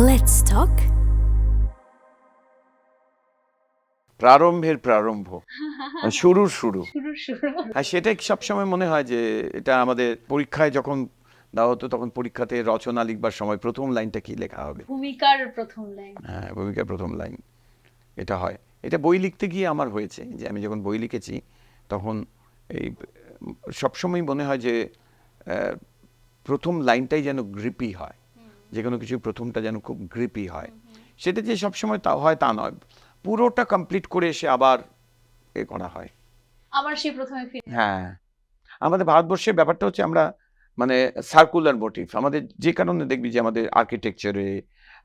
Let's talk. প্রারম্ভের প্রারম্ভ শুরুর শুরু শুরু আর সেটা সবসময় মনে হয় যে এটা আমাদের পরীক্ষায় যখন দেওয়া হতো তখন পরীক্ষাতে রচনা লিখবার সময় প্রথম লাইনটা কি লেখা হবে, ভূমিকার প্রথম লাইন। হ্যাঁ ভূমিকার প্রথম লাইন এটা হয়। এটা বই লিখতে গিয়ে আমার হয়েছে যে আমি যখন বই লিখেছি তখন এই সবসময় মনে হয় যে প্রথম লাইনটাই যেন গ্রিপি হয়, যে কোনো কিছু প্রথমটা যেন খুব গ্রিপি হয়। সেটা যে সবসময় তা হয় তা নয়, পুরোটা কমপ্লিট করে এসে আবার এ করা হয়। আবার সেই প্রথমে ফিরে হ্যাঁ, আমাদের ভারতবর্ষের ব্যাপারটা হচ্ছে আমরা মানে সার্কুলার মোটিভ, আমাদের যে কারণে দেখবি যে আমাদের আর্কিটেকচারে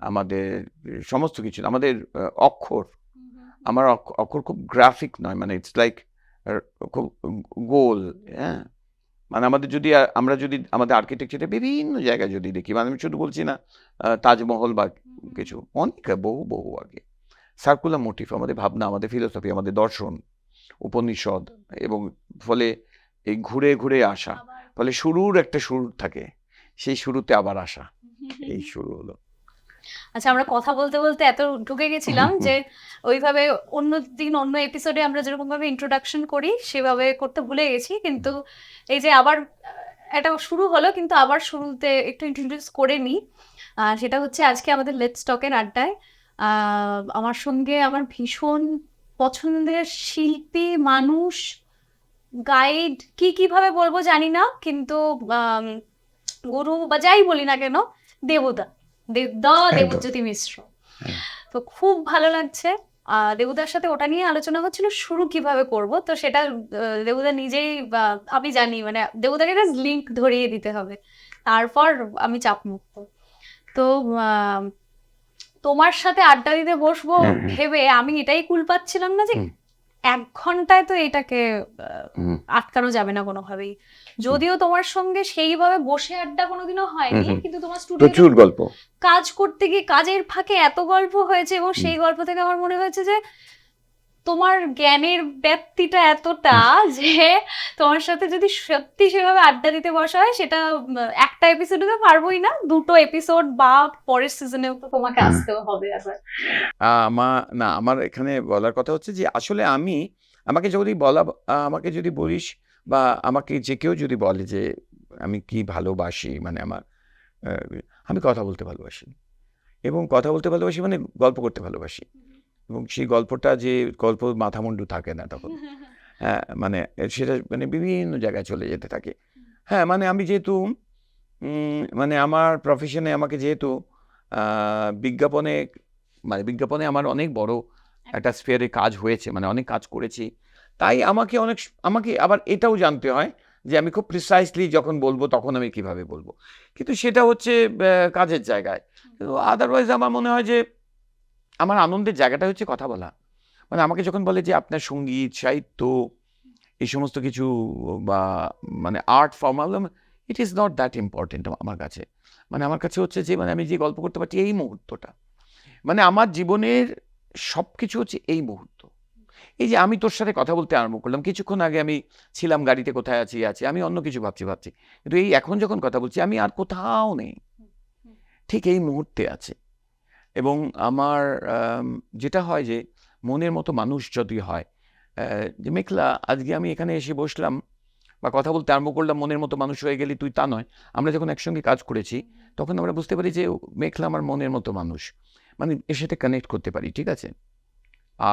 আমাদের সমস্ত কিছু আমাদের অক্ষর, আমার অক্ষর খুব গ্রাফিক নয়, মানে ইটস লাইক খুব গোল। হ্যাঁ, মানে আমাদের যদি আমরা যদি আমাদের আর্কিটেকচারে বিভিন্ন জায়গায় যদি দেখি, মানে আমি শুধু বলছি না তাজমহল বা কিছু, অনেক বহু বহু আগে সার্কুলার মোটিভ আমাদের ভাবনা, আমাদের ফিলোসফি, আমাদের দর্শন, উপনিষদ, এবং ফলে এই ঘুরে ঘুরে আসা, ফলে শুরুর একটা শুরু থাকে, সেই শুরুতে আবার আসা, এই শুরু হলো। আচ্ছা, আমরা কথা বলতে বলতে এত ঢুকে গেছিলাম যে ওইভাবে অন্য দিন অন্য এপিসোডে আমরা যেরকম ভাবে ইন্ট্রোডাকশন করি সেভাবে করতে ভুলে গেছি, কিন্তু এই যে আবার এটা শুরু হলো, কিন্তু আবার শুরুতে একটু ইন্ট্রোডিউস করে নিই। সেটা হচ্ছে আজকে আমাদের লেটস টকের আড্ডায় আমার সঙ্গে আমার ভীষণ পছন্দের শিল্পী, মানুষ, গাইড, কিভাবে বলবো জানি না, কিন্তু গুরু বা যাই বলি না কেন, দেবুদা, দেবজ্যোতি মিশ্র। তো খুব ভালো লাগছে। দেবুদার সাথে ওটা নিয়ে আলোচনা হচ্ছিল শুরু কিভাবে করব, তো সেটা দেবুদা নিজেই, আমি জানি, মানে দেবুদাকে লিংক ধরিয়ে দিতে হবে, তারপর আমি চাপ মুক্ত। তো তোমার সাথে আড্ডা দিতে বসবো ভেবে আমি এটাই কুল পাচ্ছিলাম না যে 1 ঘন্টায় তো এটাকে আটকানো যাবে না কোনোভাবেই। যদিও তোমার সঙ্গে সেইভাবে বসে আড্ডা কোনোদিনও হয়নি, কিন্তু তোমার প্রচুর স্টুডিওতে গল্প, কাজ করতে গিয়ে কাজের ফাঁকে এত গল্প হয়েছে, এবং সেই গল্প থেকে আমার মনে হয়েছে যে তোমার জ্ঞানের ব্যাপ্তিটা এতটা যে তোমার সাথে যদি সত্যি সেভাবে আড্ডা দিতে বসা হয়, সেটা একটা এপিসোডে তো পারবোই না, 2টো এপিসোড বা পরের সিজনেও তো তোমাকে আসতেও হবে আবার। না আমার এখানে বলার কথা হচ্ছে যে আসলে আমাকে যদি বলিস বা আমাকে যে কেউ যদি বলে যে আমি কি ভালোবাসি, মানে আমি কথা বলতে ভালোবাসি, এবং কথা বলতে ভালোবাসি মানে গল্প করতে ভালোবাসি, এবং সেই গল্পটা যে গল্প মাথামুন্ডু থাকে না তখন, হ্যাঁ মানে সেটা মানে বিভিন্ন জায়গায় চলে যেতে থাকে। হ্যাঁ, মানে আমি যেহেতু মানে আমার প্রফেশনে আমাকে যেহেতু বিজ্ঞাপনে আমার অনেক বড় একটা স্ফিয়ারে কাজ হয়েছে, মানে অনেক কাজ করেছি, তাই আমাকে আবার এটাও জানতে হয় যে আমি খুব প্রিসাইসলি যখন বলবো তখন আমি কিভাবে বলবো, কিন্তু সেটা হচ্ছে কাজের জায়গায়। কিন্তু আদারওয়াইজ আমার মনে হয় যে আমার আনন্দের জায়গাটা হচ্ছে কথা বলা। মানে আমাকে যখন বলে যে আপনার সঙ্গীত, সাহিত্য, এই সমস্ত কিছু বা মানে art form, it is not that important আমার কাছে। মানে আমার কাছে হচ্ছে যে মানে আমি যে গল্প করতে পারছি এই মুহূর্তটা, মানে আমার জীবনের সব কিছু হচ্ছে এই মুহূর্ত। এই যে আমি তোর সাথে কথা বলতে আরম্ভ করলাম, কিছুক্ষণ আগে আমি ছিলাম গাড়িতে, কোথায় আছি আমি অন্য কিছু ভাবছি, কিন্তু এই এখন যখন কথা বলছি আমি আর কোথাও নেই, ঠিক এই মুহূর্তে আছে। এবং আমার যেটা হয় যে মনের মতো মানুষ যদি হয়, যে মেঘলা আজকে আমি এখানে এসে বসলাম বা কথা বলতে আরম্ভ করলাম, মনের মতো মানুষ হয়ে গেলি তুই, তা নয়। আমরা যখন একসঙ্গে কাজ করেছি তখন আমরা বুঝতে পারি যে মেঘলা আমার মনের মতো মানুষ, মানে এর সাথে কানেক্ট করতে পারি, ঠিক আছে।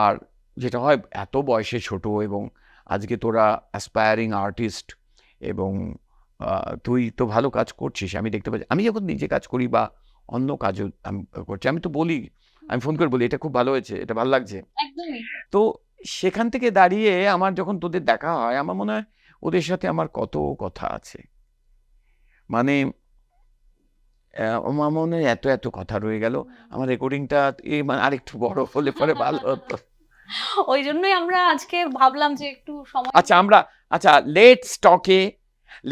আর যেটা হয় এত বয়সে ছোট, এবং আজকে তোরা অ্যাসপায়ারিং আর্টিস্ট, এবং তুই তো ভালো কাজ করছিস, আমি দেখতে পাচ্ছি। আমি যখন নিজে কাজ করি বা অন্য কাজও আমি করছি, আমি তো বলি, আমি ফোন করে বলি এটা খুব ভালো হয়েছে, এটা ভালো লাগছে। তো সেখান থেকে দাঁড়িয়ে আমার যখন তোদের দেখা হয় আমার মনে হয় ওদের সাথে আমার কত কথা আছে, মানে আমার মনে হয় এত কথা রয়ে গেল। আমার রেকর্ডিংটা মানে আরেকটু বড় হলে পরে ভালো হতো। ওই জন্যই আমরা আজকে ভাবলাম যে একটু সময়,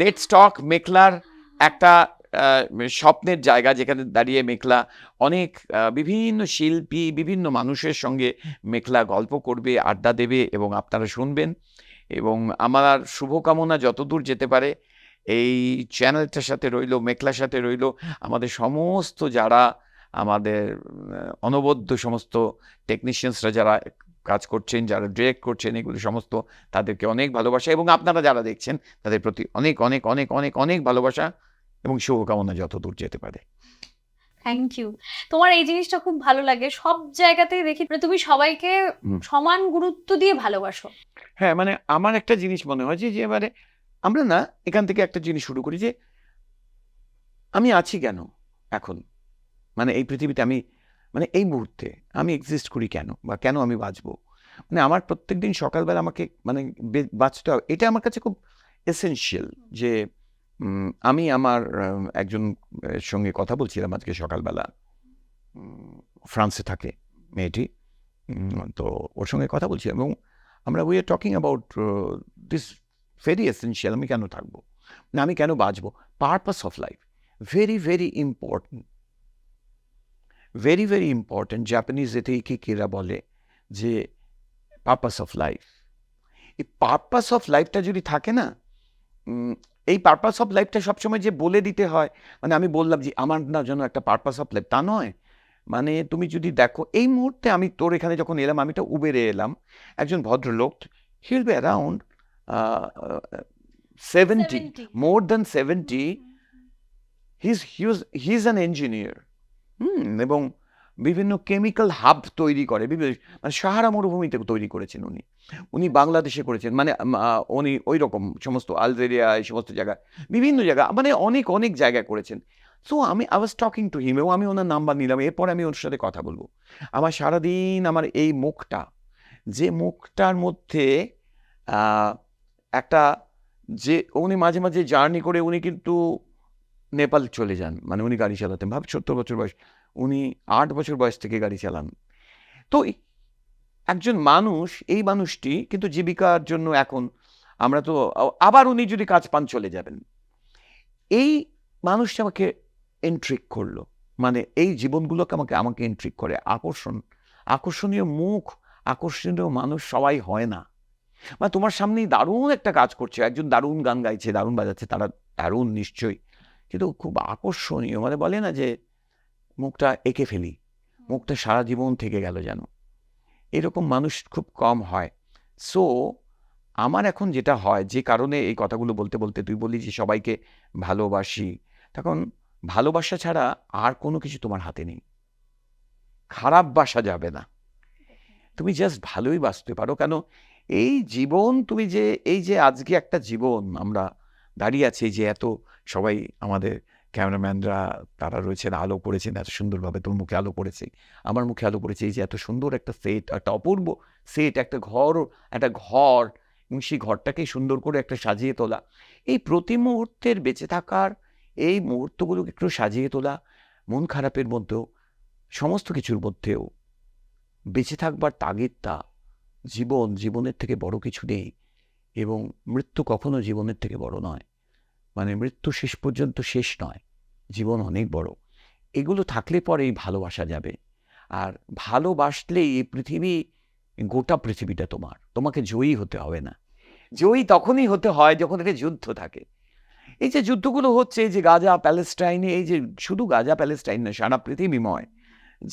লেটস টক মেঘলার একটা স্বপ্নের জায়গা, যেখানে দাঁড়িয়ে মেঘলা অনেক বিভিন্ন শিল্পী, বিভিন্ন মানুষের সঙ্গে মেঘলা গল্প করবে, আড্ডা দেবে, এবং আপনারা শুনবেন। এবং আমার শুভকামনা যতদূর যেতে পারে এই চ্যানেলটার সাথে রইলো, মেঘলার সাথে রইলো, আমাদের সমস্ত যারা আমাদের অনবদ্য সমস্ত টেকনিশিয়ানসরা যারা কাজ করছেন, যারা ডিরেক্ট করছেন, এগুলো সমস্ত তাদেরকে অনেক ভালোবাসা, এবং আপনারা যারা দেখছেন তাদের প্রতি অনেক অনেক অনেক অনেক অনেক ভালোবাসা এবং শুভকামনা যত দূর যেতে পারে। Thank you. তোমার এই জিনিসটা খুব ভালো লাগে, সব জায়গাতেই দেখি মানে তুমি সবাইকে সমান গুরুত্ব দিয়ে ভালোবাসো। হ্যাঁ, মানে আমার একটা জিনিস মনে হয় যে এবারে আমরা না এখান থেকে একটা জিনিস শুরু করি যে আমি আছি কেন এখন, মানে এই পৃথিবীতে আমি, মানে এই মুহূর্তে আমি এক্সিস্ট করি কেন, বা কেন আমি বাঁচবো। মানে আমার প্রত্যেকদিন সকালবেলা আমাকে মানে বাঁচতে হবে, এটা আমার কাছে খুব এসেনশিয়াল। যে আমি আমার একজন সঙ্গে কথা বলছিলাম আজকে সকালবেলা, ফ্রান্সে থাকে মেয়েটি, তো ওর সঙ্গে কথা বলছিলাম এবং আমরা we are talking about this very essential, আমি কেন থাকবো, না আমি কেন বাঁচবো, purpose of life, very very important, very very important. Japanese এরা বলে যে পারপাস অফ লাইফ, এই পারপাস অফ লাইফটা যদি থাকে না, এই পারপাস অফ লাইফটা সবসময় যে বলে দিতে হয়, মানে আমি বললাম যে আমার না যেন একটা পারপাস অফ লাইফ, তা নয়। মানে তুমি যদি দেখো এই মুহূর্তে আমি তোর এখানে যখন এলাম, আমি তো উবেরে এলাম, একজন ভদ্রলোক, he will be around 70, more than 70, he is an engineer, এবং বিভিন্ন কেমিক্যাল হাব তৈরি করে, মানে সাহারা মরুভূমিতে তৈরি করেছেন উনি, উনি বাংলাদেশে করেছেন, মানে উনি ওই রকম সমস্ত আলজেরিয়া এই সমস্ত জায়গায়, বিভিন্ন জায়গা, মানে অনেক অনেক জায়গায় করেছেন। So I was talking to him, এবং আমি ওনার নাম্বার নিলাম, এরপর আমি ওর সাথে কথা বলবো। আমার সারাদিন আমার এই মুখটা, যে মুখটার মধ্যে একটা, যে উনি মাঝে মাঝে জার্নি করে উনি কিন্তু নেপাল চলে যান, মানে উনি গাড়ি চালাতেন, ভাব 70 বছর বয়স, উনি 8 বছর বয়স থেকে গাড়ি চালান। তো একজন মানুষ, এই মানুষটি কিন্তু জীবিকার জন্য এখন আমরা তো, আবার উনি যদি কাজ পান চলে যাবেন। এই মানুষটা আমাকে এন্ট্রিক করলো, মানে এই জীবনগুলোকে আমাকে এন্ট্রিক করে, আকর্ষণীয় মুখ, আকর্ষণীয় মানুষ সবাই হয় না। মানে তোমার সামনেই দারুণ একটা কাজ করছে, একজন দারুণ গান গাইছে, দারুণ বাজাচ্ছে, তারা দারুণ নিশ্চয়ই, কিন্তু খুব আকর্ষণীয়, মানে বলে না যে মুখটা এঁকে ফেলি, মুখটা সারা জীবন থেকে গেল যেন, এরকম মানুষ খুব কম হয়। সো আমার এখন যেটা হয়, যে কারণে এই কথাগুলো বলতে বলতে তুই বলি যে সবাইকে ভালোবাসি, তখন ভালোবাসা ছাড়া আর কোনো কিছু তোমার হাতে নেই, খারাপ বাসা যাবে না, তুমি জাস্ট ভালোই বাঁচতে পারো। কেন এই জীবন, তুমি যে এই যে আজকে একটা জীবন আমরা দাঁড়িয়ে আছি, যে এত সবাই আমাদের ক্যামেরাম্যানরা তারা রয়েছেন, আলো করেছেন এত সুন্দরভাবে, তোর মুখে আলো পড়েছে, আমার মুখে আলো পড়েছে, এই যে এত সুন্দর একটা সেট, একটা অপূর্ব সেট, একটা ঘর, এবং সেই ঘরটাকে সুন্দর করে একটা সাজিয়ে তোলা, এই প্রতি মুহূর্তের বেঁচে থাকার এই মুহূর্তগুলোকে একটু সাজিয়ে তোলা, মন খারাপের মধ্যেও, সমস্ত কিছুর মধ্যেও বেঁচে থাকবার তাগিদটা, জীবনের থেকে বড় কিছু নেই, এবং মৃত্যু কখনো জীবনের থেকে বড় নয়, মানে মৃত্যু শেষ পর্যন্ত শেষ নয়, জীবন অনেক বড়। এগুলো থাকলে পরেই ভালোবাসা যাবে, আর ভালোবাসলেই এই পৃথিবী, গোটা পৃথিবীটা তোমাকে জয়ী হতে হবে না, জয়ী তখনই হতে হয় যখন একটা যুদ্ধ থাকে। এই যে যুদ্ধগুলো হচ্ছে, এই যে গাজা প্যালেস্টাইনে, এই যে শুধু গাজা প্যালেস্টাইন না, সারা পৃথিবীময়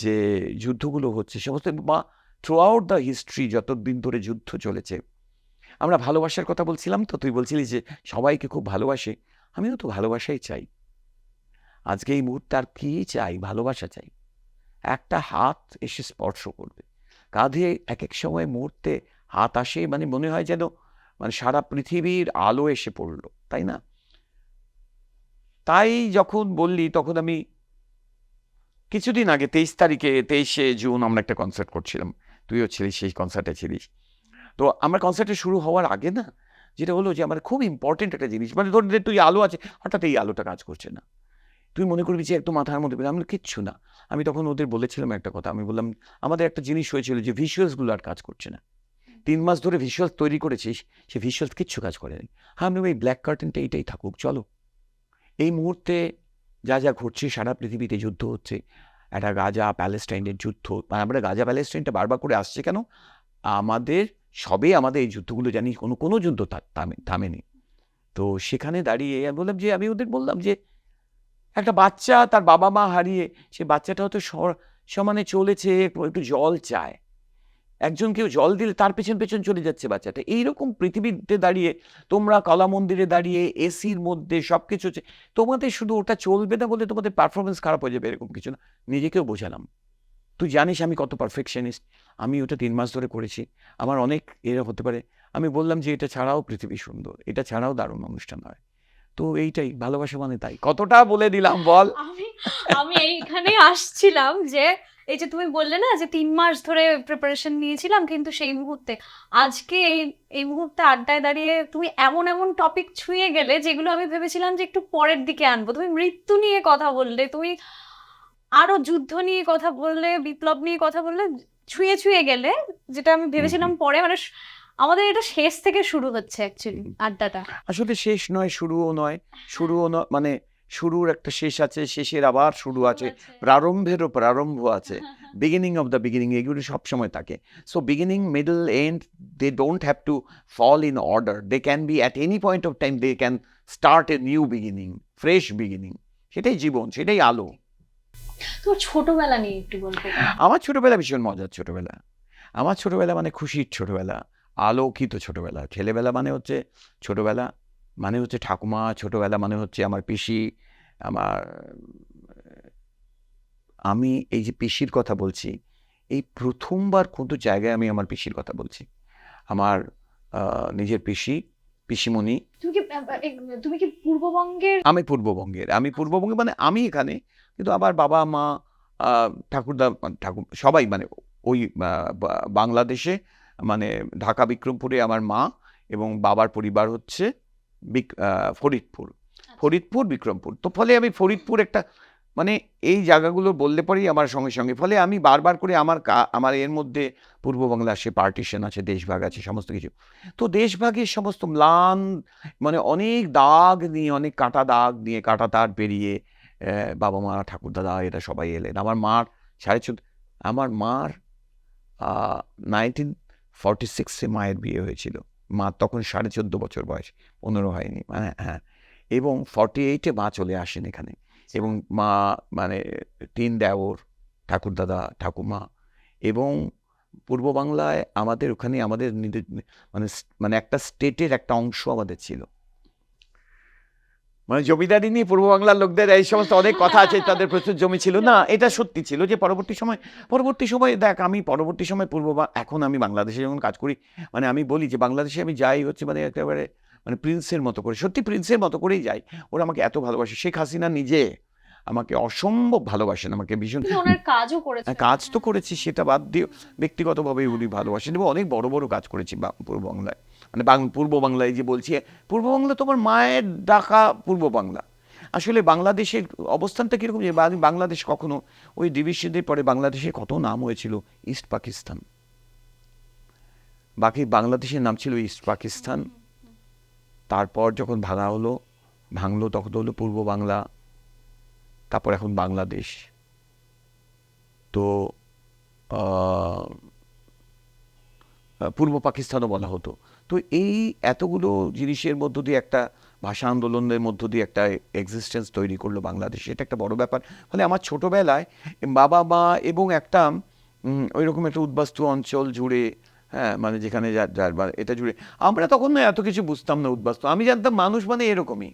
যে যুদ্ধগুলো হচ্ছে, সমস্ত বা থ্রু আউট দ্য হিস্ট্রি যতদিন ধরে যুদ্ধ চলেছে, আমরা ভালোবাসার কথা বলছিলাম, তো তুই বলছিলি যে সবাইকে খুব ভালোবাসে, আমিও তো ভালোবাসাই চাই। আজকে এই মুহূর্তে আর কি চাই, ভালোবাসা চাই, একটা হাত এসে স্পর্শ করবে কাঁধে, এক এক সময় মুহূর্তে হাত আসে, মানে মনে হয় যেন মানে সারা পৃথিবীর আলো এসে পড়লো, তাই না? তাই যখন বললি, তখন আমি কিছুদিন আগে 23শে জুন আমরা একটা কনসার্ট করছিলাম, তুইও ছিলিস, সেই কনসার্টে ছিলিস। তো আমার কনসার্টে শুরু হওয়ার আগে না, যেটা হলো যে আমার খুব ইম্পর্টেন্ট একটা জিনিস, মানে ধর তুই আলো আছে, হঠাৎ এই আলোটা কাজ করছে না, তুই মনে করবি যে একদম মাথার মধ্যে, আমি কিচ্ছু না। আমি তখন ওদের বলেছিলাম একটা কথা, আমি বললাম আমাদের একটা জিনিস হয়েছিল যে ভিজুয়ালসগুলো আর কাজ করছে না, 3 মাস ধরে ভিজুয়ালস তৈরি করেছিস, সে ভিজুয়ালস কিচ্ছু কাজ করেনি। হ্যাঁ, আমি এই ব্ল্যাক কার্টেনটা এইটাই থাকুক, চলো এই মুহূর্তে যা যা ঘটছে, সারা পৃথিবীতে যুদ্ধ হচ্ছে, একটা গাজা প্যালেস্টাইনের যুদ্ধ, আমরা গাজা প্যালেস্টাইনটা বারবার করে আসছে কেন, আমাদের এই যুদ্ধগুলো জানি কোনো যুদ্ধ থামেনি, তো সেখানে দাঁড়িয়ে আমি বললাম যে, আমি ওদের বললাম যে একটা বাচ্চা তার বাবা মা হারিয়ে সে বাচ্চাটা হয়তো সমানে চলেছে, একটু জল চায়, একজন কেউ জল দিলে তার পেছন পেছন চলে যাচ্ছে বাচ্চাটা। এইরকম পৃথিবীতে দাঁড়িয়ে তোমরা কলা মন্দিরে দাঁড়িয়ে এসির মধ্যে সবকিছু হচ্ছে, তোমাদের শুধু ওটা চলবে না বলে তোমাদের পারফরমেন্স খারাপ হয়ে যাবে এরকম কিছু না। নিজেকেও বোঝালাম, তুই জানিস আমি কত পারফেকশনিস্ট, আমি ওটা 3 মাস ধরে করেছি, আমার অনেক এরা হতে পারে। আমি বললাম যে এটা ছাড়াও পৃথিবী সুন্দর, এটা ছাড়াও দারুণ অনুষ্ঠান হয়। তো এইটাই ভালোবাসা মানে তাই। কতটা বলে দিলাম বল? আমি আমি এইখানে আসছিলাম যে এই যে তুমি বললে না যে 3 মাস ধরে প্রিপারেশন নিয়েছিলাম, কিন্তু সেই মুহূর্তে আজকে এই মুহূর্তে আড্ডায় দাঁড়িয়ে তুমি এমন এমন টপিক ছুঁয়ে গেলে যেগুলো আমি ভেবেছিলাম যে একটু পরের দিকে আনবো। তুমি মৃত্যু নিয়ে কথা বললে, তুমি আরো যুদ্ধ নিয়ে কথা বললে, বিপ্লব নিয়ে কথা বললে, ছুঁয়ে ছুঁয়ে গেলে, যেটা আমি ভেবেছিলাম পরে, মানে আমাদের এটা শেষ থেকে শুরু হচ্ছে অ্যাকচুয়ালি আড্ডাটা। আসলে শেষ নয়, শুরুও নয়, শুরুও নয়, মানে শুরুর একটা শেষ আছে, শেষের আবার শুরু আছে, প্রারম্ভেরও প্রারম্ভ আছে, বিগিনিং অফ দ্য বিগিনিং, এগুলো সবসময় থাকে। So beginning, middle, end, they don't have to fall in order, they can be at any point of time, they can start a new beginning, fresh beginning. সেটাই জীবন, সেটাই আলো। তো ছোটবেলা নিয়ে একটু বলতে। আমার ছোটবেলা ভীষণ মজার ছোটবেলা। আমার ছোটবেলা মানে খুশির ছোটবেলা, আলোকিত ছোটবেলা। ছেলেবেলা মানে হচ্ছে ছোটবেলা, মানে হচ্ছে ঠাকুমা, ছোটবেলা মানে হচ্ছে আমার পিসি, আমার আমি এই যে পিসির কথা বলছি, এই প্রথমবার কোনো জায়গায় আমি আমার পিসির কথা বলছি। আমার নিজের পিসি, পিসিমণি। তুমি কি পূর্ববঙ্গের? আমি পূর্ববঙ্গের, মানে আমি এখানে, কিন্তু আবার বাবা মা ঠাকুরদা ঠাকুর সবাই মানে ওই বাংলাদেশে, মানে ঢাকা বিক্রমপুরে আমার মা, এবং বাবার পরিবার হচ্ছে ফরিদপুর বিক্রমপুর। তো ফলে আমি ফরিদপুর একটা, মানে এই জায়গাগুলো বললে পরেই আমার সঙ্গে সঙ্গে, ফলে আমি বারবার করে আমার এর মধ্যে পূর্ব বাংলা আসে, পার্টিশন আছে, দেশভাগ আছে, সমস্ত কিছু। তো দেশভাগের সমস্ত ম্লান, মানে অনেক দাগ নিয়ে, অনেক কাটা দাগ নিয়ে, কাটা তার পেরিয়ে বাবা মা ঠাকুরদাদা এরা সবাই এলেন। আমার মার 14.5, আমার মার 1946-এ মায়ের বিয়ে হয়েছিল। মা তখন 14.5 বছর বয়স, 15 হয়নি, মানে হ্যাঁ। এবং 48-এ মা চলে আসেন এখানে, এবং মা মানে 3 দেওর, ঠাকুরদাদা, ঠাকুমা, এবং পূর্ব বাংলায় আমাদের ওখানে আমাদের মানে একটা স্টেটের একটা অংশ আমাদের ছিল। মানে জমিদারি নিয়ে পূর্ব বাংলার লোকদের এই সমস্ত অনেক কথা আছে, তাদের প্রচুর জমি ছিল না, এটা সত্যি ছিল যে পরবর্তী সময় দেখ, আমি পরবর্তী সময় এখন আমি বাংলাদেশে যখন কাজ করি, মানে আমি বলি যে বাংলাদেশে আমি যাই হচ্ছে মানে একেবারে মানে প্রিন্সের মতো করে, সত্যি প্রিন্সের মতো করেই যাই। ওরা আমাকে এত ভালোবাসে, শেখ হাসিনা নিজে আমাকে অসম্ভব ভালোবাসেন, আমাকে ভীষণ। কাজও করেছে, কাজ তো করেছি, সেটা বাদ দিয়ে ব্যক্তিগতভাবে উনি ভালোবাসেন, এবং অনেক বড় বড় কাজ করেছি পূর্ব বাংলায়, মানে পূর্ব বাংলায় যে বলছি, পূর্ব বাংলা তোমার মায়ের ডাকা পূর্ব বাংলা। আসলে বাংলাদেশের অবস্থানটা কীরকম, যে বাংলাদেশ কখনো ওই ডিভিশনের পরে বাংলাদেশের কত নাম হয়েছিল, ইস্ট পাকিস্তান, বাকি বাংলাদেশের নাম ছিল ইস্ট পাকিস্তান। তারপর যখন ভাঙলো তখন হলো পূর্ব বাংলা, তারপর এখন বাংলাদেশ। তো পূর্ব পাকিস্তানও বলা হতো। তো এই এতগুলো জিনিসের মধ্য দিয়ে একটা ভাষা আন্দোলনের মধ্য দিয়ে একটা এক্সিস্টেন্স তৈরি করলো বাংলাদেশ, এটা একটা বড় ব্যাপার। ফলে আমার ছোটোবেলায় বাবা মা এবং একটা ওই রকম একটা উদ্বাস্তু অঞ্চল জুড়ে, হ্যাঁ, মানে যেখানে যার এটা জুড়ে, আমরা তখন না এত কিছু বুঝতাম না উদ্বাস্তু, আমি জানতাম মানুষ মানে এরকমই,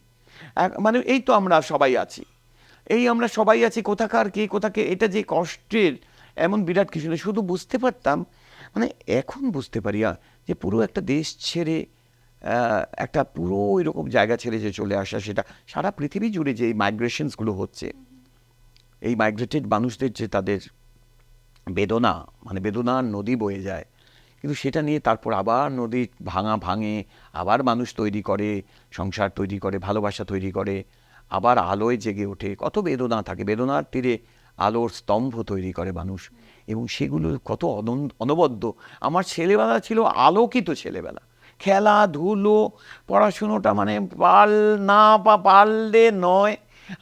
মানে এই তো আমরা সবাই আছি, আমরা সবাই আছি, কোথাকার কে কোথাকে, এটা যে কষ্টের এমন বিরাট কিছু নেই, শুধু বুঝতে পারতাম, মানে এখন বুঝতে পারি যে পুরো একটা দেশ ছেড়ে, একটা পুরো এরকম জায়গা ছেড়ে যে চলে আসা, সেটা সারা পৃথিবী জুড়ে যে এই মাইগ্রেশনসগুলো হচ্ছে, এই মাইগ্রেটেড মানুষদের যে তাদের বেদনা, মানে বেদনার নদী বয়ে যায়, কিন্তু সেটা নিয়ে তারপর আবার নদী ভাঙে, আবার মানুষ তৈরি করে, সংসার তৈরি করে, ভালোবাসা তৈরি করে, আবার আলোয় জেগে ওঠে, কত বেদনা থাকে, বেদনার তীরে আলোর স্তম্ভ তৈরি করে মানুষ, এবং সেগুলো কত অনবদ্য। আমার ছেলেবেলা ছিল আলোকিত ছেলেবেলা, খেলাধুলো, পড়াশুনোটা মানে পারলে নয়।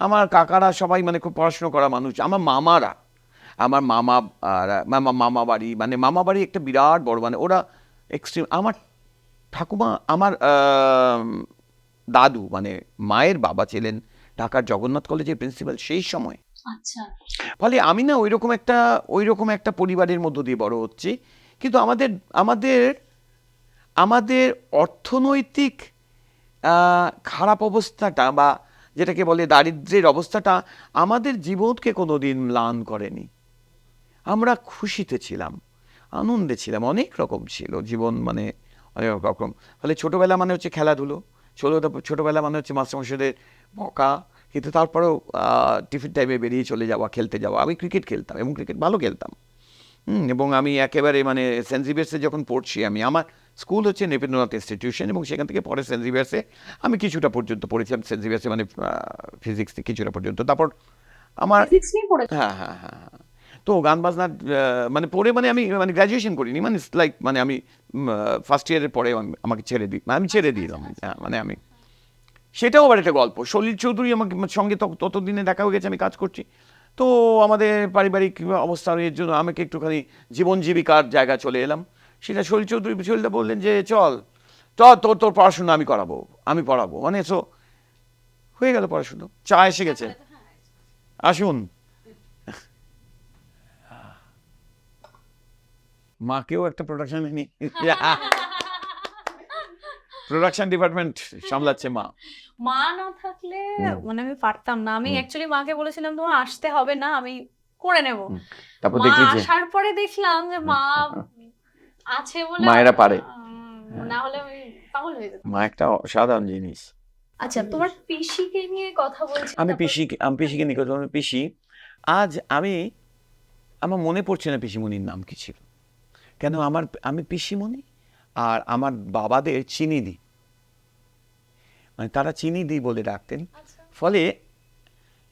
আমার কাকারা সবাই মানে খুব পড়াশুনো করা মানুষ, আমার মামা বাড়ি, মানে মামা বাড়ি একটা বিরাট বড়, মানে ওরা এক্সট্রিম। আমার ঠাকুমা, আমার দাদু মানে মায়ের বাবা ছিলেন ঢাকার জগন্নাথ কলেজের প্রিন্সিপাল সেই সময়। আচ্ছা ফলে আমি না ওইরকম একটা পরিবারের মধ্য দিয়ে বড় হচ্ছি, কিন্তু আমাদের আমাদের আমাদের অর্থনৈতিক খারাপ অবস্থাটা বা যেটাকে বলে দারিদ্র্যের অবস্থাটা আমাদের জীবনকে কোনোদিন ম্লান করেনি। আমরা খুশিতে ছিলাম, আনন্দে ছিলাম, অনেক রকম ছিল জীবন, মানে অনেক রকম। ফলে ছোটোবেলা মানে হচ্ছে খেলাধুলো, ছোটোবেলা মানে হচ্ছে মাস্টারমশাইদের বকা, কিন্তু তারপরেও টিফিন টাইমে বেরিয়ে চলে যাওয়া, খেলতে যাওয়া। আমি ক্রিকেট খেলতাম এবং ক্রিকেট ভালো খেলতাম। এবং আমি একেবারে মানে সেন্ট জেভিয়ার্সে যখন পড়ছি, আমার স্কুল হচ্ছে নৃপেন্দ্রনাথ ইনস্টিটিউশন, এবং সেখান থেকে পরে সেন্ট জেভিয়ার্সে আমি কিছুটা পর্যন্ত পড়েছিলাম। সেন্ট জেভিয়ার্সে মানে ফিজিক্স কিছুটা পর্যন্ত। তারপর আমার হ্যাঁ তো গান বাজনার মানে পড়ে মানে আমি মানে গ্র্যাজুয়েশন করিনি, মানে লাইক মানে আমি ফার্স্ট ইয়ারের পরে আমাকে ছেড়ে দিলাম। মানে আমি সেটাও আবার একটা গল্প। সলিল চৌধুরী আমাকে সঙ্গে ততদিনে দেখা হয়ে গেছে, আমি কাজ করছি। তো আমাদের পারিবারিক অবস্থার এর জন্য আমাকে একটুখানি জীবন জীবিকার জায়গা চলে এলাম। সেটা সলিলদা বললেন যে চল তোর পড়াশোনা আমি পড়াবো, মানে সো হয়ে গেল পড়াশুনো। চা এসে গেছে, আসুন। মাকেও একটা প্রোডাকশন ডিপার্টমেন্ট সামলাচ্ছে মা না থাকলে মানে আমি পারতাম না। আমি অ্যাকচুয়ালি মাকে বলেছিলাম তোমার আসতে হবে না, আমি করে নেব। তারপর দেখি যে আসার পরে দেখলাম যে মা আছে বলে মায়েরা পারে, না হলে আমি পাগল হয়ে যেতাম। মা একটা অসাধারণ জিনিস। আচ্ছা, তোমার পিসিকে নিয়ে কথা বলছি। আমি পিসিকে নিয়ে কথা বলছি। পিসি আজ আমার মনে পড়ছে না পিসিমণির নাম কি ছিল, কেন আমি পিসিমণি আর আমার বাবাদের চিনিদি, মানে তারা চিনিদি বলে ডাকতেন। ফলে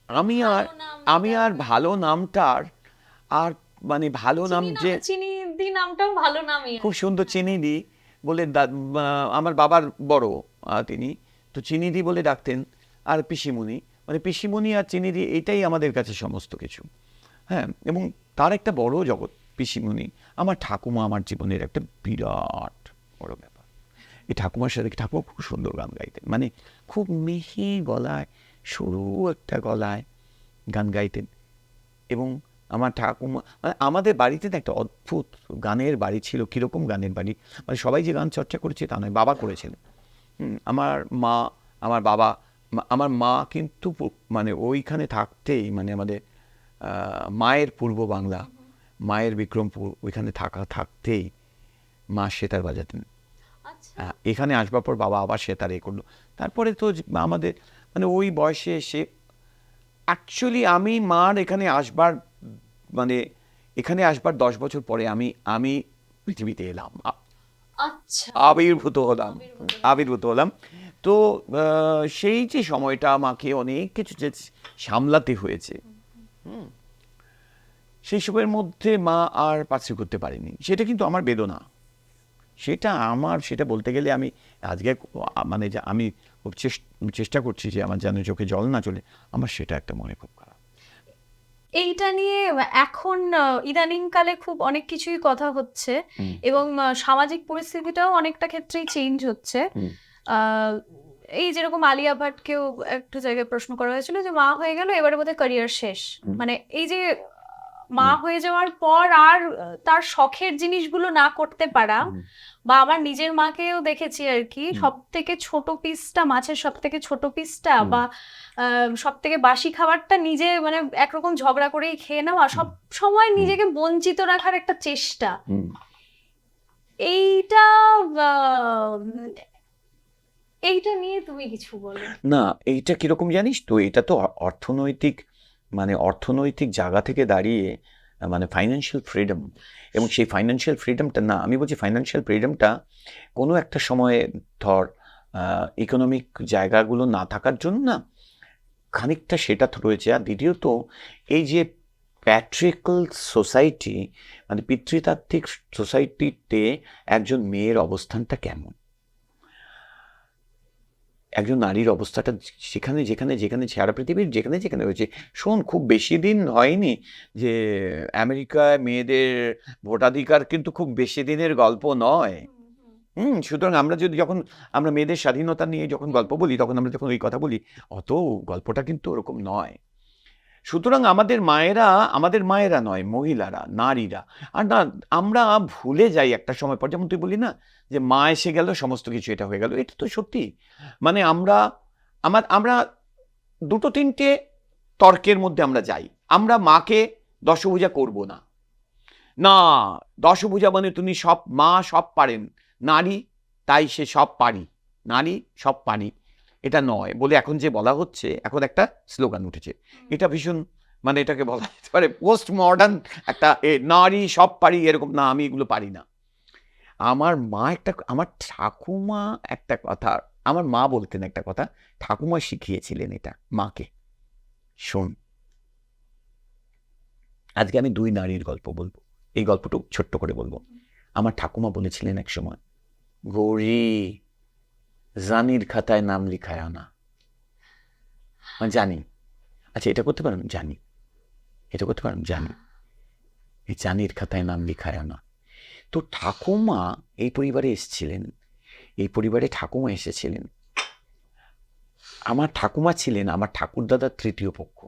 আমি আর ভালো নামটার আর মানে ভালো নাম যে চিনিদি নামটাও ভালো নামই, খুব সুন্দর চিনিদি বলে আমার বাবার বড় তিনি তো চিনিদি বলে ডাকতেন। আর পিসিমণি মানে পিসিমণি আর চিনিদি, এইটাই আমাদের কাছে সমস্ত কিছু। হ্যাঁ, এবং তার একটা বড় জগৎ পিসিমণি। আমার ঠাকুমা আমার জীবনের একটা বিরাট বড় ব্যাপার। এই ঠাকুমার সাথে ঠাকুমা খুব সুন্দর গান গাইতেন, মানে খুব মিহি গলায়, সরু একটা গলায় গান গাইতেন। এবং আমার ঠাকুমা মানে আমাদের বাড়িতে একটা অদ্ভুত গানের বাড়ি ছিল। কীরকম গানের বাড়ি, মানে সবাই যে গান চর্চা করেছে তা নয়, বাবা করেছিলেন। আমার মা কিন্তু মানে ওইখানে থাকতেই, মানে আমাদের মায়ের পূর্ব বাংলা, মায়ের বিক্রমপুর, ওইখানে থাকতেই মা সেতার বাজাতেন। এখানে আসবার পর বাবা আবার সেতার করলো। তারপরে তো আমাদের মানে ওই বয়সে এসে অ্যাকচুয়ালি আমি মার এখানে আসবার 10 বছর পরে আমি পৃথিবীতে এলাম, আবির্ভূত হলাম। তো সেই যে সময়টা আমাকে অনেক কিছু যে সামলাতে হয়েছে, সেই সময়ের মধ্যে মা আর পার্সিউ করতে পারেনি। সেটা কিন্তু আমার বেদনা, সেটা বলতে গেলে আমি আজকে মানে আমি খুব চেষ্টা করছি যে আমার যেন চোখে জল না চলে, আমার সেটা একটা মনে খুব খারাপ। এইটা নিয়ে এখন ইদানিং কালে খুব অনেক কিছুই কথা হচ্ছে, এবং সামাজিক পরিস্থিতিটাও অনেকটা ক্ষেত্রেই চেঞ্জ হচ্ছে। এই যেরকম আলিয়া ভাটকেও একটা জায়গায় প্রশ্ন করা হয়েছিল যে মা হয়ে গেল, এবারে বোধহয় ক্যারিয়ার শেষ। মানে এই যে মা হয়ে যাওয়ার পর আর তার শখের জিনিসগুলো না করতে পারা, বা আমার নিজের মাকেও দেখেছি আর কি, সব থেকে ছোট পিসটা, মাছের সব থেকে ছোট পিসটা বা সব থেকে বাসি খাবারটা নিজে মানে একরকম ঝগড়া করেই খেয়ে নেওয়া, সব সময় নিজেকে বঞ্চিত রাখার একটা চেষ্টা। এইটা নিয়ে তুমি কিছু বলো না। এইটা কিরকম জানিস তো, এটা তো অর্থনৈতিক জায়গা থেকে দাঁড়িয়ে মানে ফাইন্যান্সিয়াল ফ্রিডম, এবং সেই ফাইন্যান্সিয়াল ফ্রিডমটা না, আমি বলছি ফাইন্যান্সিয়াল ফ্রিডমটা কোনো একটা সময়ে ধর ইকোনমিক জায়গাগুলো না থাকার জন্য না খানিকটা সেটা রয়েছে। আর দ্বিতীয়ত এই যে প্যাট্রিয়ার্কাল সোসাইটি, মানে পিতৃতাত্ত্বিক সোসাইটিতে একজন মেয়ের অবস্থানটা কেমন, একজন নারীর অবস্থাটা যেখানে সারা পৃথিবীর যেখানে হয়েছে। শোন, খুব বেশি দিন হয়নি যে আমেরিকায় মেয়েদের ভোটাধিকার কিন্তু খুব বেশি দিনের গল্প নয়। সুতরাং আমরা যখন আমরা মেয়েদের স্বাধীনতা নিয়ে যখন গল্প বলি, তখন আমরা যখন ওই কথা বলি, অত গল্পটা কিন্তু ওরকম নয়। সুতরাং আমাদের মায়েরা নয়, মহিলারা, নারীরা, আর না আমরা ভুলে যাই একটা সময় পর, যেমন তুই বলি না যে মা এসে গেল সমস্ত কিছু এটা হয়ে গেল, এটা তো সত্যি। মানে আমরা দুটো তিনটে তর্কের মধ্যে আমরা যাই। আমরা মাকে দশভুজা করব না, না দশভুজা মানে তুমি মা সব পারেন, নারী তাই সে সব পারি, নারী সব পারি, এটা নয় বলে এখন যে বলা হচ্ছে, এখন একটা স্লোগান উঠেছে, এটা ভীষণ মানে এটাকে বলা যেতে পারে পোস্ট মডার্ন একটা নারী সব পারি এরকম না, আমি এগুলো পারি না। আমার ঠাকুমা একটা কথা, আমার মা বলতেন একটা কথা, ঠাকুমা শিখিয়েছিলেন এটা মাকে। শোন, আজকে আমি 2 নারীর গল্প বলবো, এই গল্পটুকু ছোট্ট করে বলবো। আমার ঠাকুমা বলেছিলেন এক সময়, গৌরী জানির খাতায় নাম লিখায় না। জানি, আচ্ছা এটা করতে পারেন, জানি এটা করতে পারেন, জানি, এই জানির খাতায় নাম লিখায় না। তো ঠাকুমা এই পরিবারে এসেছিলেন, এই পরিবারে ঠাকুমা এসেছিলেন। আমার ঠাকুমা ছিলেন আমার ঠাকুরদাদার তৃতীয় পক্ষ,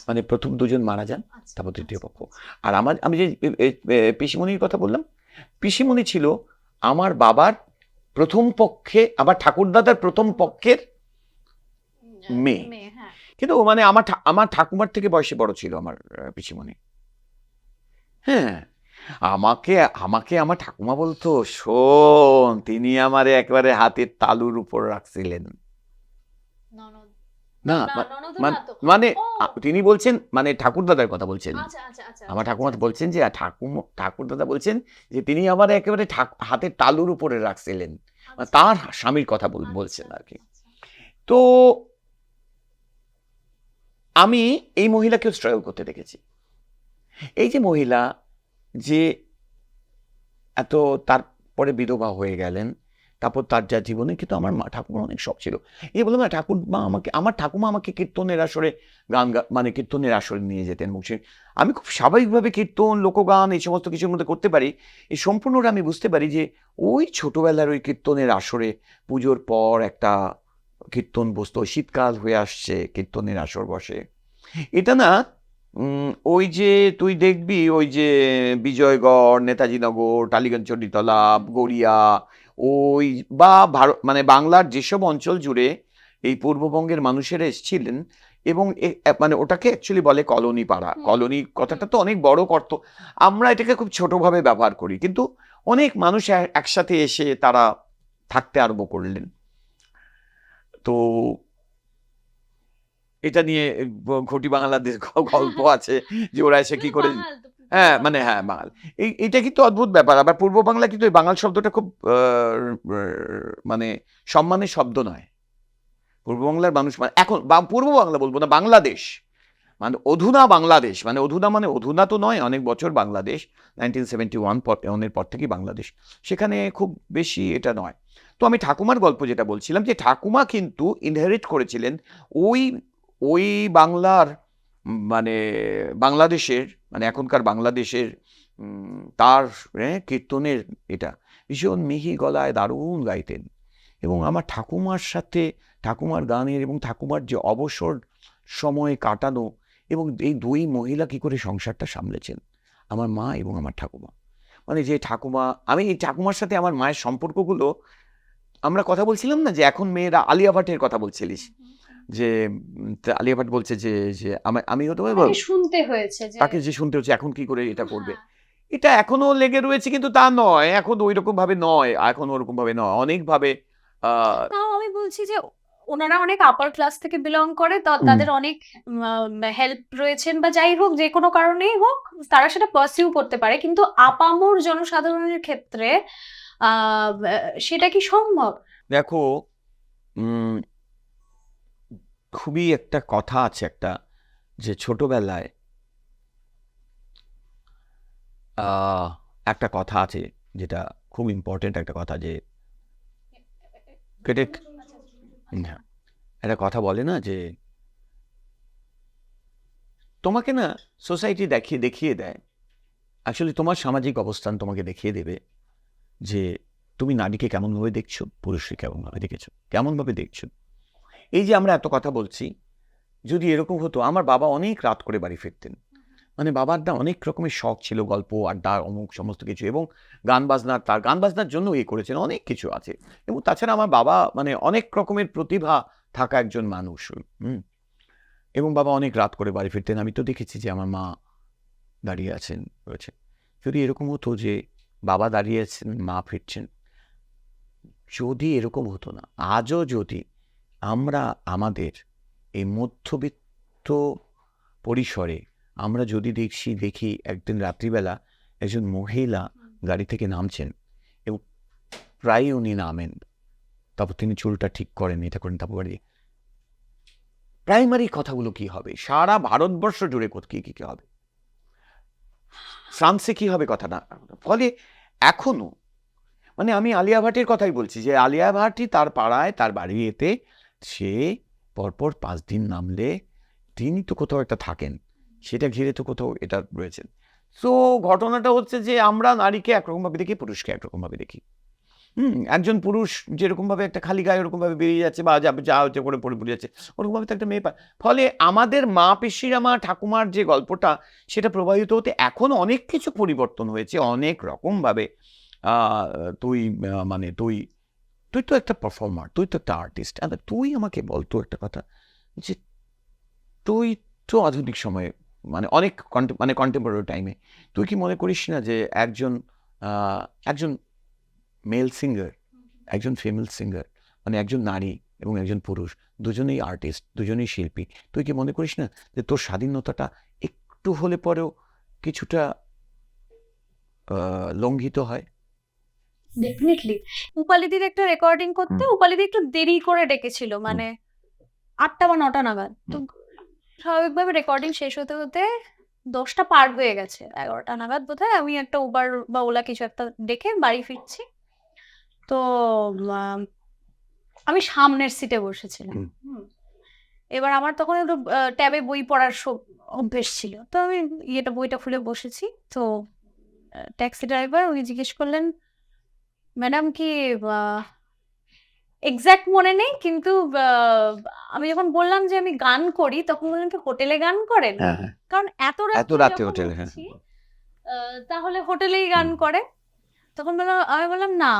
মানে প্রথম দুজন মারা যান, তারপর তৃতীয় পক্ষ। আর আমি যে পিসিমণির কথা বললাম, পিসিমণি ছিল আমার বাবার প্রথম পক্ষে, আবার ঠাকুরদাদার প্রথম পক্ষের মেয়ে। কিন্তু মানে আমার ঠাকুমার থেকে বয়সে বড় ছিল আমার পিসিমণি। হ্যাঁ, আমাকে আমার ঠাকুমা বলতো, শোন, তিনি আমারে একেবারে হাতের তালুর উপর রাখছিলেন। না মানে তিনি বলছেন, মানে ঠাকুরদাদার কথা বলছেন, আমার ঠাকুমা বলছেন যে ঠাকুরদাদা বলছেন যে তিনি আমার একেবারে হাতের তালুর উপরে রাখছিলেন, তার স্বামীর কথা বলছেন আর কি। তো আমি এই মহিলাকেও স্ট্রাগল করতে দেখেছি। এই যে মহিলা যে এত তারপরে বিধবা হয়ে গেলেন, তারপর তার যা জীবনে, কিন্তু আমার ঠাকুমার অনেক শখ ছিল। এই বললাম না, আমার ঠাকুমা আমাকে কীর্তনের আসরে মানে কীর্তনের আসরে নিয়ে যেতেন। আমি খুব স্বাভাবিকভাবে কীর্তন, লোকগান এই সমস্ত কিছুর মধ্যে করতে পারি। এই সম্পূর্ণটা আমি বুঝতে পারি যে ওই ছোটবেলার ওই কীর্তনের আসরে পুজোর পর একটা কীর্তন বসতো, শীতকাল হয়ে আসছে, কীর্তনের আসর বসে। এটা না ওই যে তুই দেখবি ওই যে বিজয়গড়, নেতাজিনগর, টালিগঞ্জ, চণ্ডীতলা, গড়িয়া, ওই বা ভারত মানে বাংলার যেসব অঞ্চল জুড়ে এই পূর্ববঙ্গের মানুষেরা এসেছিলেন, এবং মানে ওটাকে অ্যাকচুয়ালি বলে কলোনি পাড়া। কলোনি কথাটা তো অনেক বড় করত, আমরা এটাকে খুব ছোটভাবে ব্যবহার করি, কিন্তু অনেক মানুষ একসাথে এসে তারা থাকতে আরম্ভ করলেন। তো এটা নিয়ে ঘটি বাংলাদেশ গল্প আছে যে ওরা এসে কি করে, হ্যাঁ মানে হ্যাঁ বাঙাল, এইটা কিন্তু অদ্ভুত ব্যাপার। আবার পূর্ব বাংলা কিন্তু এই বাঙাল শব্দটা খুব মানে সম্মানের শব্দ নয়। পূর্ব বাংলার মানুষ মানে এখন পূর্ব বাংলা বলবো না, বাংলাদেশ মানে অধুনা বাংলাদেশ, মানে অধুনা তো নয়, অনেক বছর বাংলাদেশ, 1971 পর থেকেই বাংলাদেশ, সেখানে খুব বেশি এটা নয়। তো আমি ঠাকুমার গল্প যেটা বলছিলাম, যে ঠাকুমা কিন্তু ইনহেরিট করেছিলেন ওই বাংলার, মানে বাংলাদেশের, মানে এখনকার বাংলাদেশের তার কীর্তনের এটা ভীষণ মিহি গলায় দারুণ গাইতেন। এবং আমার ঠাকুমার সাথে ঠাকুমার গানের এবং ঠাকুমার যে অবসর সময় কাটানো, এবং এই 2 মহিলা কি করে সংসারটা সামলেছেন, আমার মা এবং আমার ঠাকুমা। মানে যে ঠাকুমা, আমি এই ঠাকুমার সাথে আমার মায়ের সম্পর্কগুলো, আমরা কথা বলছিলাম না যে এখন মেয়েরা, আলিয়া ভাটের কথা বলছিলিস, যে আলিয়া ভাট বলছে যে আমি হতে পারবো, শুনতে হয়েছে, তাকে যে শুনতে হচ্ছে এখন কি করে এটা করবে, এটা এখনো লেগে রয়েছে, কিন্তু তা নয়, এখন ওই রকম ভাবে নয়, এখন ওরকম ভাবে নয়, অনেক ভাবে। আমি বলছি যে ওনারা অনেক আপার ক্লাস থেকে বিলং করে, তাদের অনেক হেল্প রয়েছেন, বা যাই হোক যে কোনো কারণেই হোক তারা সেটা পারসিউ করতে পারে, কিন্তু আপামর জনসাধারণের ক্ষেত্রে সেটা কি সম্ভব? দেখো, খুবই একটা কথা আছে একটা, যে ছোটবেলায় একটা কথা আছে যেটা খুব ইম্পর্টেন্ট একটা কথা, যে একটা কথা বলে না যে তোমাকে না সোসাইটি দেখিয়ে দেয়, অ্যাকচুয়ালি তোমার সামাজিক অবস্থান তোমাকে দেখিয়ে দেবে যে তুমি নারীকে কেমনভাবে দেখছো, পুরুষকে কেমনভাবে দেখেছো, কেমনভাবে দেখছো। এই যে আমরা এত কথা বলছি, যদি এরকম হতো, আমার বাবা অনেক রাত করে বাড়ি ফিরতেন। মানে বাবার না অনেক রকমের শখ ছিল, গল্প আড্ডা অমুক সমস্ত কিছু, এবং গান বাজনার জন্য করেছেন, অনেক কিছু আছে। এবং তাছাড়া আমার বাবা মানে অনেক রকমের প্রতিভা থাকা একজন মানুষ। এবং বাবা অনেক রাত করে বাড়ি ফিরতেন। আমি তো দেখেছি যে আমার মা দাঁড়িয়ে আছেন রয়েছে। যদি এরকম হতো যে বাবা দাঁড়িয়ে আছেন, মা ফিরছেন, যদি এরকম হতো না, আজও যদি আমরা আমাদের এই মধ্যবিত্ত পরিসরে আমরা যদি দেখি একদিন রাত্রিবেলা একজন মহিলা গাড়ি থেকে নামছেন, এবং প্রায় উনি নামেন, তারপর তিনি চুলটা ঠিক করেন, এটা করেন, তারপর বাড়ি প্রাইমারি কথাগুলো কি হবে, সারা ভারতবর্ষ জুড়ে কি হবে, ফ্রান্সে কি হবে কথাটা। ফলে এখনো মানে আমি আলিয়া ভাটের কথাই বলছি, যে আলিয়া ভাটই তার পাড়ায় তার বাড়ি এতে সে পরপর 5 দিন নামলে তিনি তো কোথাও একটা থাকেন, সেটা ঘিরে তো কোথাও এটা রয়েছেন। সো ঘটনাটা হচ্ছে যে আমরা নারীকে একরকমভাবে দেখি, পুরুষকে একরকমভাবে দেখি। একজন পুরুষ যেরকমভাবে একটা খালি গায়ে ওরকমভাবে বেরিয়ে যাচ্ছে, বা যা হচ্ছে করে পড়ে যাচ্ছে, ওরকমভাবে তো একটা মেয়ে পায়। ফলে আমাদের মা পিসিরা, মা ঠাকুমার যে গল্পটা, সেটা প্রবাহিত হতে এখন অনেক কিছু পরিবর্তন হয়েছে অনেক রকমভাবে। তুই মানে তুই তুই তো একটা পারফর্মার, তুই তো একটা আর্টিস্ট। তুই আমাকে বলতো একটা কথা, যে তুই তো আধুনিক সময়ে মানে অনেক মানে কন্টেম্পোরারি টাইমে তুই কি মনে করিস না যে একজন মেল সিঙ্গার, একজন ফিমেল সিঙ্গার, মানে একজন নারী এবং একজন পুরুষ, দুজনেই আর্টিস্ট, দুজনেই শিল্পী, তুই কি মনে করিস না যে তোর স্বাধীনতাটা একটু হলে পরেও কিছুটা লঙ্ঘিত হয়? ডেফিনেটলি। উপালিদির একটা রেকর্ডিং করতে উপালিদি একটু দেরি করে ডেকেছিল, মানে 8টা বা 9টা নাগাদ। তো স্বাভাবিকভাবে রেকর্ডিং শেষ হতে হতে 10টা পার হয়ে গেছে, 11টা নাগাদ বোধহয়। আমি একটা উবার বা ওলা কিছু একটা ডেকে বাড়ি ফিরছি। তো আমি সামনের সিটে বসেছিলাম। এবার আমার তখন একটু ট্যাবে বই পড়ার অভ্যেস ছিল, তো আমি বইটা খুলে বসেছি। তো ট্যাক্সি ড্রাইভার উনি জিজ্ঞেস করলেন, ম্যাডাম কি, এক্সাক্ট মনে নেই, কিন্তু আমি যখন বললাম যে আমি গান করি, তখন বললেন কি হোটেলে গান করেন? কারণ এত রাতে হোটেলে, তাহলে হোটেলেই গান করে। তখন আমি বললাম না,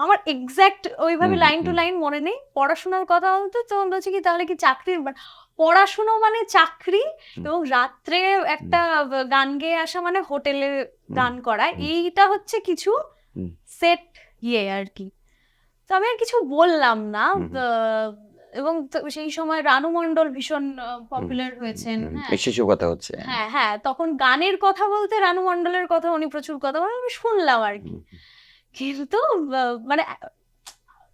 আমার এক্সাক্ট ওইভাবে লাইন টু লাইন মনে নেই। পড়াশোনার কথা বলতে তখন বলছে কি, তাহলে কি চাকরির পড়াশোনা মানে চাকরি, এবং রাত্রে একটা গান গেয়ে আসা মানে হোটেলে গান করা, এইটা হচ্ছে কিছু সেট আর কি। তো আমি আর কিছু বললাম না। এবং সেই সময় রানু মণ্ডল ভীষণ পপুলার হয়েছেন। সেসব কথা হচ্ছে। হ্যাঁ হ্যাঁ, তখন গানের কথা বলতে রানু মণ্ডলের কথা উনি প্রচুর কথা বলেন, আমি শুনলাম আর কি। কিন্তু মানে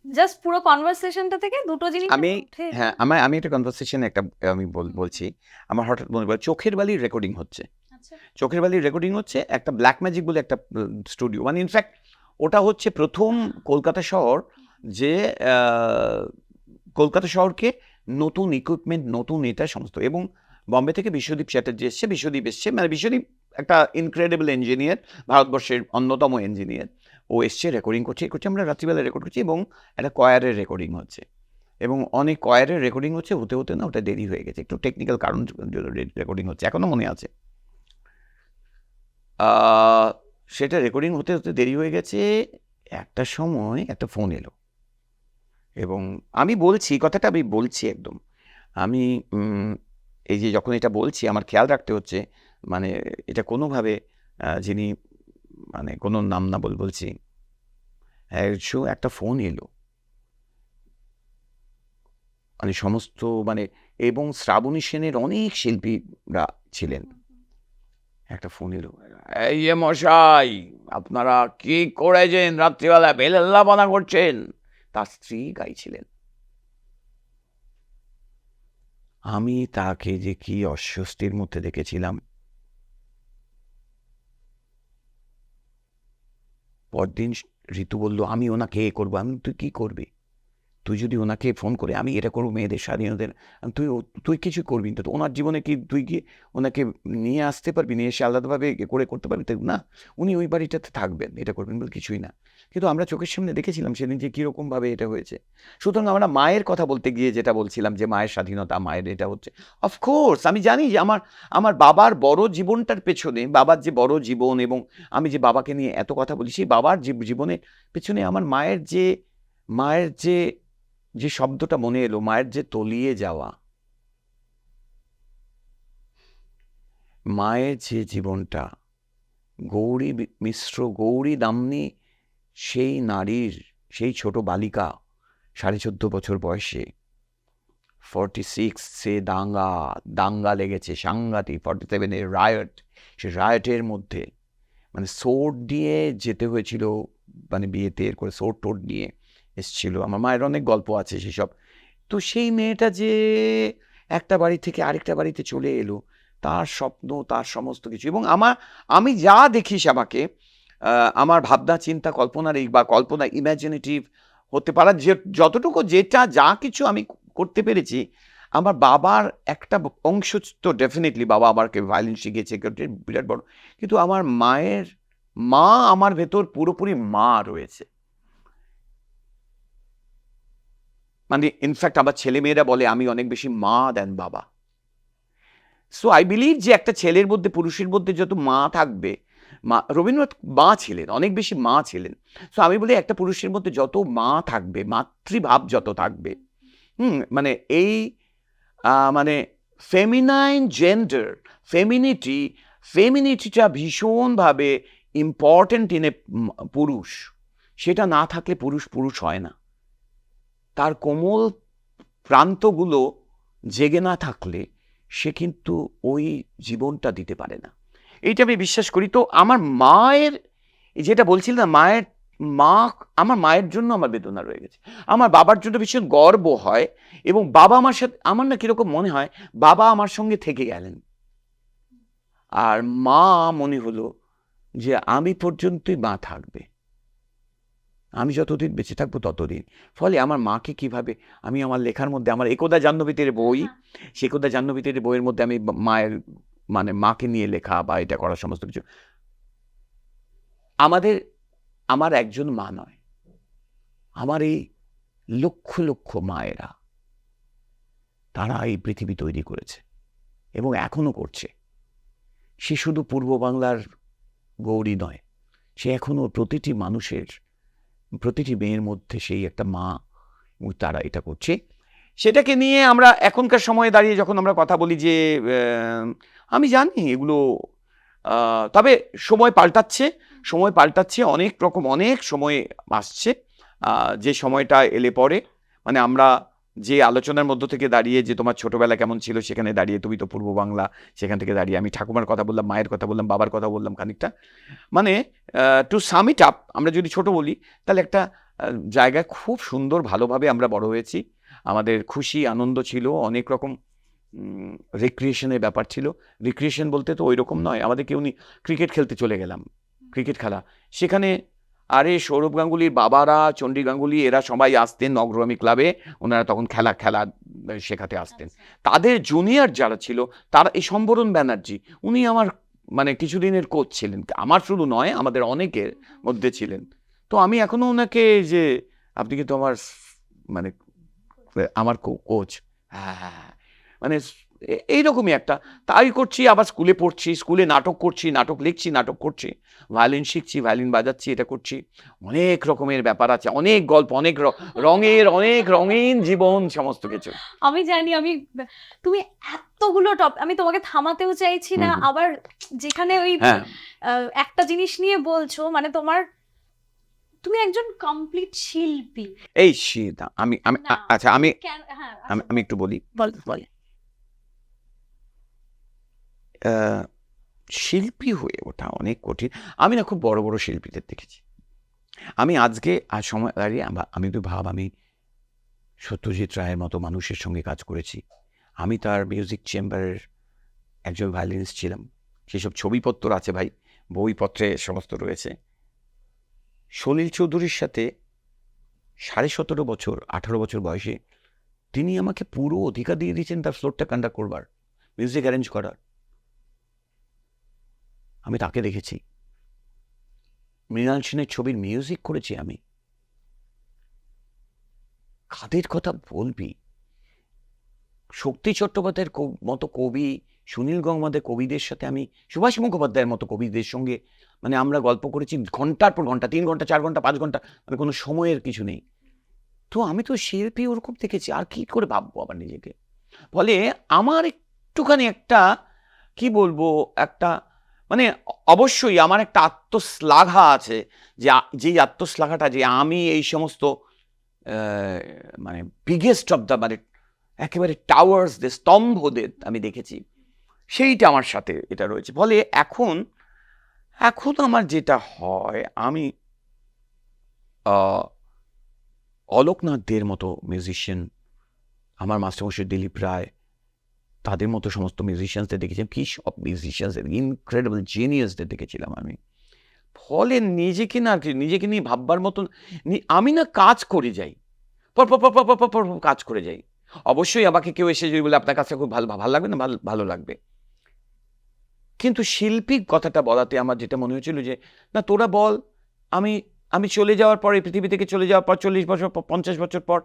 জাস্ট পুরো কনভারসেশনটা থেকে দুটো জিনিস আমি একটা কনভারসেশন আমি বলছি, আমার হঠাৎ মনে পড়ে চোখের বালির রেকর্ডিং হচ্ছে। চোখের বালির রেকর্ডিং হচ্ছে একটা ব্ল্যাক ম্যাজিক বলে একটা স্টুডিও, মানে ইনফ্যাক্ট ওটা হচ্ছে প্রথম কলকাতা শহর যে কলকাতা শহরকে নতুন ইকুইপমেন্ট, নতুন এটা সমস্ত, এবং বম্বে থেকে বিশ্বদীপ চ্যাটার্জি এসছে, মানে বিশ্বদীপ একটা ইনক্রেডিবল ইঞ্জিনিয়ার, ভারতবর্ষের অন্যতম ইঞ্জিনিয়ার। ও এসছে, রেকর্ডিং করছে, আমরা রাত্রিবেলা রেকর্ড করছি, এবং একটা কয়ারের রেকর্ডিং হচ্ছে, এবং অনেক কয়ারের রেকর্ডিং হতে হতে না ওটা দেরি হয়ে গেছে, একটু টেকনিক্যাল কারণ রেকর্ডিং হচ্ছে, এখনো মনে আছে। সেটা রেকর্ডিং হতে হতে দেরি হয়ে গেছে। একটা সময় একটা ফোন এলো, এবং আমি বলছি কথাটা, আমি বলছি একদম, আমি এই যে যখন এটা বলছি আমার খেয়াল রাখতে হচ্ছে, মানে এটা কোনোভাবে যিনি মানে কোনো নাম না বলছি, একটা ফোন এলো, মানে সমস্ত মানে, এবং শ্রাবণী সেনের অনেক শিল্পীরা ছিলেন। একটা ফোন এলো, এই যে মশাই, আপনারা কি করেছেন রাত্রিবেলা, বেলাল্লাপনা করছেন? তার স্ত্রী গাইছিলেন। আমি তাকে যে কি অস্বস্তির মধ্যে দেখেছিলাম। পরদিন ঋতু বলল, আমি ওনাকে করবো। আমি, তুই কি করবি? তুই যদি ওনাকে ফোন করে আমি এটা করবো মেয়েদের স্বাধীনতার, তুই কিছু করবি না, তো ওনার জীবনে কি তুই কি ওনাকে নিয়ে আসতে পারবি, নিয়ে এসে আলাদাভাবে করতে পারবি? না, উনি ওই বাড়িটাতে থাকবেন, এটা করবেন বলে কিছুই না। কিন্তু আমরা চোখের সামনে দেখেছিলাম সেদিন যে কীরকমভাবে এটা হয়েছে। সুতরাং আমরা মায়ের কথা বলতে গিয়ে যেটা বলছিলাম যে মায়ের স্বাধীনতা, মায়ের এটা হচ্ছে, অফকোর্স আমি জানি যে আমার বাবার বড় জীবনটার পেছনে, বাবার যে বড় জীবন, এবং আমি যে বাবাকে নিয়ে এত কথা বলি, সেই বাবার জীবনের পেছনে আমার মায়ের যে যে শব্দটা মনে এলো, মায়ের যে তলিয়ে যাওয়া, মায়ের যে জীবনটা, গৌরী মিশ্র, গৌরী দামনী, সেই নারীর, সেই ছোট বালিকা 14.5 বছর বয়সে 46 দাঙ্গা লেগেছে সাংঘাতিক, 47-এর রায়ট, সে রায়টের মধ্যে মানে সোর্ড দিয়ে যেতে হয়েছিল, মানে বিয়েতে করে সোর্ড নিয়ে এসেছিল। আমার মায়ের অনেক গল্প আছে সেসব। তো সেই মেয়েটা যে একটা বাড়ি থেকে আরেকটা বাড়িতে চলে এলো, তার স্বপ্ন, তার সমস্ত কিছু, এবং আমি যা দেখিস, আমাকে আমার ভাবনা চিন্তা কল্পনা ইমাজিনেটিভ হতে পারা যতটুকু যা কিছু আমি করতে পেরেছি, আমার বাবার একটা অংশ তো ডেফিনেটলি, বাবা আমাকে ভায়োলিন শিখিয়েছে, বিরাট বড়, কিন্তু আমার মা আমার ভেতর পুরোপুরি মা রয়েছে। মানে ইনফ্যাক্ট আমার ছেলেমেয়েরা বলে আমি অনেক বেশি মা দেন বাবা। সো আই বিলিভ যে একটা ছেলের মধ্যে, পুরুষের মধ্যে যত মা থাকবে, রবীন্দ্রনাথ মা ছিলেন, অনেক বেশি মা ছিলেন। সো আমি বলি একটা পুরুষের মধ্যে যত মা থাকবে, মাতৃভাব যত থাকবে, এই মানে ফেমিনাইন জেন্ডার, ফেমিনিটিটা ভীষণভাবে ইম্পর্টেন্ট ইন এ পুরুষ। সেটা না থাকলে পুরুষ হয় না। তার কোমল প্রান্তগুলো জেগে না থাকলে সে কিন্তু ওই জীবনটা দিতে পারে না, এইটা আমি বিশ্বাস করি। তো আমার মায়ের যেটা বলছিলাম না, আমার মায়ের জন্য আমার বেদনা রয়ে গেছে, আমার বাবার জন্য ভীষণ গর্ব হয়, এবং বাবা আমার সাথে, আমার না কিরকম মনে হয় বাবা আমার সঙ্গে থেকে গেলেন, আর মা মনে হলো যে আমি পর্যন্তই মা থাকবে, আমি যতদিন বেঁচে থাকবো ততদিন। ফলে আমার মাকে কিভাবে আমি আমার লেখার মধ্যে, আমার একদা জাহ্নবীতের বই, সে একদা জাহ্নবীতের বইয়ের মধ্যে আমি মাকে নিয়ে লেখা বা এটা করা সমস্ত কিছু। আমার একজন মা নয়, আমার এই লক্ষ লক্ষ মায়েরা, তারা এই পৃথিবী তৈরি করেছে এবং এখনো করছে। সে শুধু পূর্ব বাংলার গৌরী নয়, সে এখনো প্রতিটি মানুষের, প্রতিটি মেয়ের মধ্যে সেই একটা মা, এবং তারা এটা করছে। সেটাকে নিয়ে আমরা এখনকার সময়ে দাঁড়িয়ে যখন আমরা কথা বলি যে আমি জানি এগুলো, তবে সময় পাল্টাচ্ছে, অনেক রকম অনেক সময় আসছে, যে সময়টা এলে পরে, মানে আমরা যে আলোচনার মধ্য থেকে দাঁড়িয়ে, যে তোমার ছোটবেলা কেমন ছিল সেখানে দাঁড়িয়ে, তুমি তো পূর্ব বাংলা, সেখান থেকে দাঁড়িয়ে আমি ঠাকুমার কথা বললাম, মায়ের কথা বললাম, বাবার কথা বললাম খানিকটা, মানে টু সাম ইট আপ, আমরা যদি ছোট বলি তাহলে একটা জায়গায় খুব সুন্দর ভালোভাবে আমরা বড় হয়েছি। আমাদের খুশি আনন্দ ছিল, অনেক রকম রিক্রিয়েশনের ব্যাপার ছিল। রিক্রিয়েশন বলতে তো ওই রকম নয়, আমাদেরকে উনি ক্রিকেট খেলতে চলে গেলাম, ক্রিকেট খেলা, সেখানে আরে সৌরভ গাঙ্গুলির বাবারা, চণ্ডী গাঙ্গুলি, এরা সবাই আসতেন নগরমী ক্লাবে, ওনারা তখন খেলা শেখাতে আসতেন। তাদের জুনিয়র যারা ছিল, তারা, এই সম্বরণ ব্যানার্জি, উনি আমার মানে কিছুদিনের কোচ ছিলেন, আমার শুধু নয় আমাদের অনেকের মধ্যে ছিলেন। তো আমি এখনো ওনাকে, যে আপনি কিন্তু মানে আমার কোচ, হ্যাঁ, মানে এইরকমই একটা, তাই করছি। আবার স্কুলে পড়ছি, স্কুলে নাটক করছি, নাটক লিখছি, নাটক করছি, ভায়োলিন শিখছি, ভায়োলিন বাজাচ্ছি, এটা করছি, অনেক রকমের ব্যাপার আছে, অনেক গল্প, অনেক অনেক রঙিন জীবন, সমস্ত কিছু। আমি জানি, তুমি এতগুলো আমি তোমাকে থামাতেও চাইছি না, আবার যেখানে ওই একটা জিনিস নিয়ে বলছো, মানে তুমি একজন কমপ্লিট শিল্পী। এই আমি আচ্ছা, আমি একটু বলি। শিল্পী হয়ে ওঠা অনেক কঠিন। আমি না খুব বড় বড় শিল্পীদের দেখেছি। আমি আজকে সময় দাঁড়িয়ে আমি তো আমি সত্যজিৎ রায়ের মতো মানুষের সঙ্গে কাজ করেছি, আমি তার মিউজিক চেম্বারের একজন ভায়োলিনিস্ট ছিলাম, সেসব ছবিপত্র আছে ভাই, বইপত্রে সমস্ত রয়েছে। সলিল চৌধুরীর সাথে 17.5 বছর 18 বছর বয়সে তিনি আমাকে পুরো অধিকার দিয়ে দিয়েছেন তার ফ্লোরটা কন্ডাক্ট করবার, মিউজিক অ্যারেঞ্জ করার। আমি তাকে দেখেছি। মৃণাল সেনের ছবির মিউজিক করেছি আমি। কাদের কথা বলবি? শক্তি চট্টোপাধ্যায়ের মতো কবি, সুনীল গঙ্গোপাধ্যায়ের কবিদের সাথে আমি, সুভাষ মুখোপাধ্যায়ের মতো কবিদের সঙ্গে মানে আমরা গল্প করেছি ঘন্টার পর ঘন্টা, 3 ঘন্টা 4 ঘন্টা 5 ঘন্টা, মানে কোনো সময়ের কিছু নেই। তো আমি তো শিল্পী ওরকম দেখেছি, আর কি করে ভাববো আবার নিজেকে? ফলে আমার একটুখানি একটা কি বলবো, একটা মানে অবশ্যই আমার একটা আত্মশ্লাঘা আছে, যে যেই আত্মশ্লাঘাটা যে আমি এই সমস্ত মানে বিগেস্ট অফ দ্য মানে একেবারে টাওয়ার্সদের, স্তম্ভদের আমি দেখেছি, সেইটা আমার সাথে এটা রয়েছে। ফলে এখন আমার যেটা হয়, আমি অলোকনাথ দের মতো মিউজিশিয়ান, আমার মাস্টারমশাই দিলীপ রায়, তাদের মতো সমস্ত মিউজিশিয়ানসদের দেখেছিলাম। কি সব মিউজিশিয়ানসদের, ইনক্রেডিবল জিনিয়াসদের দেখেছিলাম আমি। ফলে নিজেকে নিয়ে ভাববার মতন আমি না কাজ করে যাই, পর কাজ করে যাই। অবশ্যই আমাকে কেউ এসে যদি বলে আপনার কাজটা খুব ভালো লাগবে না, ভালো লাগবে, কিন্তু শিল্পী কথাটা বলাতে আমার যেটা মনে হয়েছিল যে না তোরা বল, আমি চলে যাওয়ার পর, এই পৃথিবী থেকে চলে যাওয়ার পর 40 বছর 50 বছর পর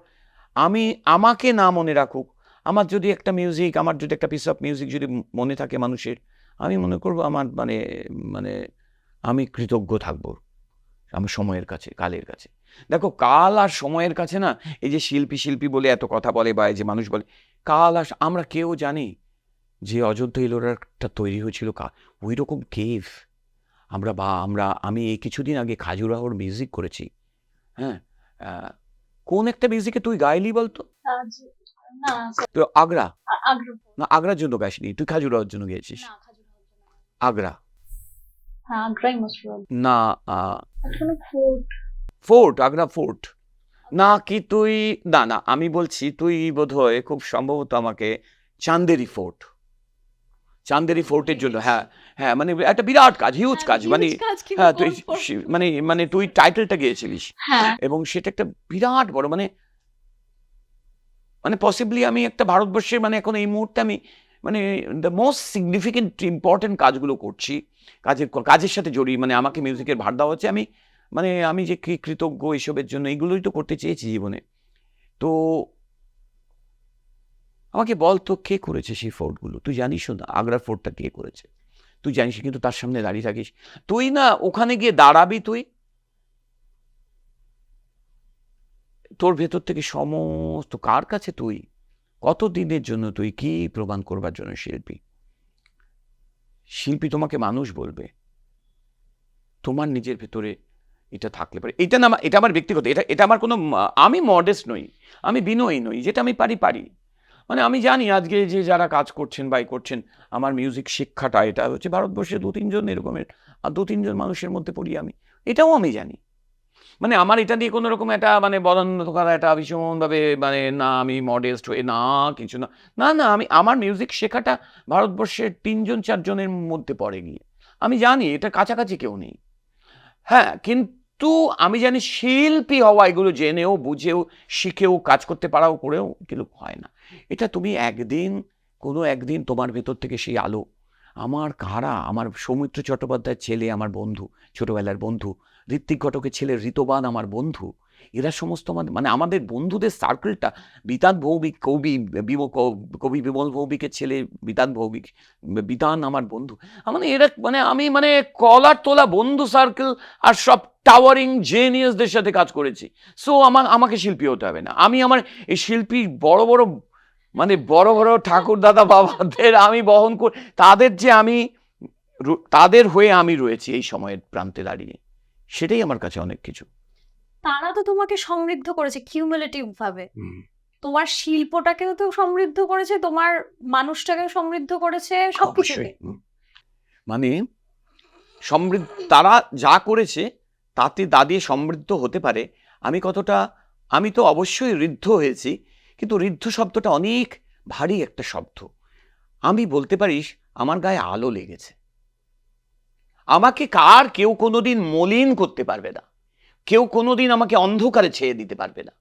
আমাকে না মনে রাখুক, আমার যদি একটা মিউজিক, আমার যদি একটা পিস অফ মিউজিক যদি মনে থাকে মানুষের, আমি মনে করবো আমার মানে আমি কৃতজ্ঞ থাকবো আমার সময়ের কাছে, কালের কাছে। দেখো কাল আর সময়ের কাছে না, এই যে শিল্পী বলে এত কথা বলে বা এই যে মানুষ বলে কাল আর, আমরা কেউ জানি যে অযোধ্যা ইলোরাটা তৈরি হয়েছিল ওই রকম কেভ। আমি এই কিছুদিন আগে খাজুরাহোর মিউজিক করেছি। হ্যাঁ, কোন একটা মিউজিকে তুই গাইলি বলতো? তো আগ্রা না, আগ্রার জন্য গাইসনি তুই, খাজুরাহোর জন্য গিয়েছিস। আগ্রা না, ফোর্ট, আগ্রা ফোর্ট না কি তুই? না আমি বলছি তুই বোধহয় খুব সম্ভবত আমাকে চান্দেরি ফোর্টের জন্য, হ্যাঁ মানে একটা বিরাট কাজ, হিউজ কাজ, মানে হ্যাঁ তুই মানে তুই টাইটেলটা গিয়েছিলিস, এবং সেটা একটা বিরাট বড় মানে পসিবলি আমি একটা ভারতবর্ষের মানে এখন এই মুহূর্তে আমি মানে দ্য মোস্ট সিগনিফিকেন্ট ইম্পর্টেন্ট কাজগুলো করছি, কাজের সাথে জড়িয়ে, মানে আমাকে মিউজিকের ভার দেওয়া হচ্ছে। আমি যে কি কৃতজ্ঞ এইসবের জন্য, এইগুলোই তো করতে চেয়েছি জীবনে। তো আমাকে বল তো কে করেছে সেই ফোর্টগুলো? তুই জানিস না আগ্রার ফোর্টটা কে করেছে? তুই জানিস, কিন্তু তার সামনে দাঁড়িয়ে থাকিস তুই, না ওখানে গিয়ে দাঁড়াবি তুই, তোর ভেতর থেকে সমস্ত কার কাছে, তুই কত দিনের জন্য, তুই কি প্রমাণ করবার জন্য শিল্পী তোমাকে মানুষ বলবে, তোমার নিজের ভেতরে এটা থাকলে পারে। এটা না, এটা আমার ব্যক্তিগত, এটা আমার কোনো, আমি মডেস্ট নই, আমি বিনয়ী নই, যেটা আমি পারি। মানে আমি জানি আজকে যে যারা কাজ করছেন বা করছেন, আমার মিউজিক শিক্ষাটা এটা হচ্ছে ভারতবর্ষে 2-3 জন এরকমের, আর 2-3 জন মানুষের মধ্যে পড়ি আমি, এটাও আমি জানি। মানে আমার এটা দিয়ে কোনো রকম একটা মানে বদান্য করা একটা ভীষণভাবে মানে না আমি মডেস্ট হয়ে না কিছু না আমার মিউজিক শেখাটা ভারতবর্ষের 3-4 জনের মধ্যে পড়ে গিয়ে, আমি জানি এটা কাছাকাছি কেউ নেই। হ্যাঁ, কিন্তু আমি জানি শিল্পী হওয়া এগুলো জেনেও বুঝেও শিখেও কাজ করতে পারাও করেও এগুলো হয় না। এটা তুমি কোনো একদিন তোমার ভেতর থেকে সেই আলো, আমার সৌমিত্র চট্টোপাধ্যায়ের ছেলে আমার বন্ধু, ছোটবেলার বন্ধু, ঋত্বিক ঘটকের ছেলে ঋতবান আমার বন্ধু, এরা সমস্ত মানে আমাদের বন্ধুদের সার্কেলটা, বিতান ভৌমিক কবি বিমল ভৌমিকের ছেলে বিতান আমার বন্ধু, এরা আমি কলার তোলা বন্ধু সার্কেল, আর সব টাওয়ারিং জেনিয়াসদের সাথে কাজ করেছি। সো আমাকে শিল্পী হতে হবে না, আমি আমার এই শিল্পী বড় বড় ঠাকুর দাদা বাবাদের আমি বহন করি, তাদের হয়ে আমি রয়েছি এই সময়ের প্রান্তে দাঁড়িয়ে, সেটাই আমার কাছে অনেক কিছু। তারা তো তোমাকে সমৃদ্ধ করেছে কিউমুলেটিভ ভাবে, তোমার শিল্পটাকেও তো সমৃদ্ধ করেছে, তোমার মানুষটাকেও সমৃদ্ধ করেছে, সবকিছু মানে সমৃদ্ধ তারা যা করেছে তাতে দাদিয়ে সমৃদ্ধ হতে পারে। আমি তো অবশ্যই ঋদ্ধ হয়েছি, কিন্তু ঋদ্ধ শব্দটা অনেক ভারী একটা শব্দ। আমি বলতে পারিস আমার গায়ে আলো লেগেছে, আমাকে কেউ কোনোদিন মলিন করতে পারবে না, কেউ কোনোদিন আমাকে অন্ধকারে ছেড়ে দিতে পারবে না।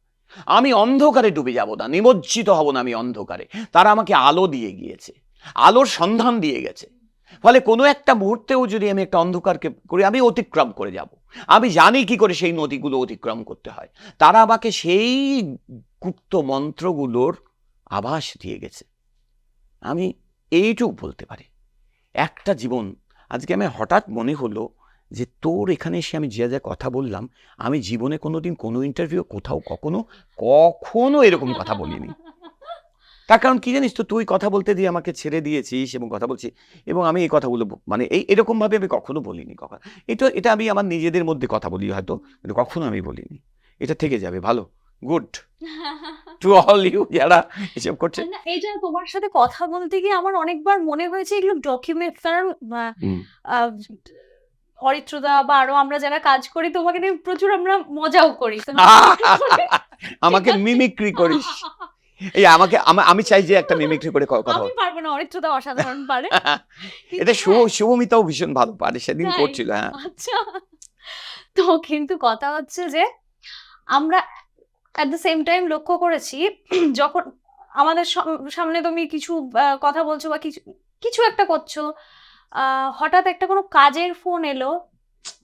আমি অন্ধকারে ডুবে যাব না, নিমজ্জিত হব না আমি অন্ধকারে। তারা আমাকে আলো দিয়ে গিয়েছে, আলোর সন্ধান দিয়ে গেছে। ফলে কোনো একটা মুহূর্তেও যদি আমি একটা অন্ধকারকে করি, আমি অতিক্রম করে যাব। আমি জানি কি করে সেই নদীগুলো অতিক্রম করতে হয়। তারা আমাকে সেই গুপ্ত মন্ত্রগুলোর আভাস দিয়ে গেছে। আমি এইটুকু বলতে পারি। একটা জীবন, আজকে আমি হঠাৎ মনে হলো যে তোর এখানে এসে আমি যা যা কথা বললাম, আমি জীবনে কোনোদিন কোনো ইন্টারভিউ কোথাও কখনো এরকম কথা বলিনি। তার কারণ কি জানিস তো, তুই কথা বলতে দিয়ে আমাকে ছেড়ে দিয়েছিস এবং কথা বলছি, এবং আমি এই কথাগুলো মানে এরকমভাবে আমি কখনো বলিনি। এটা আমি আমার নিজেদের মধ্যে কথা বলি হয়তো, কিন্তু কখনো আমি বলিনি। এটা থেকে যাবে, ভালো, গুড টু অল ইউ যারা এসব করছে। না, এইটা তোমার সাথে কথা বলতে গিয়ে আমার অনেকবার মনে হয়েছে এগুলো ডকুমেন্ট, কারণ অরিত্রদা বা আরো আমরা যারা কাজ করি তোমাকে নিয়ে প্রচুর আমরা মজাও করি। আমাকে মিমিক্রি করিস, এই আমাকে আমি চাই যে একটা মিমিক্রি করে কথা আমি পারবো না, অরিত্রদা অসাধারণ পারে। এটা শুভমিতাও ভীষণ ভালো পারে, সেদিন করছিল। হ্যাঁ, আচ্ছা। তো কিন্তু কথা হচ্ছে যে আমরা অ্যাট দ্য সেম টাইম লক্ষ্য করেছি, যখন আমাদের সামনে তুমি কিছু কথা বলছো বা কিছু একটা করছো, হঠাৎ একটা কোনো কাজের ফোন এলো,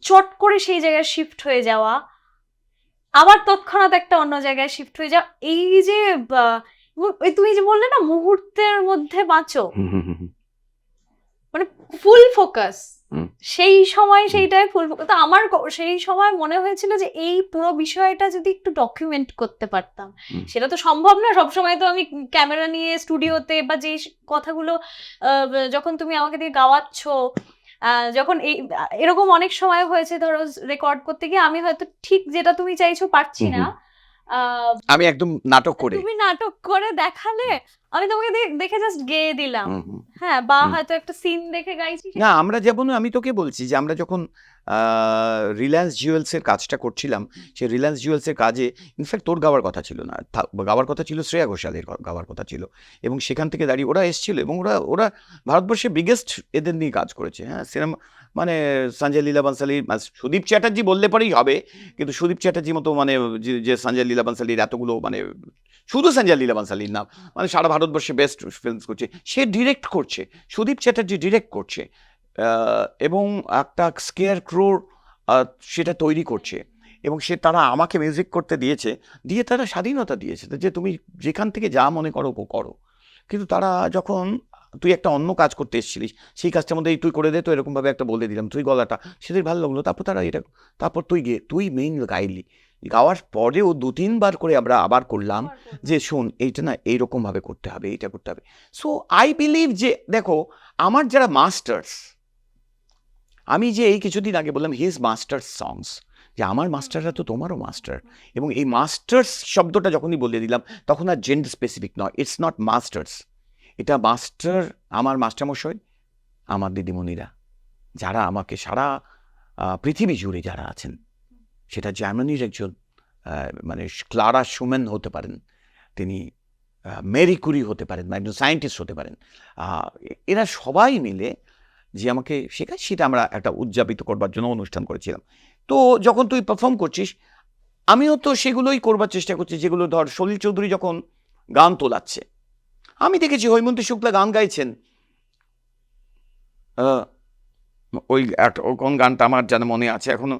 চট করে সেই জায়গায় শিফট হয়ে যাওয়া, আবার তৎক্ষণাৎ একটা অন্য জায়গায় শিফট হয়ে যাওয়া, এই যে তুমি যে বললে না মুহূর্তের মধ্যে বাঁচো, মানে ফুল ফোকাস সেই সময়, সেইটাই ফুল ফোকাস। তো আমার সেই সময় মনে হয়েছিল যে এই পুরো বিষয়টা যদি একটু ডকুমেন্ট করতে পারতাম। সেটা তো সম্ভব না সবসময়, তো আমি ক্যামেরা নিয়ে স্টুডিওতে বা যে কথাগুলো যখন তুমি আমাকে দিয়ে গাওয়াচ্ছ, যখন এরকম অনেক সময় হয়েছে, ধরো রেকর্ড করতে গিয়ে আমি হয়তো ঠিক যেটা তুমি চাইছো পারছি না, আমি একদম নাটক করে, তুমি নাটক করে দেখালে আমি তোমাকে দেখে জাস্ট গেয়ে দিলাম। হ্যাঁ, বা হয়তো একটা সিন দেখে গাইছি না। আমরা যেমন, আমি তোকে বলছি যে আমরা যখন রিলায়েন্স জুয়েলসের কাজটা করছিলাম, সেই রিলায়েন্স জুয়েলসের কাজে ইনফ্যাক্ট তোর গাওয়ার কথা ছিল না, গাওয়ার কথা ছিল শ্রেয়া ঘোষালের গাওয়ার কথা ছিল, এবং সেখান থেকে দাঁড়িয়ে ওরা এসেছিল, এবং ওরা ভারতবর্ষের বিগেস্ট এদের নিয়ে কাজ করেছে। হ্যাঁ, সিনেমা মানে সঞ্জয় লীলা বানসালির, সুদীপ চ্যাটার্জি বললে পরেই হবে, কিন্তু সুদীপ চ্যাটার্জি মতো মানে যে সঞ্জয় লীলা বানসালির এতগুলো, মানে শুধু সঞ্জয় লীলা বানসালির নাম, মানে সারা ভারতবর্ষে বেস্ট ফিল্মস করছে, সে ডিরেক্ট করছে, সুদীপ চ্যাটার্জি ডিরেক্ট করছে, এবং একটা স্কেয়ার ক্রোর সেটা তৈরি করছে, এবং তারা আমাকে মিউজিক করতে দিয়ে তারা স্বাধীনতা দিয়েছে যে তুমি যেখান থেকে যা মনে করো করো। কিন্তু তারা যখন তুই একটা অন্য কাজ করতে এসেছিলিস, সেই কাজটার মধ্যে তুই করে দে, তো এরকমভাবে একটা বলে দিলাম, তুই গলাটা, সেদের ভালো লাগলো, তারপর তারা তারপর তুই মেইন গাইলি, গাওয়ার পরেও 2-3 বার করে আমরা আবার করলাম যে শোন এইটা না এইরকমভাবে করতে হবে, এইটা করতে হবে। সো আই বিলিভ যে দেখো, আমার যারা মাস্টার্স, আমি যে এই কিছুদিন আগে বললাম হিজ মাস্টার্স সংস, যে আমার মাস্টাররা তো তোমারও মাস্টার, এবং এই মাস্টার্স শব্দটা যখনই বলে দিলাম তখন আর জেন্ডার স্পেসিফিক নয়, ইটস নট মাস্টার্স, এটা মাস্টার, আমার মাস্টারমশাই, আমার দিদিমণিরা, যারা আমাকে সারা পৃথিবী জুড়ে যারা আছেন, সেটা জার্মানির একজন মানে ক্লারা শুমেন হতে পারেন, তিনি মেরি কুরি হতে পারেন, বা একজন সায়েন্টিস্ট হতে পারেন, এরা সবাই মিলে যে আমাকে শেখায়, সেটা আমরা একটা উদযাপিত করবার জন্য অনুষ্ঠান করেছিলাম। তো যখন তুই পারফর্ম করছিস, আমিও তো সেগুলোই করবার চেষ্টা করছি, যেগুলো ধর সলিল চৌধুরী যখন গান তোলাচ্ছে, আমি দেখেছি হৈমন্তী শুক্লা গান গাইছেন, ওই কোন গানটা আমার যেন মনে আছে এখনো,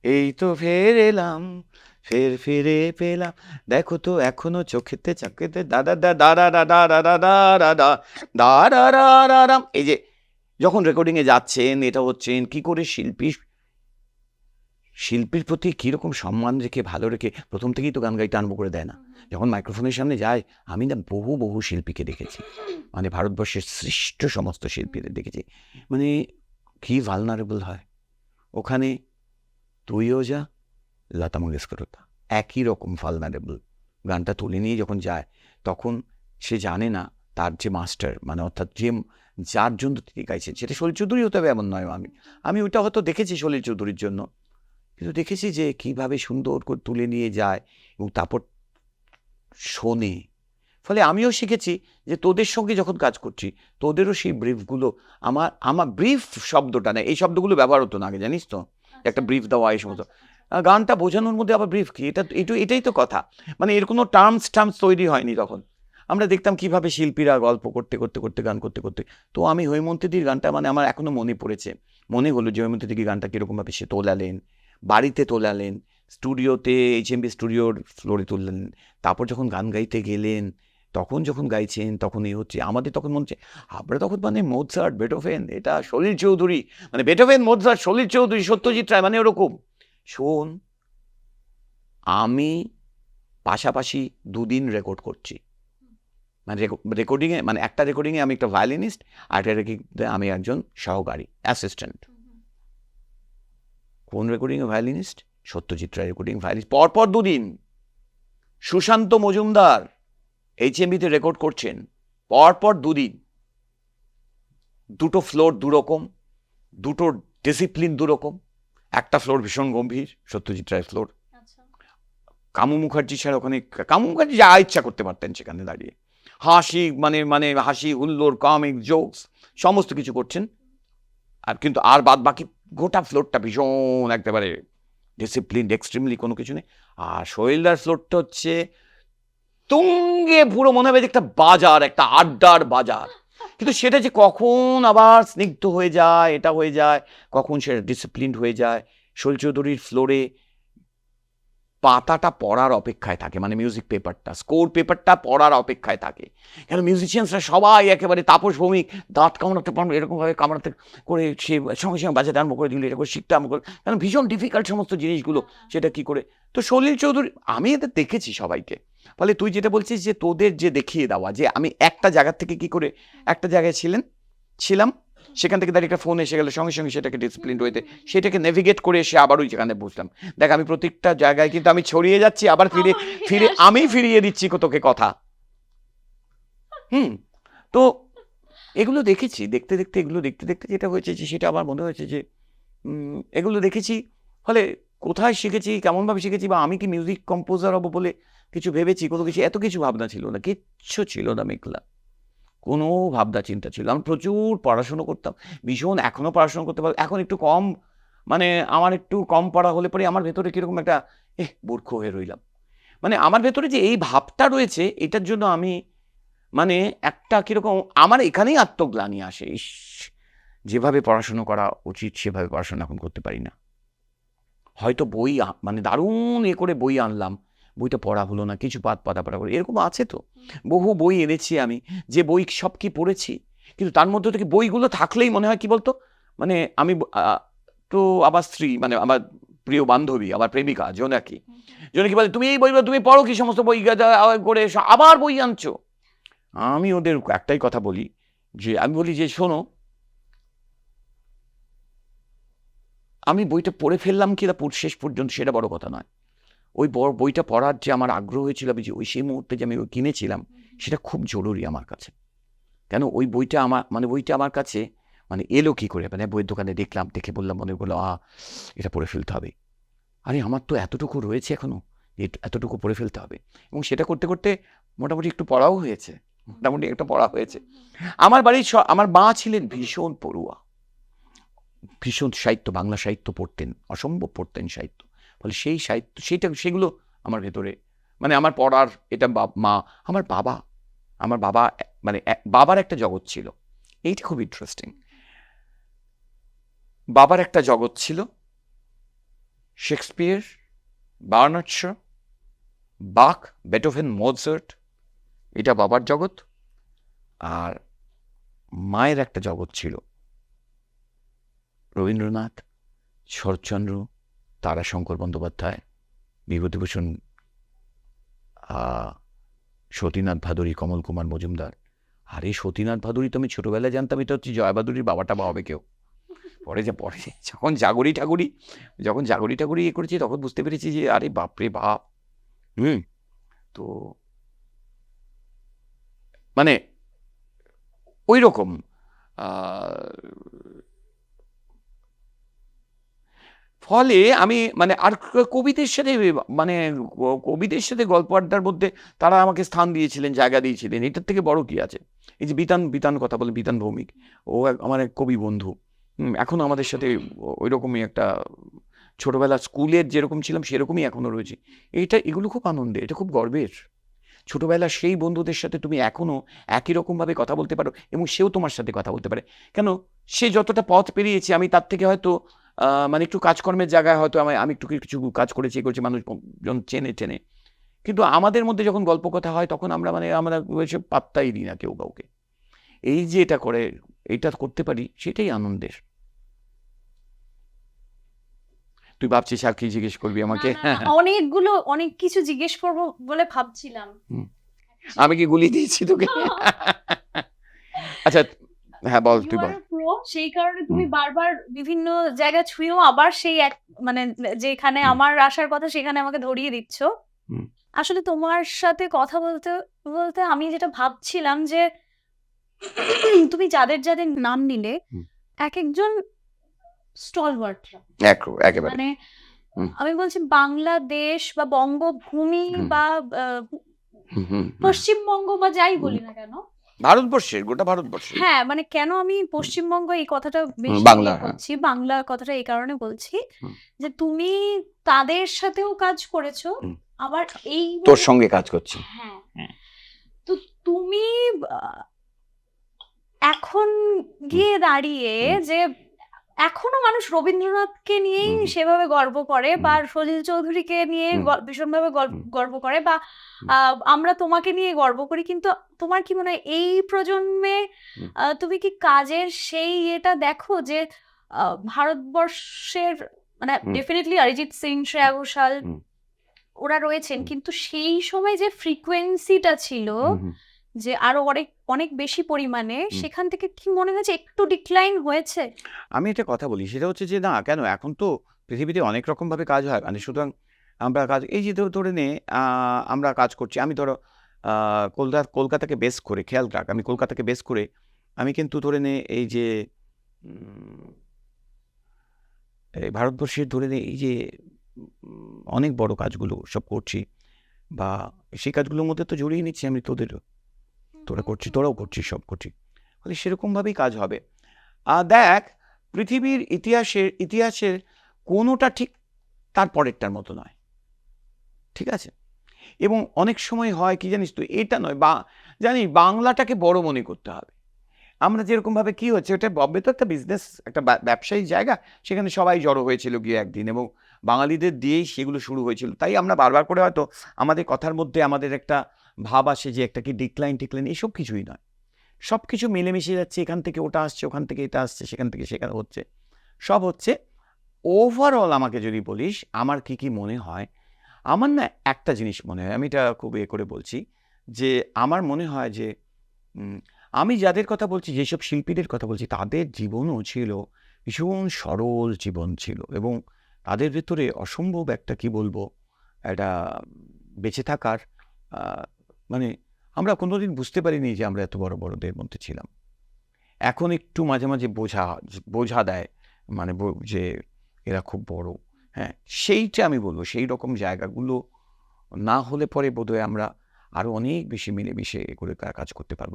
এই তো ফের এলাম, ফিরে পেলাম, দেখো তো এখনো চোখেতে চাকেতে দাদা দা, এই যে যখন রেকর্ডিংয়ে যাচ্ছেন, এটা হচ্ছেন কি করে, শিল্পীর প্রতি কীরকম সম্মান রেখে, ভালো রেখে, প্রথম থেকেই তো গান গাইতে আরম্ভ করে দেয় না। যখন মাইক্রোফোনের সামনে যায়, আমি না বহু শিল্পীকে দেখেছি, মানে ভারতবর্ষের শ্রেষ্ঠ সমস্ত শিল্পীদের দেখেছি, মানে কি ভালনারেবল হয় ওখানে। তুইও যা, লতা মঙ্গেশকরও তা, একই রকম ভালনারেবল। গানটা তুলে নিয়ে যখন যায়, তখন সে জানে না তার যে মাস্টার, মানে অর্থাৎ যার জন্য তিনি গাইছেন, সেটা সলিল চৌধুরী হতে হবে এমন নয়। আমি ওইটা হয়তো দেখেছি সলিল চৌধুরীর জন্য, কিন্তু দেখেছি যে কীভাবে সুন্দর করে তুলে নিয়ে যায়, এবং তারপর শোনে, ফলে আমিও শিখেছি যে তোদের সঙ্গে যখন কাজ করছি তোদেরও সেই ব্রিফগুলো আমার ব্রিফ শব্দটা না, এই শব্দগুলো ব্যবহার হতো না আগে, জানিস তো, একটা ব্রিফ দেওয়া এই সমস্ত গানটা বোঝানোর মধ্যে আবার ব্রিফ কি, এটাই তো কথা। মানে এর কোনো টার্মস তৈরি হয়নি তখন। আমরা দেখতাম কিভাবে শিল্পীরা গল্প করতে করতে করতে গান করতে করতে। তো আমি হৈমন্তীদির গানটা মানে আমার এখনো মনে পড়েছে, মনে হলো যে হৈমন্তীদির গানটা কীরকমভাবে সে তোলালেন, বাড়িতে তোলালেন, স্টুডিওতে HMV স্টুডিওর ফ্লোরে তুললেন, তারপর যখন গান গাইতে গেলেন তখন যখন গাইছেন তখন এই হচ্ছে আমাদের তখন মনে হচ্ছে আমরা তখন মানে মোৎসার্ট, বেটোফেন, এটা সলিল চৌধুরী, মানে বেটোফেন, মোৎসার্ট, সলিল চৌধুরী, সত্যজিৎ রায়, মানে ওরকম। শোন, আমি পাশাপাশি 2 দিন রেকর্ড করছি, মানে রেকর্ডিংয়ে, মানে একটা রেকর্ডিংয়ে আমি একটা ভায়োলিনিস্ট, আর একটা রেকর্ডিংয়ে আমি একজন সহকারী অ্যাসিস্ট্যান্ট। কোন রেকর্ডিংয়ে ভায়োলিনিস্ট? সত্যজিৎ রায় রেকর্ডিং ভায়োলিনিস্ট। পরপর 2 দিন সুশান্ত মজুমদার HMV-তে রেকর্ড করছেন, পরপর 2 দিন, দুটো ফ্লোর দুরকম, দুটো ডিসিপ্লিন দুরকম। একটা ফ্লোর ভীষণ গম্ভীর, সত্যজিৎ রায় ফ্লোর। কামু মুখার্জি স্যার ওখানে, কামু মুখার্জি যা ইচ্ছা করতে পারতেন সেখানে দাঁড়িয়ে, হাসি মানে মানে হাসি হুল্লোড়, কমিক জোকস সমস্ত কিছু করছেন। আর কিন্তু আর বাদ বাকি গোটা ফ্লোরটা ভীষণ একেবারে ডিসিপ্লিন, এক্সট্রিমলি কোনো কিছু নেই। আর সোহেলদার ফ্লোরটা হচ্ছে তুঙ্গে, পুরো মনে হবে একটা বাজার, একটা আড্ডার বাজার। কিন্তু সেটা যে কখন আবার স্নিগ্ধ হয়ে যায়, এটা হয়ে যায়, কখন সেটা ডিসিপ্লিন হয়ে যায়। শৈল চৌধুরীর ফ্লোরে পাতাটা পড়ার অপেক্ষায় থাকে, মানে মিউজিক পেপারটা, স্কোর পেপারটা পড়ার অপেক্ষায় থাকে। কেন মিউজিশিয়ানসরা সবাই একেবারে তাপস ভৌমিক, দাঁত কামড়াতে পারবে এরকমভাবে কামড়াতে করে সে সঙ্গে সঙ্গে বাজাতে আরম্ভ করে দিল, এটা করে শিখতে আরম্ভ করে, কারণ ভীষণ ডিফিকাল্ট সমস্ত জিনিসগুলো, সেটা কি করে। তো সলিল চৌধুরী, আমি এদের দেখেছি সবাইকে। ফলে তুই যেটা বলছিস যে তোদের যে দেখিয়ে দেওয়া, যে আমি একটা জায়গার থেকে কি করে একটা জায়গায় ছিলাম, সেখান থেকে দাঁড়িয়ে একটা ফোন এসে গেলে সঙ্গে সঙ্গে সেটাকে ডিসিপ্লিন হইতে, সেটাকে নেভিগেট করে এসে আবার ওই যেখানে বুঝলাম। দেখ, আমি প্রত্যেকটা জায়গায় কিন্তু আমি ছড়িয়ে যাচ্ছি, আবার ফিরে আমি ফিরিয়ে দিচ্ছি তোকে কথা। তো এগুলো দেখেছি, দেখতে দেখতে যেটা হয়েছে যে সেটা আমার মনে হয়েছে যে এগুলো দেখেছি। ফলে কোথায় শিখেছি, কেমনভাবে শিখেছি, বা আমি কি মিউজিক কম্পোজার হবো বলে কিছু ভেবেছি, কোনো কিছু, এত কিছু ভাবনা ছিল না, কিচ্ছু ছিল না মেঘলা, কোনো ভাবনা চিন্তা ছিল। আমি প্রচুর পড়াশুনো করতাম, ভীষণ, এখনও পড়াশুনো করতে পারি, এখন একটু কম, মানে আমার একটু কম পড়া হলে পরে আমার ভেতরে কীরকম একটা মূর্খ হয়ে রইলাম। মানে আমার ভেতরে যে এই ভাবটা রয়েছে, এটার জন্য আমি মানে একটা কীরকম আমার এখানেই আত্মগ্লানি আসে, যেভাবে পড়াশুনো করা উচিত সেভাবে পড়াশোনা এখন করতে পারি না। হয়তো বই মানে দারুণ করে বই আনলাম, বইটা পড়া হলো না, কিছু পাতা করে, এরকম আছে তো। বহু বই এনেছি আমি, যে বই সব কি পড়েছি, কিন্তু তার মধ্যে থেকে বইগুলো থাকলেই মনে হয় কি বলতো, মানে আমি তো আমার স্ত্রী, মানে আমার প্রিয় বান্ধবী, আমার প্রেমিকা জোনাকি বলে, তুমি এই বইগুলো তুমি পড়ো কি, সমস্ত বই করে আবার বই আনছো। আমি ওদের একটাই কথা বলি, আমি বলি যে শোনো, আমি বইটা পড়ে ফেললাম কি শেষ পর্যন্ত সেটা বড় কথা নয়। ওই বইটা পড়ার যে আমার আগ্রহ হয়েছিল, আমি যে সেই মুহূর্তে যে আমি কিনেছিলাম, সেটা খুব জরুরি আমার কাছে। কেন ওই বইটা আমার কাছে মানে এলো কি করে, মানে বইয়ের দোকানে দেখলাম, দেখে বললাম, মনে করলো এটা পড়ে ফেলতে হবে। আরে আমার তো এতটুকু রয়েছে এখনো, এতটুকু পড়ে ফেলতে হবে। এবং সেটা করতে করতে মোটামুটি একটু পড়াও হয়েছে, আমার বাড়ির আমার মা ছিলেন ভীষণ পড়ুয়া, ভীষণ সাহিত্য, বাংলা সাহিত্য পড়তেন, অসম্ভব পড়তেন সাহিত্য। ফলে সেই সাহিত্য সেগুলো আমার ভেতরে, মানে আমার পড়ার এটা মা, আমার বাবা মানে বাবার একটা জগৎ ছিল, এইটা খুব ইন্টারেস্টিং। বাবার একটা জগৎ ছিল, শেক্সপিয়ার, বার্নার্ড শ, বাক, বেটোভেন, মোৎসার্ট, এটা বাবার জগৎ। আর মায়ের একটা জগৎ ছিল রবীন্দ্রনাথ, শরৎচন্দ্র, তারাশঙ্কর বন্দ্যোপাধ্যায়, বিভূতিভূষণ, সতীনাথ ভাদুরী, কমল কুমার মজুমদার। আর এই সতীনাথ ভাদুরী তো আমি ছোটবেলায় জানতাম এটা হচ্ছে জয়া ভাদুরীর বাবাটা বা হবে কেউ। পরে যখন জাগরি ঠাকুরি করেছি, তখন বুঝতে পেরেছি যে আরে বাপরে বাপ। তো মানে ওই রকম ফলে আমি মানে আর কবিদের সাথে মানে কবিদের সাথে গল্প আড্ডার মধ্যে তারা আমাকে স্থান দিয়েছিলেন, জায়গা দিয়েছিলেন, এটার থেকে বড় কি আছে? এই যে বিতান কথা বলে, বিতান ভৌমিক, ও আমার এক কবি বন্ধু, এখনো আমাদের সাথে ওই রকমই একটা ছোটবেলা স্কুলের যেরকম ছিলাম সেরকমই এখনো রয়েছে। এগুলো খুব আনন্দের, এটা খুব গর্বের। ছোটবেলার সেই বন্ধুদের সাথে তুমি এখনো একই রকমভাবে কথা বলতে পারো এবং সেও তোমার সাথে কথা বলতে পারে। কেন? সে যতটা পথ পেরিয়েছে আমি তার থেকে হয়তো মানে একটু কাজকর্মের জায়গায় হয়তো আমি একটু কিছু কাজ করেছি মানুষজন চেনে, কিন্তু আমাদের মধ্যে যখন গল্প কথা হয় তখন আমরা এসব পাত্তাই দিই না কেউ কাউকে। এই যে এটা করতে পারি সেটাই আনন্দের। তুই ভাবছিস আর কি জিজ্ঞেস করবি আমাকে? অনেক কিছু জিজ্ঞেস করবো বলে ভাবছিলাম। আমি কি গুলি দিয়েছি তোকে? আচ্ছা হ্যাঁ বল, তুই বল। সেই কারণে তুমি বারবার বিভিন্ন জায়গা ছুঁয়েও আবার সেই এক মানে যেখানে আমার আসার কথা সেখানে আমাকে ধরিয়ে দিচ্ছ। আসলে তোমার সাথে কথা বলতে বলতে আমি যেটা ভাবছিলাম যে তুমি যাদের নাম নিলে এক একজন স্টলওয়ার্টরা, একেবারে মানে আমি বলছি বাংলাদেশ বা বঙ্গভূমি বা পশ্চিমবঙ্গ বা যাই বলি না কেন, ভারতবর্ষের, গোটা ভারতবর্ষের। হ্যাঁ মানে কেন আমি পশ্চিমবঙ্গ এই কথাটা বেশি বলছি, বাংলা কথাটা এই কারণে বলছি যে তুমি তাদের সাথেও কাজ করেছো, আবার এই তোর সঙ্গে কাজ করছি। হ্যাঁ, তো তুমি এখন গিয়ে দাঁড়িয়ে যে এখনো মানুষ রবীন্দ্রনাথকে নিয়েই সেভাবে গর্ব করে বা সলিল চৌধুরীকে নিয়ে ভীষণভাবে গর্ব করে বা আমরা তোমাকে নিয়ে গর্ব করি, কিন্তু তোমার কি মনে হয় এই প্রজন্মে তুমি কি কাজের সেই এটা দেখো যে ভারতবর্ষের মানে ডেফিনেটলি অরিজিৎ সিং, শ্রেয়া ঘোষাল ওরা রয়েছেন, কিন্তু সেই সময় যে ফ্রিকোয়েন্সিটা ছিল যে আরো অনেক বেশি পরিমাণে, সেখান থেকে কি মনে হয়েছে একটু ডিক্লাইন হয়েছে? আমি একটা কথা বলি, সেটা হচ্ছে যে না, কেন এখন তো পৃথিবীতে অনেক রকম ভাবে কাজ হয়, মানে সুতরাং আমরা কাজ এই যে ধরে নে আমরা কাজ করছি, আমি ধরো কলকাতাকে বেস করে, খেয়াল রাখ আমি কলকাতাকে বেস করে আমি কিন্তু ধরে নে এই যে ভারতবর্ষের ধরে নে এই যে অনেক বড় কাজগুলো সব করছি, বা সেই কাজগুলোর মধ্যে তো জড়িয়ে নিচ্ছি আমি তোদেরও, তোরা করছি, তোরাও করছিস, সব করছি, ফলে সেরকমভাবেই কাজ হবে। দেখ, পৃথিবীর ইতিহাসের কোনোটা ঠিক তার পরেরটার মতো নয়, ঠিক আছে? এবং অনেক সময় হয় কি জানিস তো, এটা নয় জানি বাংলাটাকে বড় মনে করতে হবে। আমরা যেরকমভাবে কি হচ্ছে, ওটা বম্বে তো একটা বিজনেস, একটা ব্যবসায়িক জায়গা, সেখানে সবাই জড়ো হয়েছিল গিয়ে একদিন, এবং বাঙালিদের দিয়েই সেগুলো শুরু হয়েছিল। তাই আমরা বারবার করে হয়তো আমাদের কথার মধ্যে আমাদের একটা ভাব আসে যে একটা কি ডিক্লাইন এসব কিছুই নয়, সব কিছু মিলেমিশে যাচ্ছে, এখান থেকে ওটা আসছে, ওখান থেকে এটা আসছে, সেখান থেকে সেখানে হচ্ছে, সব হচ্ছে। ওভারঅল আমাকে যদি বলিস আমার কি মনে হয়, আমার না একটা জিনিস মনে হয়, আমি এটা খুব করে বলছি যে আমার মনে হয় যে আমি যাদের কথা বলছি, যেসব শিল্পীদের কথা বলছি, তাদের জীবনও ছিল ভীষণ সরল জীবন ছিল, এবং তাদের ভেতরে অসম্ভব একটা কি বলবো একটা বেঁচে থাকার মানে আমরা কোনোদিন বুঝতে পারিনি যে আমরা এত বড় বড়দের মধ্যে ছিলাম। এখন একটু মাঝে মাঝে বোঝা দেয়, মানে যে এরা খুব বড়, হ্যাঁ সেইটা আমি বলবো, সেই রকম জায়গাগুলো না হলে পরে বোধহয় আমরা আরো অনেক বেশি মিলেমিশে করে কাজ করতে পারবো,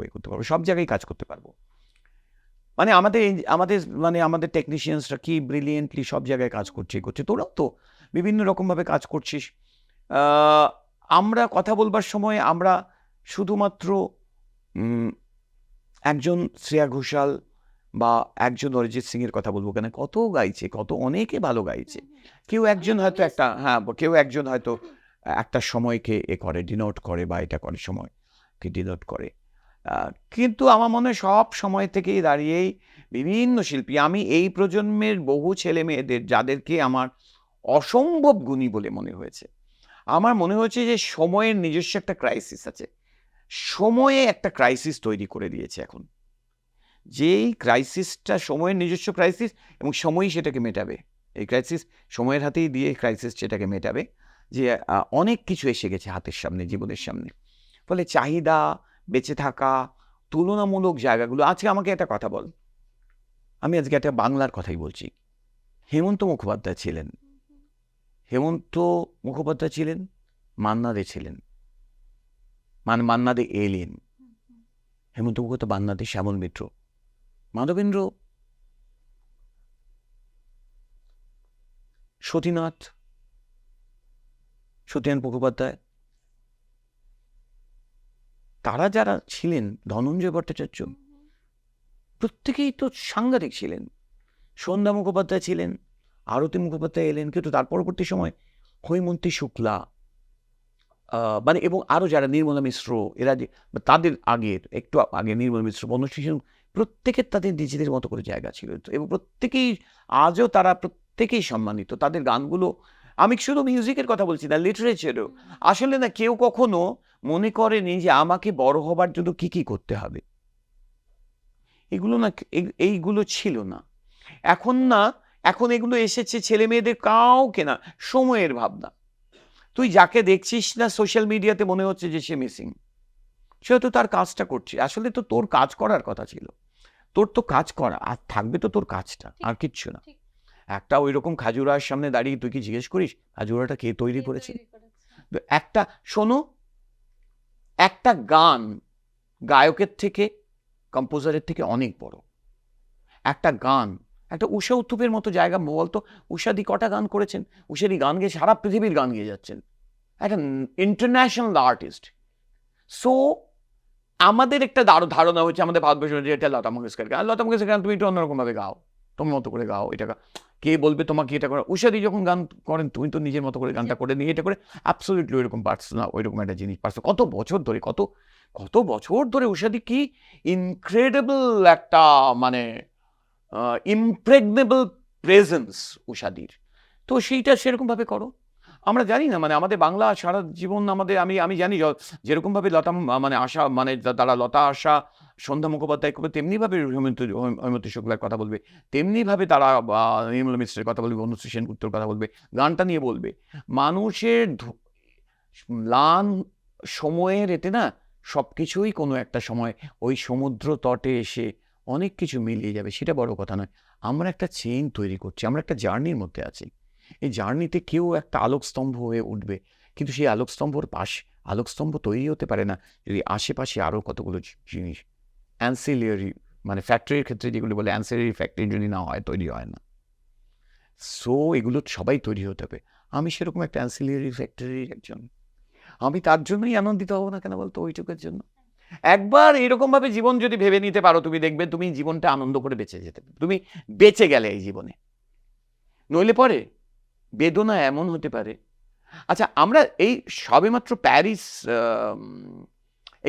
সব জায়গায় কাজ করতে পারবো। মানে আমাদের টেকনিশিয়ানসরা কি ব্রিলিয়েন্টলি সব জায়গায় কাজ করছে, তোরাও তো বিভিন্ন রকমভাবে কাজ করছিস। আমরা কথা বলবার সময় আমরা শুধুমাত্র একজন শ্রেয়া ঘোষাল বা একজন অরিজিৎ সিং এর কথা বলবো কেন, কত গাইছে, কত অনেকে ভালো গাইছে, কেউ একজন হয়তো একটা সময়কে করে ডিনোট করে, বা এটা করে সময়কে ডিনোট করে, কিন্তু আমার মনে হয় সব সময় থেকেই দাঁড়িয়েই বিভিন্ন শিল্পী, আমি এই প্রজন্মের বহু ছেলে মেয়েদের যাদেরকে আমার অসম্ভব গুণী বলে মনে হয়েছে, আমার মনে হয়েছে যে সময়ের নিজস্ব একটা ক্রাইসিস আছে, সময়ে একটা ক্রাইসিস তৈরি করে দিয়েছে এখন, যেই ক্রাইসিসটা সময়ের নিজস্ব ক্রাইসিস, এবং সময়ই সেটাকে মেটাবে, এই ক্রাইসিস সময়ের হাতেই দিয়ে ক্রাইসিস সেটাকে মেটাবে, যে অনেক কিছু এসে গেছে হাতের সামনে, জীবনের সামনে, ফলে চাহিদা, বেঁচে থাকা, তুলনামূলক জায়গাগুলো। আজকে আমাকে একটা কথা বল, আমি আজকে একটা বাংলার কথাই বলছি, হেমন্ত মুখোপাধ্যায় ছিলেন, হেমন্ত মুখোপাধ্যায় ছিলেন, মান্না দে ছিলেন, মান্না দে এলিয়েন, হেমন্ত মুখোপাধ্যায়, মান্না দে, শ্যামল মিত্র, মাধবেন্দ্র, সতীনাথ মুখোপাধ্যায়, তারা যারা ছিলেন, ধনঞ্জয় ভট্টাচার্য, প্রত্যেকেই তো সাংঘাতিক ছিলেন। সন্ধ্যা মুখোপাধ্যায় ছিলেন, আরতি মুখোপাধ্যায় এলেন, কিন্তু তার পরবর্তী সময় হৈমন্তী শুক্লা, মানে এবং আরও যারা, নির্মলা মিশ্র, এরা যে তাদের আগের একটু আগে নির্মলা মিশ্র, বনশ্রী সেন, প্রত্যেকের তাদের নিজেদের মতো করে জায়গা ছিল, এবং প্রত্যেকেই আজও তারা প্রত্যেকেই সম্মানিত। তাদের গানগুলো, আমি শুধু মিউজিকের কথা বলছি না, লিটারেচারও, আসলে না কেউ কখনো মনে করেনি যে আমাকে বড় হবার জন্য কি কি করতে হবে, এগুলো না, এইগুলো ছিল না। এখন না, এখন এগুলো এসেছে ছেলে মেয়েদের কাউকে না, সময়ের ভাবনা। তুই যাকে দেখছিস না সোশ্যাল মিডিয়াতে, মনে হচ্ছে যে সে মিসিং, সে তো তার কাজটা করছে। আসলে তো তোর কাজ করার কথা ছিল, তোর তো কাজ করা, আর থাকবে তো তোর কাজটা, আর কিচ্ছু না। একটা ওই রকম খাজুরার সামনে দাঁড়িয়ে তুই কি জিজ্ঞেস করিস খাজুরাটা কে তৈরি করেছে? একটা শোনো, একটা গান গায়কের থেকে, কম্পোজারের থেকে অনেক বড়। একটা গান, একটা উষা উত্থুপের মতো জায়গা, বলতো উষাদি কটা গান করেছেন, উষাদি গান গেয়ে সারা পৃথিবীর গান গেয়ে যাচ্ছেন, একটা ইন্টারন্যাশনাল আর্টিস্ট। সো আমাদের একটা ধারণা হচ্ছে আমাদের ভারতবর্ষে যে এটা লতা মঙ্গেশকর গান, লতা মঙ্গেশকর গান তুমি একটু অন্যরকমভাবে গাও, তোমার মতো করে গাও, এটা কে বলবে তোমাকে এটা করা? উষাদি যখন গান করেন, তুমি তো নিজের মতো করে গানটা করে নিয়ে এটা করে, অ্যাবসলিউটলি ওইরকম পারছো না, ওইরকম একটা জিনিস পারছো। কত বছর ধরে, কত বছর ধরে উষাদি কি ইনক্রেডিবল একটা, মানে ইমপ্রেগনেবল প্রেজেন্স উষাদির। তো সেইটা সেরকমভাবে করো। আমরা জানি না, মানে আমাদের বাংলা সারা জীবন আমাদের, আমি জানি যেরকমভাবে লতা, মানে আশা, মানে তারা লতা, আশা, সন্ধ্যা মুখোপাধ্যায় করবে, তেমনিভাবে হৈমন্তী শুক্লার কথা বলবে, তেমনিভাবে তারা নির্মলা মিশ্রের কথা বলবে, বনশ্রী সেনগুপ্তর কথা বলবে, গানটা নিয়ে বলবে। মানুষের ম্লান সময়ের এতে না সব কিছুই কোনো একটা সময় ওই সমুদ্র তটে এসে অনেক কিছু মিলিয়ে যাবে, সেটা বড় কথা নয়। আমরা একটা চেইন তৈরি করছি, আমরা একটা জার্নির মধ্যে আছি। এই জার্নিতে কেউ একটা আলোকস্তম্ভ হয়ে উঠবে, কিন্তু সেই আলোকস্তম্ভ তৈরি হতে পারে না যদি আশেপাশে আরও কতগুলো জিনিস, অ্যান্সিলিয়ারি, মানে ফ্যাক্টরির ক্ষেত্রে যেগুলো বলে অ্যান্সিলিয়ারি ফ্যাক্টরি যদি না হয়, তৈরি হয় না। সো এগুলো সবাই তৈরি হতে হবে। আমি সেরকম একটা অ্যান্সিলিয়ারি ফ্যাক্টরির একজন, আমি তার জন্যই আনন্দিত হব না কেন বলতো, ওইটুকুর জন্য। একবার এরকমভাবে জীবন যদি ভেবে নিতে পারো, তুমি দেখবে তুমি জীবনটা আনন্দ করে বেঁচে যেতে, তুমি বেঁচে গেলে এই জীবনে। নইলে পরে বেদনা এমন হতে পারে। আচ্ছা, আমরা এই সবেমাত্র প্যারিস,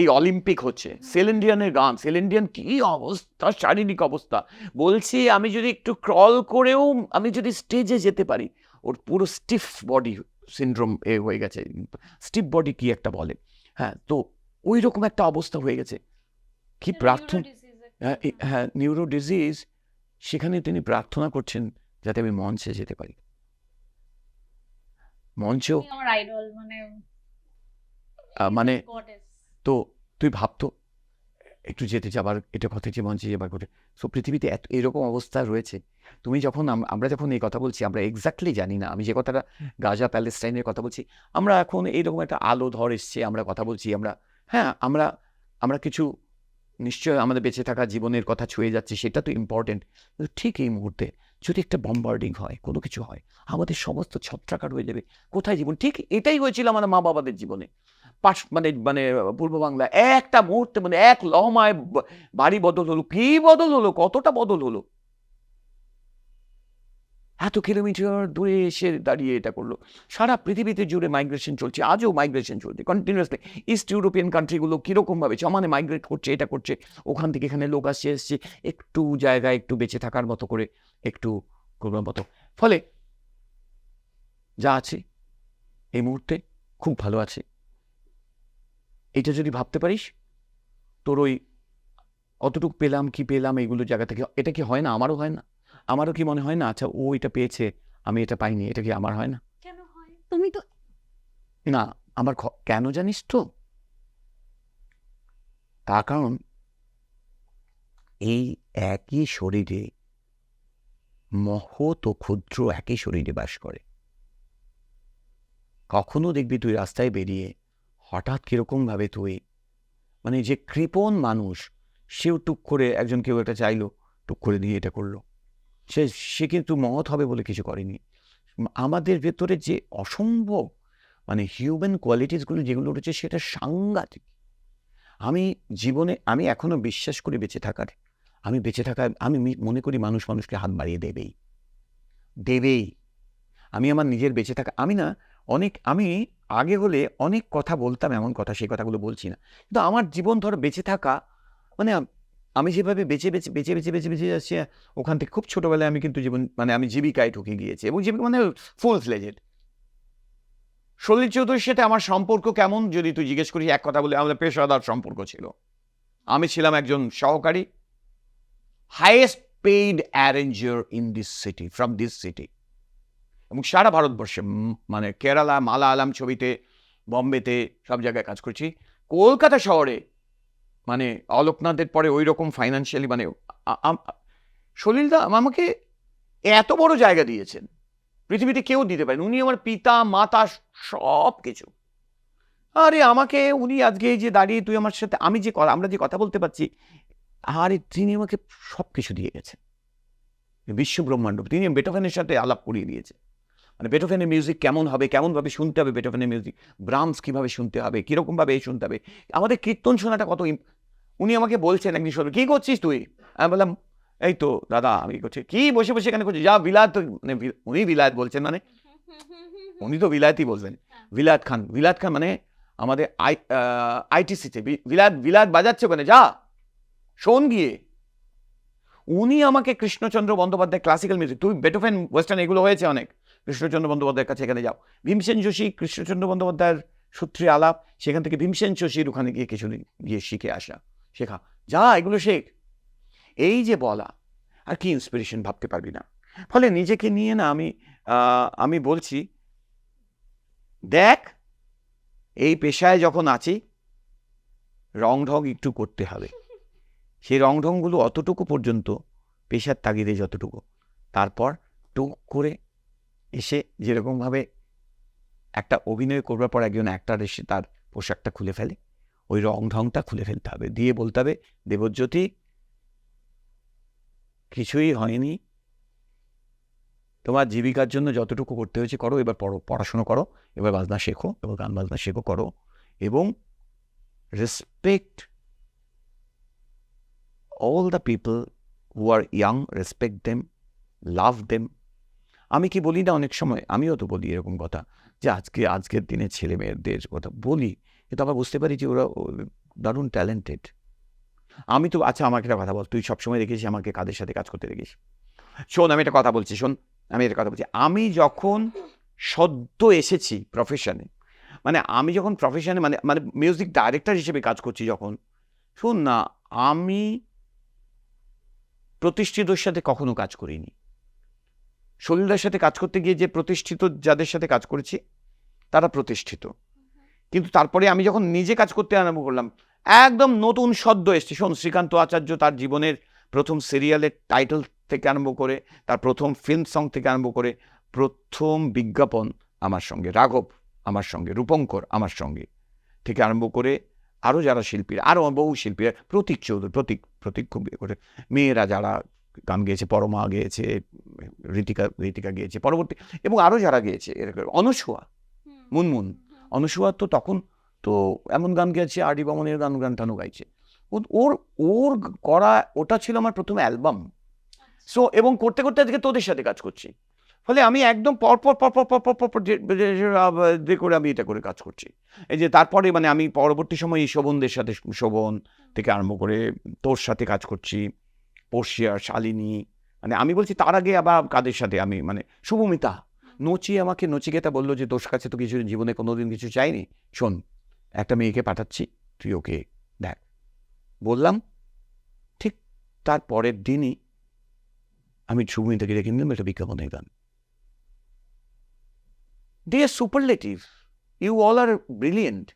এই অলিম্পিক হচ্ছে, সেলিন ডিয়নের গান, সেলিন ডিয়ন কি অবস্থা, শারীরিক অবস্থা, বলছি আমি যদি একটু ক্রল করেও আমি যদি স্টেজে যেতে পারি, ওর পুরো স্টিফ বডি সিনড্রোম হয়ে গেছে, স্টিফ বডি কি একটা বলে, হ্যাঁ, তো ওই রকম একটা অবস্থা হয়ে গেছে। কি প্রার্থনা, হ্যাঁ, নিউরো ডিজিজ, সেখানে তিনি প্রার্থনা করছেন যাতে আমি মঞ্চে যেতে পারি। মঞ্চেও আমার আইডল, মানে, তো তুই ভাবতো একটু যেতে যাবার, এটা পথে যে মঞ্চে যাবার করে। সো পৃথিবীতে এত এরকম অবস্থা রয়েছে। তুমি যখন আমরা যখন এই কথা বলছি, আমরা এক্স্যাক্টলি জানি না, আমি যে কথাটা গাজা প্যালেস্টাইনের কথা বলছি, আমরা এখন এইরকম একটা আলো ধর এসছে, আমরা কথা বলছি, আমরা, হ্যাঁ, আমরা কিছু নিশ্চয় আমাদের বেঁচে থাকা জীবনের কথা ছুঁয়ে যাচ্ছে, সেটা তো ইম্পর্টেন্ট। কিন্তু ঠিক এই মুহূর্তে যদি একটা বম্বার্ডিং হয়, কোনো কিছু হয়, আমাদের সমস্ত ছত্রাকার হয়ে যাবে। কোথায় জীবন? ঠিক এটাই হয়েছিল আমাদের মা বাবাদের জীবনে। মানে পূর্ব বাংলা একটা মুহূর্তে, মানে এক লহমায় বাড়ি বদল হলো। কি বদল হলো? কতটা বদল হলো? এত কিলোমিটার দূরে এসে দাঁড়িয়ে এটা করলো। সারা পৃথিবীতে জুড়ে মাইগ্রেশন চলছে, আজও মাইগ্রেশন চলছে কন্টিনিউয়াসলি। ইস্ট ইউরোপিয়ান কান্ট্রিগুলো কীরকমভাবে সমানে মাইগ্রেট করছে, এটা করছে, ওখান থেকে এখানে লোক এসছে একটু জায়গায় একটু বেঁচে থাকার মতো করে, একটু করবার মতো। ফলে যা আছে এই মুহূর্তে খুব ভালো আছে। এটা যদি ভাবতে পারিস, তোর ওই অতটুকু পেলাম কি পেলাম এইগুলো জায়গা থেকে, এটা কি হয় না? আমারও হয় না? আমারও কি মনে হয় না, আচ্ছা ও এটা পেয়েছে, আমি এটা পাইনি, এটা কি আমার হয় না? কেন হয়? তুমি তো, না, আমার কেন জানিস তো? তার কারণ এই একই শরীরে মহৎ ও ক্ষুদ্র একই শরীরে বাস করে। কখনো দেখবি তুই রাস্তায় বেরিয়ে হঠাৎ কিরকমভাবে তুই মানে যে কৃপণ মানুষ, সেও টুক করে একজন কেউ এটা চাইলো, টুক করে দিয়ে এটা করলো, সে কিন্তু মহৎ হবে বলে কিছু করেনি। আমাদের ভেতরে যে অসম্ভব মানে হিউম্যান কোয়ালিটিসগুলো যেগুলো রয়েছে সেটা সাংঘাতিক। আমি জীবনে আমি এখনো বিশ্বাস করি বেঁচে থাকার, আমি বেঁচে থাকার আমি মনে করি মানুষ মানুষকে হাত বাড়িয়ে দেবেই। আমি আমার নিজের বেঁচে থাকা আমি আগে হলে অনেক কথা বলতাম, এমন কথা সেই কথাগুলো বলছি না, কিন্তু আমার জীবন ধরো বেঁচে থাকা মানে আমি যেভাবে বেঁচে যাচ্ছি ওখান থেকে খুব ছোটবেলায় আমি কিন্তু জীবন মানে আমি জীবিকায় ঢুকে গিয়েছি, এবং জীবিকা মানে ফুল ফ্লেজেড। সলিল চৌধুরীর সাথে আমার সম্পর্ক কেমন যদি তুই জিজ্ঞেস করিস, এক কথা বলে আমাদের পেশাদার সম্পর্ক ছিল। আমি ছিলাম একজন সহকারী, highest paid arranger in this city, from this city, এবং সারা ভারতবর্ষে মানে কেরালা, মালায়ালাম ছবিতে, বম্বেতে সব জায়গায় কাজ করছি। কলকাতা শহরে মানে অলোকনাথের পরে ওই রকম ফাইন্যান্সিয়ালি মানে সলিলদা আমাকে এত বড় জায়গা দিয়েছেন, পৃথিবীতে কেউ দিতে পারেন। উনি আমার পিতা মাতা সব কিছু। আরে আমাকে উনি আজকে এই যে দাঁড়িয়ে তুই আমার সাথে আমরা যে কথা বলতে পারছি, আরে তিনি আমাকে সব কিছু দিয়ে গেছেন, বিশ্ব ব্রহ্মাণ্ড। তিনি বেটোফেনের সাথে আলাপ করিয়ে দিয়েছে, মানে বেটোফেনের মিউজিক কেমন হবে, কেমনভাবে শুনতে হবে বেটোফেনের মিউজিক, ব্রাহ্মস কীভাবে শুনতে হবে, কীরকমভাবে শুনতে হবে, আমাদের কীর্তন শোনাটা কত। উনি আমাকে বলছেন একদিন, শোনো কী করছিস তুই? আমি বললাম এই তো দাদা আমি করছি। কি বসে বসে এখানে করছি? যা বিলাত, মানে উনি বিলাত বলছেন, মানে উনি তো বিলাতই বলছেন। বিলাত খান মানে আমাদের আইটিসিতে বিলাত বাজাচ্ছে ওখানে, যা শোন গিয়ে। উনি আমাকে কৃষ্ণচন্দ্র বন্দ্যোপাধ্যায় ক্লাসিক্যাল মিউজিক, তুই বেটোফেন ওয়েস্টার্ন এগুলো হয়েছে অনেক, কৃষ্ণচন্দ্র বন্দ্যোপাধ্যায়ের কাছে এখানে যাও। ভীমসেন যোশী, কৃষ্ণচন্দ্র বন্দ্যোপাধ্যায়ের সূত্রে আলাপ, সেখান থেকে ভীমসেন যোশীর ওখানে গিয়ে কিছুদিন গিয়ে শিখে আসা, শেখা, যা এগুলো শেখ। এই যে বলা আর কি ইন্সপিরেশন ভাবতে পারবি না। ফলে নিজেকে নিয়ে না আমি বলছি, দেখ এই পেশায় যখন আছি রং ঢং একটু করতে হবে, সেই রং ঢংগুলো অতটুকু পর্যন্ত পেশার তাগিদে যতটুকু, তারপর টুক করে এসে যেরকমভাবে একটা অভিনয় করবার পর একজন অ্যাক্টর এসে তার পোশাকটা খুলে ফেলে, ওই রং ঢংটা খুলে ফেলতে হবে, দিয়ে বলতে হবে দেবজ্যোতি কিছুই হয়নি, তোমার জীবিকার জন্য যতটুকু করতে হয়েছে করো, এবার পড়াশুনো করো, এবার বাজনা শেখো, এবার গান বাজনা শেখো, করো, এবং respect all the people who are young, respect them, love them. আমি কি বলি না অনেক সময়, আমিও তো বলি এরকম কথা, যে আজকের দিনে ছেলে মেয়েদের কথা বলি, কিন্তু আবার বুঝতে পারি যে ওরা দারুণ ট্যালেন্টেড। আমি তো আচ্ছা আমাকে একটা কথা বল, তুই সবসময় দেখেছিস আমাকে কাদের সাথে কাজ করতে দেখিস? শোন আমি একটা কথা বলছি, আমি যখন সদ্য এসেছি প্রফেশনে, মানে আমি যখন প্রফেশনে মানে মানে মিউজিক ডাইরেক্টর হিসেবে কাজ করছি যখন, শোন না, আমি প্রতিষ্ঠিতর সাথে কখনো কাজ করিনি। সলিলদার সাথে কাজ করতে গিয়ে যে প্রতিষ্ঠিত যাদের সাথে কাজ করেছি তারা প্রতিষ্ঠিত, কিন্তু তারপরে আমি যখন নিজে কাজ করতে আরম্ভ করলাম, একদম নতুন সদ্য এসছে। শোন, শ্রীকান্ত আচার্য তার জীবনের প্রথম সিরিয়ালের টাইটেল থেকে আরম্ভ করে, তার প্রথম ফিল্ম সং থেকে আরম্ভ করে, প্রথম বিজ্ঞাপন আমার সঙ্গে, রাঘব আমার সঙ্গে, রূপঙ্কর আমার সঙ্গে থেকে আরম্ভ করে আরও যারা শিল্পীরা, আরও বহু শিল্পীরা, প্রতীক চৌধুরী, প্রতীক খুব করে, মেয়েরা যারা গান গেয়েছে, পরমা গেয়েছে, ঋতিকা গিয়েছে পরবর্তী, এবং আরও যারা গিয়েছে, এরকম অনুসুয়া, মুনমুন, অনুসুয়া তো তখন তো এমন গান গেয়েছে, আর ডি বর্মনের গান টানও গাইছে। ওর করা ওটা ছিল আমার প্রথম অ্যালবাম। সো এবং করতে করতে আজকে তোদের সাথে কাজ করছি, ফলে আমি একদম পরপর করে আমি এটা করে কাজ করছি। এই যে তারপরে মানে আমি পরবর্তী সময় এই শোভনদের সাথে, শোভন থেকে আরম্ভ করে তোর সাথে কাজ করছি, পর্ষিয়া, শালিনী, মানে আমি বলছি তার আগে আবার কাদের সাথে আমি মানে শুভমিতা, নচিকেতা বললো যে তোর কাছে তো কিছু জীবনে কোনোদিন কিছু চাইনি, শোন একটা মেয়েকে পাঠাচ্ছি, তুই ওকে দেখ। বললাম, ঠিক তার পরের দিনই আমি শুভমিতাকে রেখে নিলাম একটা বিজ্ঞাপনের গান। They are superlative, you all are brilliant.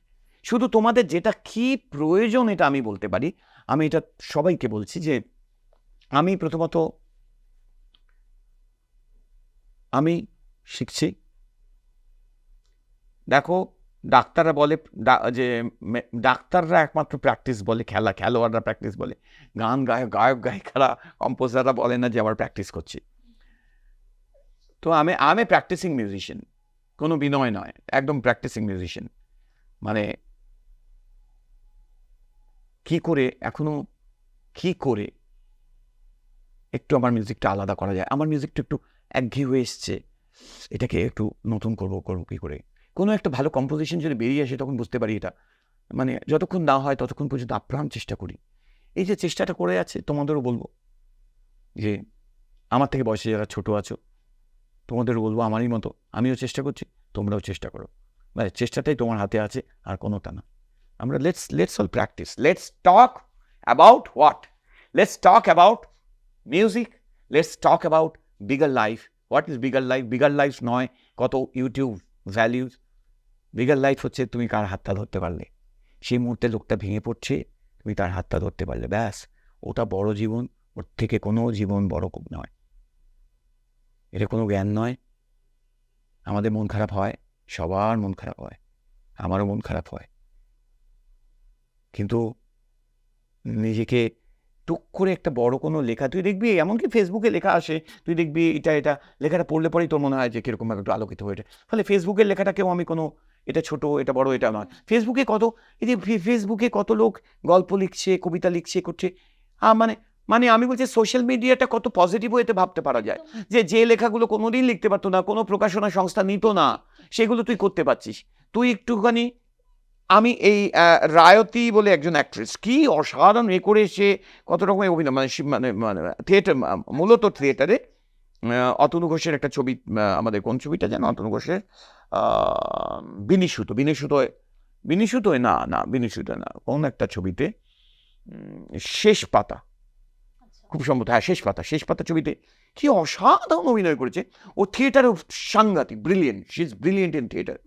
শুধু তোমাদের যেটা কি প্রয়োজন এটা আমি বলতে পারি, আমি এটা সবাইকে বলছি যে আমি প্রথমত আমি শিখছি। দেখো, ডাক্তাররা বলে যে ডাক্তাররা একমাত্র প্র্যাকটিস বলে, খেলোয়াড়রা প্র্যাকটিস বলে, গায়ক গায়িকারা, কম্পোজাররা বলে না যে আবার প্র্যাকটিস করছি। তো আমি প্র্যাকটিসিং মিউজিশিয়ান, কোনো বিনয় নয়, একদম প্র্যাকটিসিং মিউজিশিয়ান। মানে কি করে একটু আমার মিউজিকটা আলাদা করা যায়, আমার মিউজিকটা একটু একঘেয়ে হয়ে এসছে, এটাকে একটু নতুন করবো কি করে। কোনো একটা ভালো কম্পোজিশন যদি বেরিয়ে আসে তখন বুঝতে পারি এটা, মানে যতক্ষণ না হয় ততক্ষণ পর্যন্ত আপ্রাণ চেষ্টা করি। এই যে চেষ্টাটা করে আছে, তোমাদেরও বলবো যে আমার থেকে বয়সে যারা ছোট আছো তোমাদেরও বলবো আমারই মতো আমিও চেষ্টা করছি, তোমরাও চেষ্টা করো। মানে চেষ্টাটাই তোমার হাতে আছে, আর কোনোটা না। আমরা let's all practice, let's talk about what, let's talk about music, let's talk about bigger life. What is bigger life? Bigger life নয় কত ইউটিউব ভ্যালিউজ। বিগার লাইফ হচ্ছে তুমি কার হাতটা ধরতে পারলে, সেই মুহূর্তে লোকটা ভেঙে পড়ছে, তুমি তার হাতটা ধরতে পারলে, ব্যাস, ওটা বড় জীবন। ওর থেকে কোনো জীবন বড় নয়, এটা কোনো জ্ঞান নয়। আমাদের মন খারাপ হয়, সবার মন খারাপ হয়, আমারও মন খারাপ হয়, কিন্তু নিজেকে টুক করে একটা বড় কোনো লেখা তুই দেখবি, এমনকি ফেসবুকে লেখা আসে, তুই দেখবি এটা লেখাটা পড়লে পরেই তোর মনে হয় যে কীরকম একটু আলোকিত হয়ে ওঠে। ফলে ফেসবুকের লেখাটাকেও আমি কোনো এটা ছোট এটা বড় এটা নয়। ফেসবুকে ফেসবুকে কত লোক গল্প লিখছে, কবিতা লিখছে, করছে। মানে আমি বলছি সোশ্যাল মিডিয়াটা কত পজিটিভ এতে ভাবতে পারা যায়, যে লেখাগুলো কোনোদিন লিখতে পারতো না, কোনো প্রকাশনা সংস্থা নিত না, সেগুলো তুই করতে পারছিস। তুই একটুখানি, আমি এই রায়তী বলে একজন অ্যাক্ট্রেস, কি অসাধারণ করে সে কত রকমের অভিনয়, মানে থিয়েটার, মূলত থিয়েটারে। অতনু ঘোষের একটা ছবি, আমাদের কোন ছবিটা যেন, অতনু ঘোষের বিনিশুতোয় না, কোন একটা ছবিতে, শেষ পাতা, খুব সম্ভবত, হ্যাঁ শেষ পাতা ছবিতে কি অসাধারণ অভিনয় করেছে। ও থিয়েটারে সাংঘাতিক, brilliant, she is brilliant in theatre.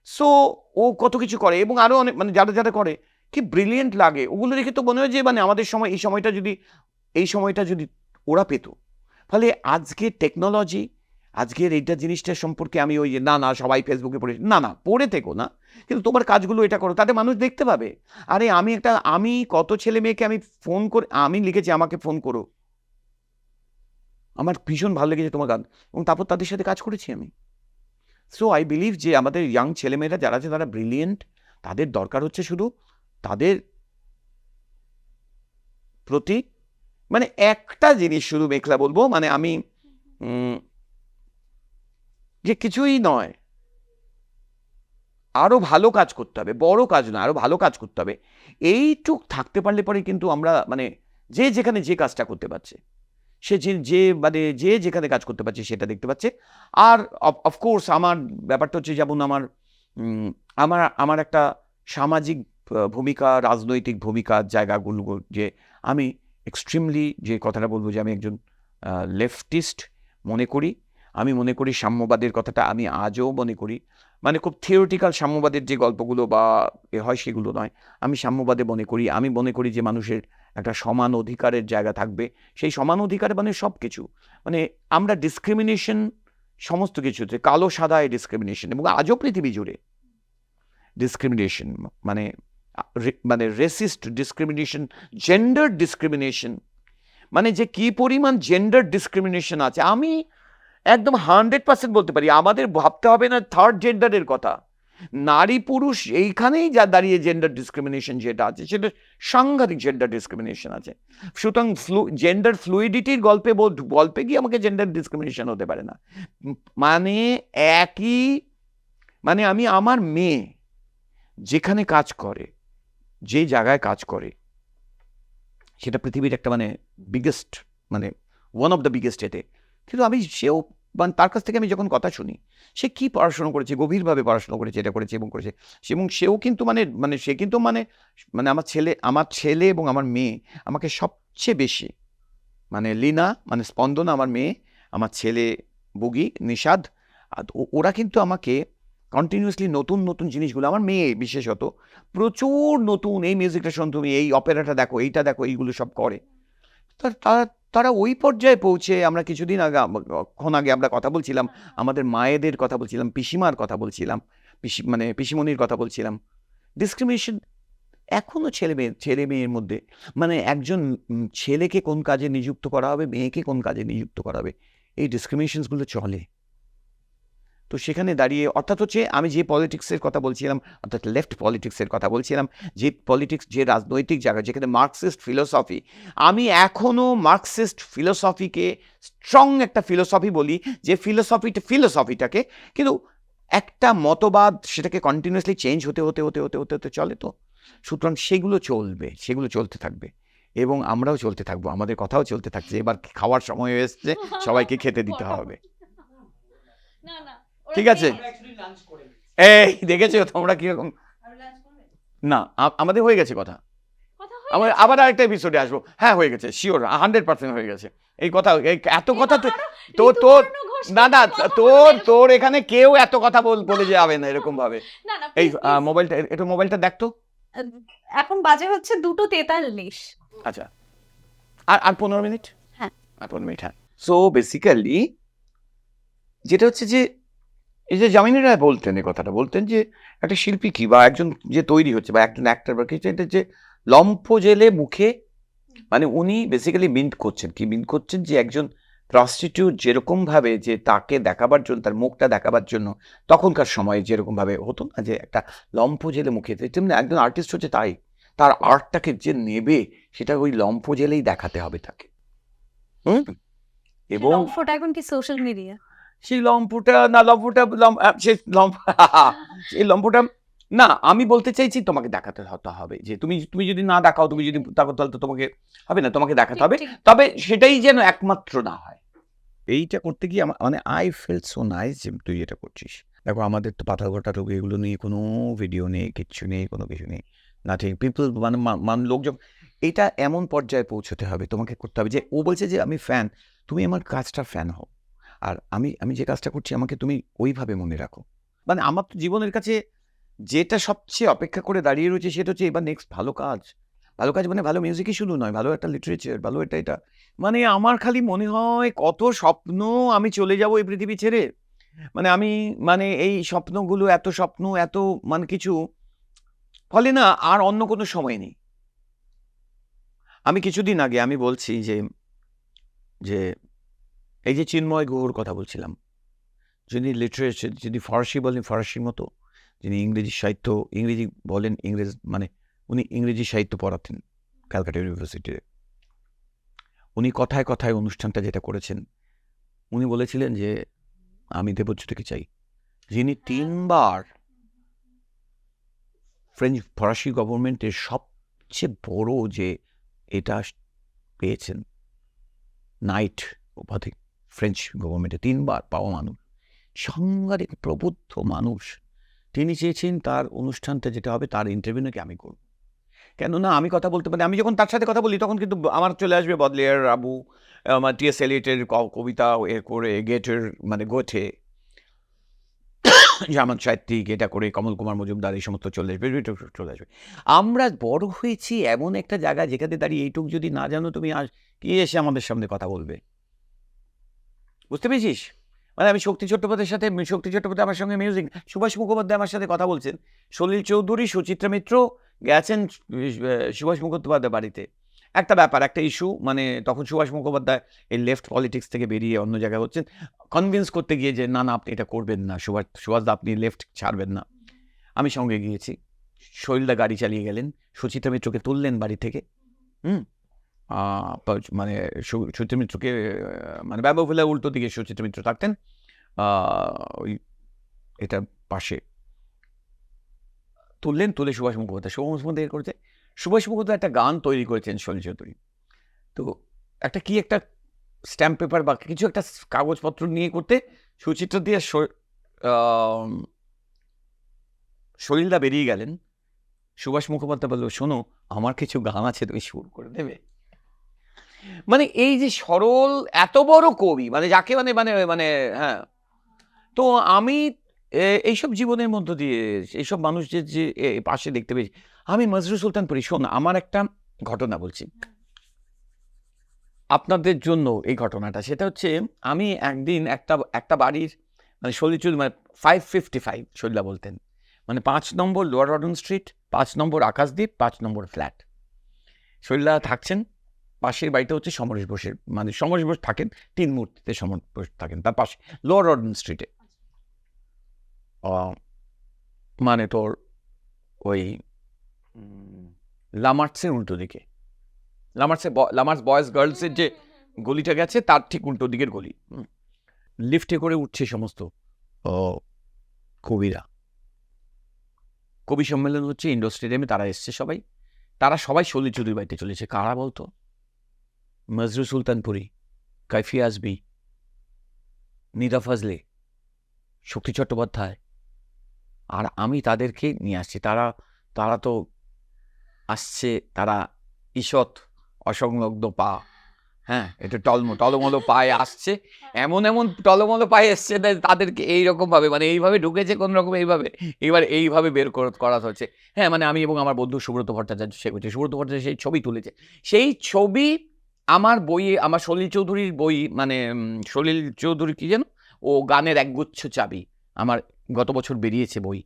So ও কত কিছু করে, এবং আরও অনেক, মানে যারা করে কি ব্রিলিয়েন্ট লাগে। ওগুলো দেখে তো মনে হয় যে মানে আমাদের সময় এই সময়টা যদি ওরা পেত। ফলে আজকে টেকনোলজি, আজকের এইটা জিনিসটা সম্পর্কে আমি ওই যে না সবাই ফেসবুকে পড়ে, না পড়ে থেকো না, কিন্তু তোমার কাজগুলো এটা করো, তাতে মানুষ দেখতে পাবে। আরে আমি কত ছেলে মেয়েকে আমি ফোন করে, আমি লিখেছি আমাকে ফোন করো, আমার ভীষণ ভালো লেগেছে তোমার গান, এবং তারপর তাদের সাথে কাজ করেছি আমি। সো আই বিলিভ যে আমাদের ইয়াং ছেলেমেয়েরা যারা আছে তারা ব্রিলিয়েন্ট, তাদের দরকার হচ্ছে শুধু তাদের প্রতি মানে একটা জিনিস শুধু মেখলা বলবো, মানে আমি যে কিছুই নয়, আরো ভালো কাজ করতে হবে, বড় কাজ নয়, আরো ভালো কাজ করতে হবে। এইটুক থাকতে পারলে পরে কিন্তু আমরা মানে যে যেখানে যে কাজটা করতে পারছে, সে যে যেখানে কাজ করতে পারছে সেটা দেখতে পাচ্ছে। আর অফকোর্স আমার ব্যাপারটা হচ্ছে, যেমন আমার একটা সামাজিক ভূমিকা, রাজনৈতিক ভূমিকার জায়গাগুলো, যে আমি এক্সট্রিমলি যে কথাটা বলবো যে আমি একজন লেফটিস্ট আমি মনে করি সাম্যবাদের কথাটা আমি আজও মনে করি, মানে খুব থিওরিটিক্যাল সাম্যবাদের যে গল্পগুলো বা হয় সেগুলো নয়, আমি সাম্যবাদে আমি মনে করি যে মানুষের একটা সমান অধিকারের জায়গা থাকবে। সেই সমান অধিকার মানে সব কিছু, মানে আমরা ডিসক্রিমিনেশন সমস্ত কিছুতে, কালো সাদায় ডিসক্রিমিনেশন, এবং আজও পৃথিবী জুড়ে ডিসক্রিমিনেশন, মানে রেসিস্ট ডিসক্রিমিনেশন, জেন্ডার ডিসক্রিমিনেশন, মানে যে কি পরিমাণ জেন্ডার ডিসক্রিমিনেশন আছে, আমি একদম 100% বলতে পারি। আমাদের ভাবতে হবে না থার্ড জেন্ডারের কথা, নারী পুরুষ এইখানেই যা দাঁড়িয়ে জেন্ডার ডিসক্রিমিনেশন যেটা আছে, সেটা সাংঘাতিক জেন্ডার ডিসক্রিমিনেশন আছে। সুতরাং জেন্ডার ফ্লুইডিটির গল্পে গিয়ে আমাকে জেন্ডার ডিসক্রিমিনেশন হতে পারে না। মানে মানে আমি আমার মেয়ে যেখানে কাজ করে, যে জায়গায় কাজ করে, সেটা পৃথিবীর একটা মানে বিগেস্ট, মানে ওয়ান অফ দ্য বিগেস্ট এতে, কিন্তু মানে তার কাছ থেকে আমি যখন কথা শুনি, সে কি পড়াশোনা করেছে, গভীরভাবে পড়াশোনা করেছে, এটা করেছে এবং সেও কিন্তু সে কিন্তু মানে আমার ছেলে এবং আমার মেয়ে আমাকে সবচেয়ে বেশি, মানে লীনা, মানে স্পন্দন আমার মেয়ে, আমার ছেলে বুগি, নিষাদ, ওরা কিন্তু আমাকে কন্টিনিউয়াসলি নতুন জিনিসগুলো, আমার মেয়ে বিশেষত প্রচুর নতুন, এই মিউজিকটা শোন তুমি, এই অপেরাটা দেখো, এইটা দেখো, এইগুলো সব করে। তারা ওই পর্যায়ে পৌঁছে, আমরা কিছুদিন আগে আমরা কথা বলছিলাম, আমাদের মায়েদের কথা বলছিলাম, পিসিমার কথা বলছিলাম, পিসিমণির কথা বলছিলাম, ডিসক্রিমিনেশন এখনো ছেলে মেয়ের মধ্যে, মানে একজন ছেলেকে কোন কাজে নিযুক্ত করা হবে, মেয়েকে কোন কাজে নিযুক্ত করা হবে, এই ডিসক্রিমিনেশনসগুলো চলে। তো সেখানে দাঁড়িয়ে অর্থাৎ হচ্ছে আমি যে পলিটিক্সের কথা বলছিলাম, অর্থাৎ লেফট পলিটিক্সের কথা বলছিলাম, যে পলিটিক্স, যে রাজনৈতিক জায়গা যেখানে মার্কসিস্ট ফিলোসফি, আমি এখনও মার্কসিস্ট ফিলোসফিকে স্ট্রং একটা ফিলোসফি বলি, যে ফিলোসফিটাকে কিন্তু একটা মতবাদ সেটাকে কন্টিনিউয়াসলি চেঞ্জ হতে হতে হতে হতে হতে হতে চলে। তো সুতরাং সেগুলো চলবে, সেগুলো চলতে থাকবে এবং আমরাও চলতে থাকবো, আমাদের কথাও চলতে থাকছে। এবার খাওয়ার সময় এসছে, সবাইকে খেতে দিতে হবে। ঠিক আছে, এই দেখেছো তোমরা কিরকম? না, আমাদের হয়ে গেছে কথা, আমার আবার আরেকটা এপিসোডে আসবো। হ্যাঁ হয়ে গেছে, শিওর 100% হয়ে গেছে। এই কথা, এত কথা তো তোর না না তোর এখানে কেউ এত কথা বলে যাবে না এরকম ভাবে। এই মোবাইলটা দেখতো, এখন বাজে হচ্ছে 2:43। আচ্ছা, আর 15 মিনিট। হ্যাঁ, আর 15 মিনিট। হ্যাঁ, সো বেসিক্যালি যেটা হচ্ছে যে এই যে যামিনী রায় বলতেন, এই কথাটা বলতেন যে একটা শিল্পী কি বা একজন যে তৈরি হচ্ছে বা একজন অ্যাক্টর বা কিছু, এটা যে লম্ফ জেলে মুখে, মানে উনি বেসিক্যালি মিন্ট করছেন যে একজন প্রস্টিটিউট যেরকম ভাবে যে তাকে দেখাবার জন্য, তার মুখটা দেখাবার জন্য তখনকার সময়ে যেরকম ভাবে হতো না, যে একটা লম্ফ জেলে মুখে, তেমনি একজন আর্টিস্ট হচ্ছে তাই, তার আর্টটাকে যে নেবে সেটা ওই লম্ফ জেলেই দেখাতে হবে তাকে। এবং এখন কি সোশ্যাল মিডিয়া সেই লম্ফটা সেই লম্ফটা না, আমি বলতে চাইছি তোমাকে দেখাতে হবে, যে তুমি যদি না দেখাও, তুমি যদি তাহলে তো তোমাকে হবে না, তোমাকে দেখাতে হবে, তবে সেটাই যেন একমাত্র না হয়। এইটা করতে গিয়ে মানে আই ফিল সো নাইস যে তুই এটা করছিস। দেখো আমাদের তো পাতা গোটা রোগ, এগুলো নিয়ে কোনো ভিডিও নেই, কিচ্ছু নেই, কোনো কিছু নেই, নাথিং। পিপল মানে লোকজন, এটা এমন পর্যায়ে পৌঁছতে হবে, তোমাকে করতে হবে যে ও বলছে যে আমি ফ্যান, তুমি আমার কাজটার ফ্যান হও, আর আমি যে কাজটা করছি আমাকে তুমি ওইভাবে মনে রাখো। মানে আমার তো জীবনের কাছে যেটা সবচেয়ে অপেক্ষা করে দাঁড়িয়ে রয়েছে সেটা হচ্ছে এবার নেক্সট ভালো কাজ মানে ভালো মিউজিকই শুধু নয়, ভালো একটা লিটারেচার, ভালো এটা মানে আমার খালি মনে হয় কত স্বপ্ন, আমি চলে যাব এই পৃথিবী ছেড়ে, মানে এই স্বপ্নগুলো, এত স্বপ্ন, এত মানে কিছু, ফলে না আর অন্য কোনো সময় নেই। আমি কিছুদিন আগে আমি বলছি যে এই যে চিন্ময় গুহর কথা বলছিলাম, যিনি লিটারেচার, যদি ফরাসি বলেন ফরাসির মতো, যিনি ইংরেজি বলেন, মানে উনি ইংরেজি সাহিত্য পড়াতেন ক্যালকাটা ইউনিভার্সিটিতে। উনি কথায় কথায় অনুষ্ঠানটা যেটা করেছেন, উনি বলেছিলেন যে আমি দেবজ্যোতিকে চাই, যিনি 3 বার ফরাসি গভর্নমেন্টের সবচেয়ে বড় যে এটা পেয়েছেন, নাইট উপাধি, ফ্রেঞ্চ গভর্নমেন্টে 3 বার পাওয়া মানুষ, সাংঘাতিক প্রবুদ্ধ মানুষ। তিনি চেয়েছেন তার অনুষ্ঠানটা যেটা হবে তার ইন্টারভিউ নাকি আমি করব। কেননা আমি কথা বলতে পারি, আমি যখন তার সাথে কথা বলি তখন কিন্তু আমার চলে আসবে বদলিয়ার, আবু, টি.এস. এলিয়টের কবিতা, এর করে গেটের মানে গোথে, জার্মান সাহিত্যিক, এটা করে কমল কুমার মজুমদার, এই সমস্ত চলে আসবে। আমরা বড় হয়েছি এমন একটা জায়গা যেখানে দাঁড়িয়ে এইটুক যদি না জানো তুমি, কি এসে আমাদের সামনে কথা বলবে, বুঝতে পেরেছিস? মানে আমি শক্তি চট্টোপাধ্যায় আমার সঙ্গে মিউজিক, সুভাষ মুখোপাধ্যায় আমার সাথে কথা বলছেন, সলিল চৌধুরী, সুচিত্রা মিত্র গেছেন সুভাষ মুখোপাধ্যায় বাড়িতে, একটা ব্যাপার, একটা ইস্যু, মানে তখন সুভাষ মুখোপাধ্যায় এই লেফট পলিটিক্স থেকে বেরিয়ে অন্য জায়গায় হচ্ছেন, কনভিন্স করতে গিয়ে যে না আপনি এটা করবেন না, সুভাষদা আপনি লেফট ছাড়বেন না। আমি সঙ্গে গিয়েছি, শৈলদা গাড়ি চালিয়ে গেলেন, সুচিত্রা মিত্রকে তুললেন বাড়ি থেকে, মানে সুচিত্রা মিত্রকে, মানে ব্যবফুলা উল্টো দিকে সুচিত্রা মিত্র থাকতেন, ওই এটা পাশে তুলে সুভাষ মুখোপাধ্যায় করেছে। সুভাষ মুখোপাধ্যায় একটা গান তৈরি করেছেন সলিল চৌধুরী, তো একটা স্ট্যাম্প পেপার বা কিছু একটা কাগজপত্র নিয়ে করতে, সুচিত্রা দিয়ে সলিলদা বেরিয়ে গেলেন, সুভাষ মুখোপাধ্যায় বলল শোনো আমার কিছু গান আছে তুমি সুর করে দেবে। মানে এই যে সরল এত বড় কবি, মানে যাকে মানে হ্যাঁ, তো আমি এইসব জীবনের মধ্য দিয়ে এইসব মানুষদের যে পাশে দেখতে পেয়েছি, আমি নজরুল সুলতান পড়ি। শোন আমার একটা ঘটনা বলছি, আপনাদের জন্য এই ঘটনাটা, সেটা হচ্ছে আমি একদিন একটা বাড়ির মানে শৈলচুল মানে 555 শৈলা বলতেন, মানে 5 নম্বর লোয়ার রডন স্ট্রিট, 5 নম্বর আকাশদ্বীপ, 5 নম্বর ফ্ল্যাট। শৈলা থাকছেন, পাশের বাড়িটা হচ্ছে সমরেশ বোসের, মানে সমরেশ বোস থাকেন 3 মূর্তিতে, সমরেশ বোস থাকেন তার পাশে লোয়ার রডন স্ট্রিটে। মানে তোর ওই লামার্টসের উল্টো দিকে, লামার্টস বয়েজ গার্লসের যে গলিটা গেছে তার ঠিক উল্টো দিকের গলি। লিফটে করে উঠছে সমস্ত কবিরা, কবি সম্মেলন হচ্ছে ইন্ডোর স্টেডিয়ামে, তারা এসছে সবাই, তারা সবাই সলিল চৌধুরীর বাড়িতে চলেছে। কারা বলতো? মজরু সুলতানপুরি, কাইফি আজমি, নিদা ফজলে, শক্তি চট্টোপাধ্যায়, আর আমি তাদেরকে নিয়ে আসছি। তারা তো আসছে, তারা ঈষৎ অসংলগ্ন পা, হ্যাঁ একটু টলমলো পায়ে আসছে, এমন টলমলো পায়ে এসছে, তাদেরকে এইরকম ভাবে মানে এইভাবে ঢুকেছে কোন রকম, এইভাবে বের করা হচ্ছে। হ্যাঁ মানে আমি এবং আমার বন্ধু সুব্রত ভট্টাচার্য সে করছে, সুব্রত ভট্টাচার্য সেই ছবি তুলেছে, সেই ছবি আমার বইয়ে, আমার সলিল চৌধুরীর বই, মানে সলিল চৌধুরী কি যেন, ও গানের একগুচ্ছ চাবি, আমার গত বছর বেরিয়েছে বই,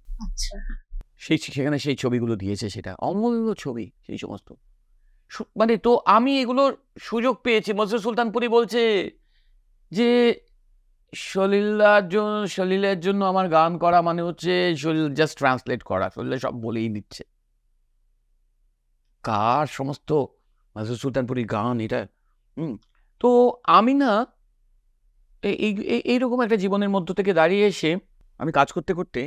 সেখানে সেই ছবিগুলো দিয়েছে, সেটা অমূল্য ছবি সেই সমস্ত। মানে তো আমি এগুলোর সুযোগ পেয়েছি। মজরু সুলতানপুরি বলছে যে সলিলের জন্য আমার গান করা মানে হচ্ছে সলিল জাস্ট ট্রান্সলেট করা, সলিল সব বলেই দিচ্ছে। কার সমস্ত মজরু সুলতানপুরি গান এটা। তো আমি না এইরকম একটা জীবনের মধ্য থেকে দাঁড়িয়ে এসে আমি কাজ করতে করতে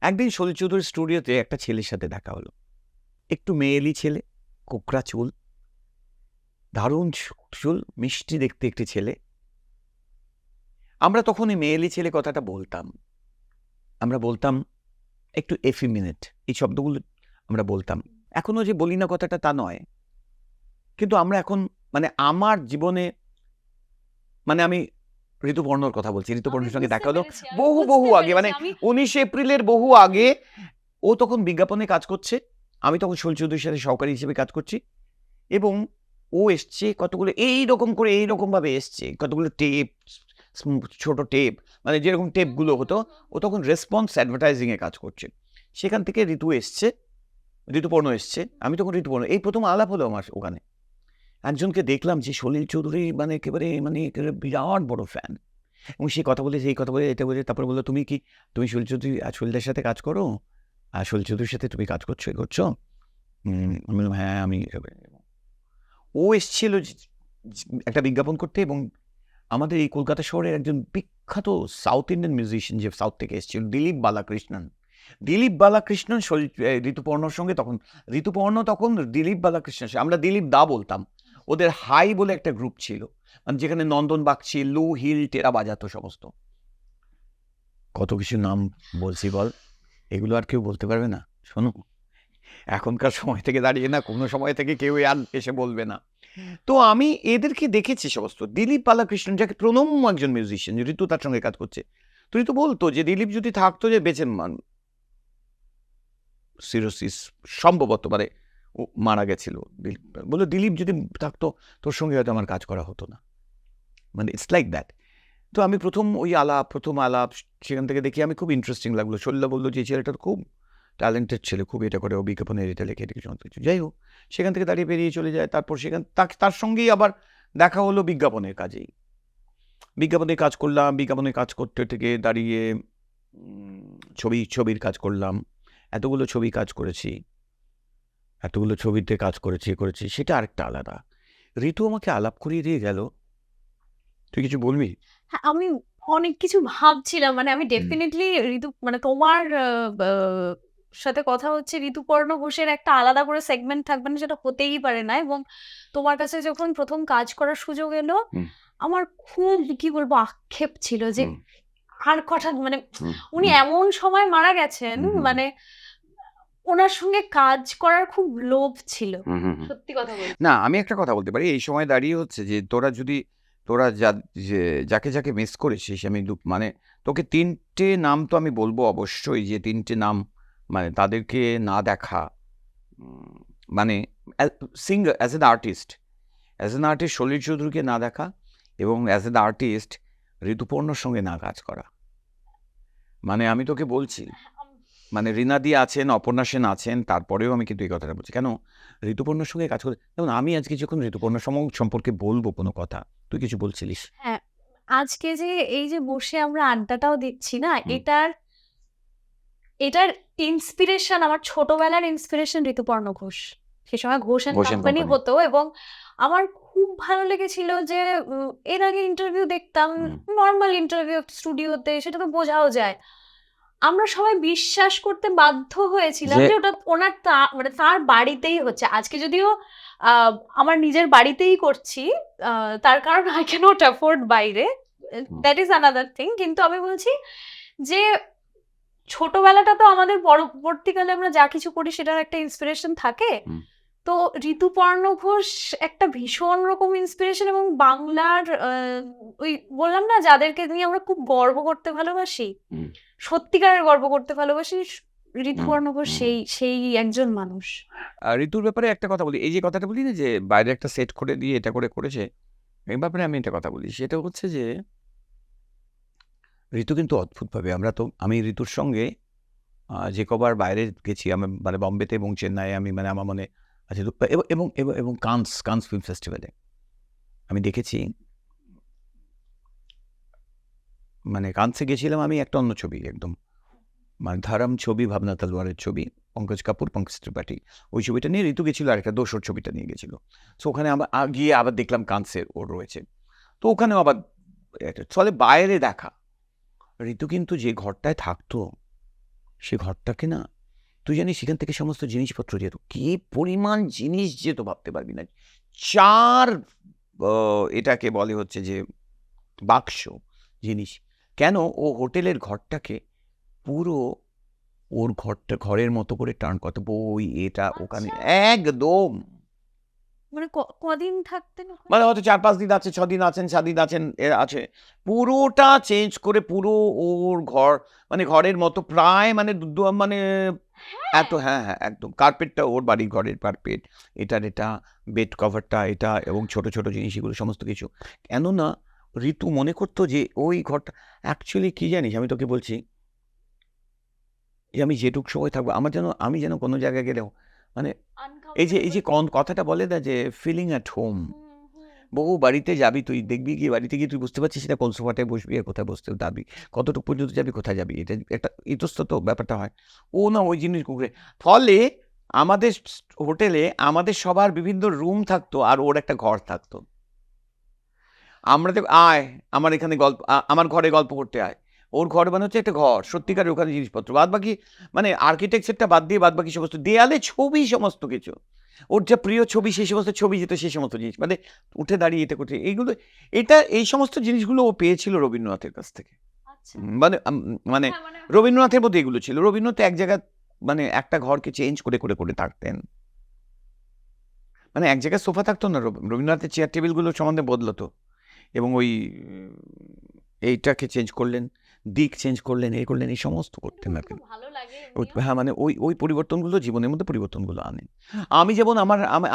একদিন সলিল চৌধুরীর স্টুডিওতে একটা ছেলের সাথে দেখা হলো, একটু মেয়েলি ছেলে, কোকড়া চুল, দারুণ চুল, মিষ্টি দেখতে একটি ছেলে। আমরা তখন এই মেয়েলি ছেলে কথাটা বলতাম, আমরা বলতাম একটু এফিমিনেট, এই শব্দগুলো আমরা বলতাম। এখনো যে বলি না কথাটা তা নয়, কিন্তু আমরা এখন মানে আমার জীবনে, মানে আমি ঋতুপর্ণর কথা বলছি, ঋতুপর্ণের সঙ্গে দেখা হলো বহু আগে, মানে 19 এপ্রিলের বহু আগে। ও তখন বিজ্ঞাপনে কাজ করছে, আমি তখন সলিল চৌধুরীর সাথে সহকারী হিসেবে কাজ করছি, এবং ও এসছে কতগুলো এইরকম ভাবে এসছে, কতগুলো টেপ, ছোট টেপ, মানে যেরকম টেপগুলো হতো, ও তখন রেসপন্স অ্যাডভার্টাইজিংয়ে কাজ করছে। সেখান থেকে ঋতুপর্ণ এসছে, আমি তখন ঋতুপর্ণ, এই প্রথম আলাপ হলো আমার ওখানে। একজনকে দেখলাম যে সলিল চৌধুরী মানে একেবারে বিরাট বড় ফ্যান, এবং সেই কথা বলে এটা বলে, তারপরে বললো তুমি সলিল চৌধুরী সলিলের সাথে কাজ করো, আর সলিল চৌধুরীর সাথে তুমি কাজ করছো আমি বললাম হ্যাঁ আমি। ও এসেছিল একটা বিজ্ঞাপন করতে, এবং আমাদের এই কলকাতা শহরের একজন বিখ্যাত সাউথ ইন্ডিয়ান মিউজিশিয়ান, যে সাউথ থেকে এসেছিল, দিলীপ বালাকৃষ্ণন ঋতুপর্ণর সঙ্গে, তখন ঋতুপর্ণ তখন দিলীপ বালাকৃষ্ণন, আমরা দিলীপ দা বলতাম। ওদের হাই বলে একটা গ্রুপ ছিল, মানে যেখানে নন্দন বাগচি, লু হিল, টেরা বাজাতো সমস্ত। কত কিছু নাম বলছি বল, এগুলো আর কেউ বলতে পারবে না। শোনো, এখনকার সময় থেকে দাঁড়িয়ে না, কোনো সময় থেকে কেউ আর এসে বলবে না। তো আমি এদেরকে দেখেছি সমস্ত। দিলীপ বালাকৃষ্ণন, যাকে প্রণম্য একজন মিউজিশিয়ান, ঋতু তার সঙ্গে কাজ করছে, তুই তো বলতো যে দিলীপ যদি থাকতো, যে বেঁচে সিরোসিস সম্ভবত, মানে মারা গেছিল দিলীপ, বললো দিলীপ যদি থাকতো তোর সঙ্গে হয়তো আমার কাজ করা হতো না, মানে ইটস লাইক দ্যাট। তো আমি প্রথম আলাপ সেখান থেকে দেখি আমি খুব ইন্টারেস্টিং লাগলো। শৈলা বললো যে ছেলেটার খুব ট্যালেন্টেড ছেলে, খুব এটা করে, ও বিজ্ঞাপনের এটা লেখে, এটা কিছু কিছু, যাই হোক সেখান থেকে দাঁড়িয়ে বেরিয়ে চলে যায়। তারপর তার সঙ্গেই আবার দেখা হলো বিজ্ঞাপনের কাজেই, বিজ্ঞাপনে কাজ করলাম, বিজ্ঞাপনে কাজ করতে থেকে দাঁড়িয়ে ছবির কাজ করলাম, এতগুলো ছবিতে কাজ করেছি, সেটা আরেকটা আলাদা। ঋতু আমাকে আলাপ করিয়ে দিয়ে গেল, তুই কিছু বলবি? হ্যাঁ, আমি অনেক কিছু ভাবছিলাম, মানে আমি ডেফিনেটলি ঋতু, মানে তোমার সাথে কথা হচ্ছে, ঋতুপর্ণ ঘোষের একটা আলাদা করে সেগমেন্ট থাকবে না, সেটা হতেই পারে না। এবং তোমার কাছে যখন প্রথম কাজ করার সুযোগ এলো, আমার খুব কি বলবো আক্ষেপ ছিল যে আর কথা, মানে উনি এমন সময় মারা গেছেন, মানে ওনার সঙ্গে কাজ করার খুব লোভ ছিল, সত্যি কথা বলছি। না, আমি একটা কথা বলতে পারি এই সময় দাঁড়িয়ে, হচ্ছে যে তোরা যাকে মিস করেছিস, আমি মানে তোকে 3টে নাম তো আমি বলবো অবশ্যই, যে 3টে নাম, মানে তাদেরকে না দেখা, মানে singer as an artist, as an artist Salil চৌধুরীকে না দেখা এবং অ্যাজ অ্যান আর্টিস্ট ঋতুপর্ণর সঙ্গে না কাজ করা, মানে আমি তোকে বলছি, মানে রীনাদি আছেন, অপর্ণা সেন আছেন, তারপরেও আমি কিন্তু এই কথাটা বলছি কেন, ঋতুপর্ণর সঙ্গে কাজ করে। যেমন আমি আজকে যখন ঋতুপর্ণর সম্পর্কে বলবো কোনো কথা, তুই কিছু বলছিলিস। হ্যাঁ, আজকে যে এই যে বসে আমরা আড্ডাটাও দিচ্ছি না, হুম। এটার ইন্সপিরেশন, আমার ছোটবেলার ইন্সপিরেশন ঋতুপর্ণ ঘোষ। সে সময় Ghosh and Ghosh and company company. হতো, এবং আমার খুব ভালো লেগেছিল যে এর আগে ইন্টারভিউ দেখতাম, হুম। নর্মাল ইন্টারভিউ স্টুডিওতে, সেটা তো বোঝাও যায়। আমরা সবাই বিশ্বাস করতে বাধ্য হয়েছিলাম যে যে ওটা ওনার মানে তার বাড়িতেই হচ্ছে। আজকে যদিও আমার নিজের বাড়িতেই করছি, তার কারণ আই ক্যানট অ্যাফোর্ড বাইরে, দ্যাট ইজ আনাদার থিং। কিন্তু আমি বলছি যে ছোটবেলাটা তো আমাদের পরবর্তীকালে আমরা যা কিছু করি সেটার একটা ইন্সপিরেশন থাকে। হুম। তো ঋতুপর্ণ ঘোষ একটা ভীষণ রকম ইন্সপিরেশন, এবং বাংলার ওই বললাম না যাদেরকে নিয়ে আমরা খুব গর্ব করতে ভালোবাসি, হুম। সত্যিকারের গর্ব করতে ভালোবাসি, ঋতুপর্ণ ঘোষ হুম। সেই সেই একজন মানুষ। ঋতুর ব্যাপারে একটা কথা বলি, এই যে কথাটা বলি না যে বাইরে একটা সেট করে দিয়ে এটা করেছে, এই ব্যাপারে আমি একটা কথা বলি, সেটা হচ্ছে যে ঋতু কিন্তু অদ্ভুতভাবে, আমি ঋতুর সঙ্গে যে কবার বাইরে গেছি, আমি মানে বম্বেতে এবং চেন্নাইয়ে, আমি মানে আমার মনে আছে এবং এবং এবং এবং কান্স ফিল্ম ফেস্টিভ্যালে আমি দেখেছি, মানে কান্সে গেছিলাম আমি একটা অন্য ছবি একদম, মানে ধারাম ছবি, ভাবনা তলোয়ারের ছবি, পঙ্কজ কাপুর, পঙ্কজ ত্রিপাঠী, ওই ছবিটা নিয়ে ঋতু গেছিল, আর একটা দোসর ছবিটা নিয়ে গেছিল। সো ওখানে আবার গিয়ে আবার দেখলাম কান্সের ওর রয়েছে, তো ওখানেও আবার ফলে বাইরে দেখা। ঋতু কিন্তু যে ঘরটায় থাকতো, সে ঘরটাকে না, তুই জানিস সেখান থেকে সমস্ত জিনিসপত্র যেত, কি পরিমাণ জিনিস যেত ভাবতে পারবি না। 4 এটাকে বলে হচ্ছে যে বাক্স জিনিস। কেন, ও হোটেলের ঘরটাকে পুরো ওর ঘরের মতো করে টার্ন করতো, বই এটা ওখানে একদম, মানে কদিন থাকতেন ওখানে? মানে হয়তো 4-5 দিন আছে, 6 দিন আছেন, 7 দিন আছেন, আছে পুরোটা চেঞ্জ করে, পুরো ওর ঘর মানে ঘরের মতো প্রায়, মানে মানে এত, হ্যাঁ হ্যাঁ একদম, কার্পেটটা ওর বাড়ির ঘরের কার্পেট, এটা বেড কভারটা এটা, এবং ছোট ছোট জিনিস এগুলো সমস্ত কিছু। কেননা ঋতু মনে করতো যে ওই ঘরটা অ্যাকচুয়ালি কি জানিস, আমি তোকে বলছি যে আমি যেটুক সময় থাকবো, আমি যেন কোনো জায়গায় গেলেও মানে এই যে কথাটা বলে না যে ফিলিং অ্যাট হোম। বহু বাড়িতে যাবি, তুই দেখবি গিয়ে বাড়িতে গিয়ে তুই বুঝতে পারছিস না কোন সোফাটায় বসবি আর কোথায় বসতে যাবি, কতটুকু পর্যন্ত যাবি, কোথায় যাবি, এটা একটা ইতস্তত ব্যাপারটা হয়। ও না ওই জিনিস ঘুরে, ফলে আমাদের হোটেলে আমাদের সবার বিভিন্ন রুম থাকতো, আর ওর একটা ঘর থাকতো। আমরা তো আয় আমার এখানে গল্প, আমার ঘরে গল্প করতে আয়, ওর ঘর মানে হচ্ছে একটা ঘর সত্যিকারের, ওখানে জিনিসপত্র বাদ বাকি মানে আর্কিটেকচারটা বাদ দিয়ে বাদ বাকি সমস্ত দেয়ালে ছবি, সমস্ত কিছু ওর যা প্রিয় ছবি, সেই সমস্ত ছবি যেত, সেই সমস্ত জিনিস মানে উঠে দাঁড়িয়ে এটা করতে, এইগুলো এই সমস্ত জিনিসগুলো ও পেয়েছিল রবীন্দ্রনাথের কাছ থেকে। মানে মানে রবীন্দ্রনাথের মধ্যে এগুলো ছিল। রবীন্দ্রনাথ এক জায়গায় মানে একটা ঘরকে চেঞ্জ করে করে করে থাকতেন, মানে এক জায়গায় সোফা থাকতো না, রবীন্দ্রনাথের চেয়ার টেবিলগুলো সম্বন্ধে বদলতো, এবং ওই এইটাকে চেঞ্জ করলেন, দিক চেঞ্জ করলেন, এই করলেন, এই সমস্ত করতেন আর কি। হ্যাঁ, মানে ওই পরিবর্তনগুলো জীবনের মধ্যে পরিবর্তনগুলো আনে। আমি যেমন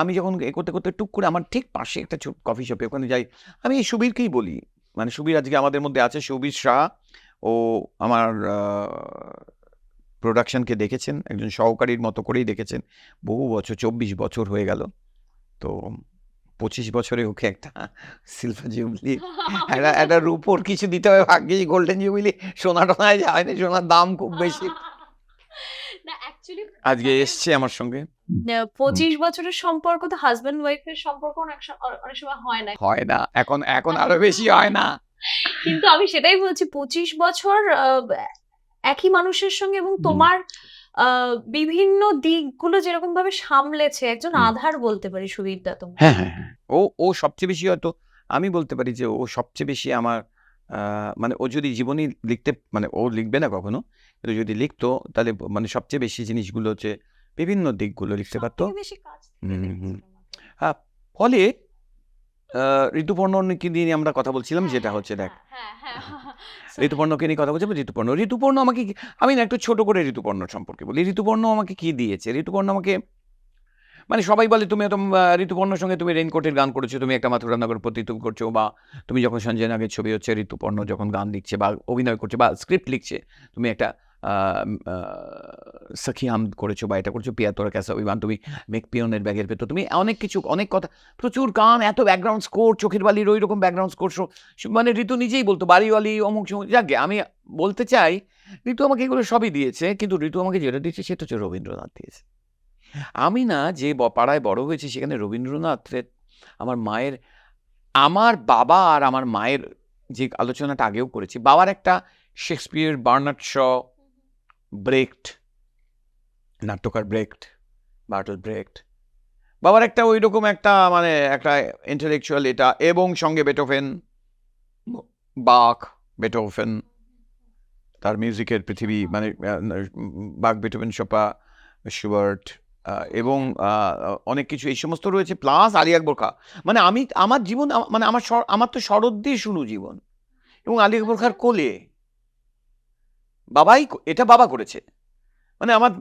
আমি যখন করতে করতে টুক করে আমার ঠিক পাশে একটা কফি শপে ওখানে যাই, আমি এই সুবীরকেই বলি, মানে সুবীর আজকে আমাদের মধ্যে আছে, সুবীর শাহ, ও আমার প্রোডাকশনকে দেখেছেন, একজন সহকারীর মতো করেই দেখেছেন বহু বছর, 24 বছর হয়ে গেল। তো 25 বছরে ওকে একটা সিলভার জুবলি, একটা রূপোর কিছু দিতে হবে, ভাগ্যিস গোল্ডেন জুবিলি, সোনা টোনায় যায় না, সোনার দাম খুব বেশি। আজকে এসছে আমার সঙ্গে। 25 বছরের সম্পর্ক তো হাজবেন্ড ওয়াইফের সম্পর্ক অনেক সময় হয় না, এখন আরো বেশি হয় না। কিন্তু আমি সেটাই বলছি, 25 বছর একই মানুষের সঙ্গে, এবং তোমার বিভিন্ন দিকগুলো যেরকম ভাবে সামলেছে, একজন আধার বলতে পারি সুবীরদা তোমার। হ্যাঁ হ্যাঁ হ্যাঁ, ও সবচেয়ে বেশি, হয়তো আমি বলতে পারি যে ও সবচেয়ে বেশি আমার মানে ও যদি জীবনী লিখতে, মানে ও লিখবে না কখনো, কিন্তু যদি লিখতো তাহলে মানে সবচেয়ে বেশি জিনিসগুলো হচ্ছে বিভিন্ন দিকগুলো লিখতে পারতো। হ্যাঁ, ফলে ঋতুপর্ণকে নিয়ে আমরা কথা বলছিলাম, যেটা হচ্ছে দেখ, ঋতুপর্ণকে নিয়ে কথা বলছি। ঋতুপর্ণ আমাকে আমি না একটু ছোট করে ঋতুপর্ণ সম্পর্কে বলি। ঋতুপর্ণ আমাকে কি দিয়েছে? ঋতুপর্ণ আমাকে মানে সবাই বলে তুমি এত ঋতুপর্ণর সঙ্গে তুমি রেইনকোটের গান করেছো, তুমি একটা মাথুরানগর প্রতি তুমি করছো, বা তুমি যখন সঞ্জয় নাগের ছবি হচ্ছে ঋতুপর্ণ যখন গান লিখছে বা অভিনয় করছে বা স্ক্রিপ্ট লিখছে, তুমি একটা সখী হাম করেছো বা এটা করছো, পিয়া তোরা ক্যাসা অভিমান, তুমি মেক পিয়নের ব্যাগের ভেতর, তুমি অনেক কিছু, অনেক কথা, প্রচুর গান, এত ব্যাকগ্রাউন্ড স্কোর, চোখের বালির ওই রকম ব্যাকগ্রাউন্ড স্কোর, মানে ঋতু নিজেই বলতো বাড়িওয়ালি অমুক সমুক। যাকে আমি বলতে চাই ঋতু আমাকে এগুলো সবই দিয়েছে, কিন্তু ঋতু আমাকে যেটা দিয়েছে সেটা হচ্ছে রবীন্দ্রনাথ দিয়েছে। আমি না যে পাড়ায় বড় হয়েছি সেখানে রবীন্দ্রনাথের আমার বাবা আর আমার মায়ের যে আলোচনাটা আগেও করেছি, বাবার একটা শেক্সপিয়ার, বার্নার্ড শ, ব্রেক্ট, নাট্যকার ব্রেক্ট, বার্টল ব্রেক্ট, বাবার একটা ওই রকম একটা মানে একটা ইন্টেলেকচুয়াল এটা, এবং সঙ্গে বেটোফেন, বাক, বেটোফেন, তার মিউজিকের পৃথিবী, মানে বাক, বেটোফেন, শোপা, শুবার্ট, এবং অনেক কিছু এই সমস্ত রয়েছে, প্লাস আলী আকবর খাঁ। মানে আমি আমার জীবন মানে আমার তো শরৎ দিয়ে শুরু জীবন, এবং আলী আকবর খাঁর কোলে এটা বাবা করেছে। মানে আমার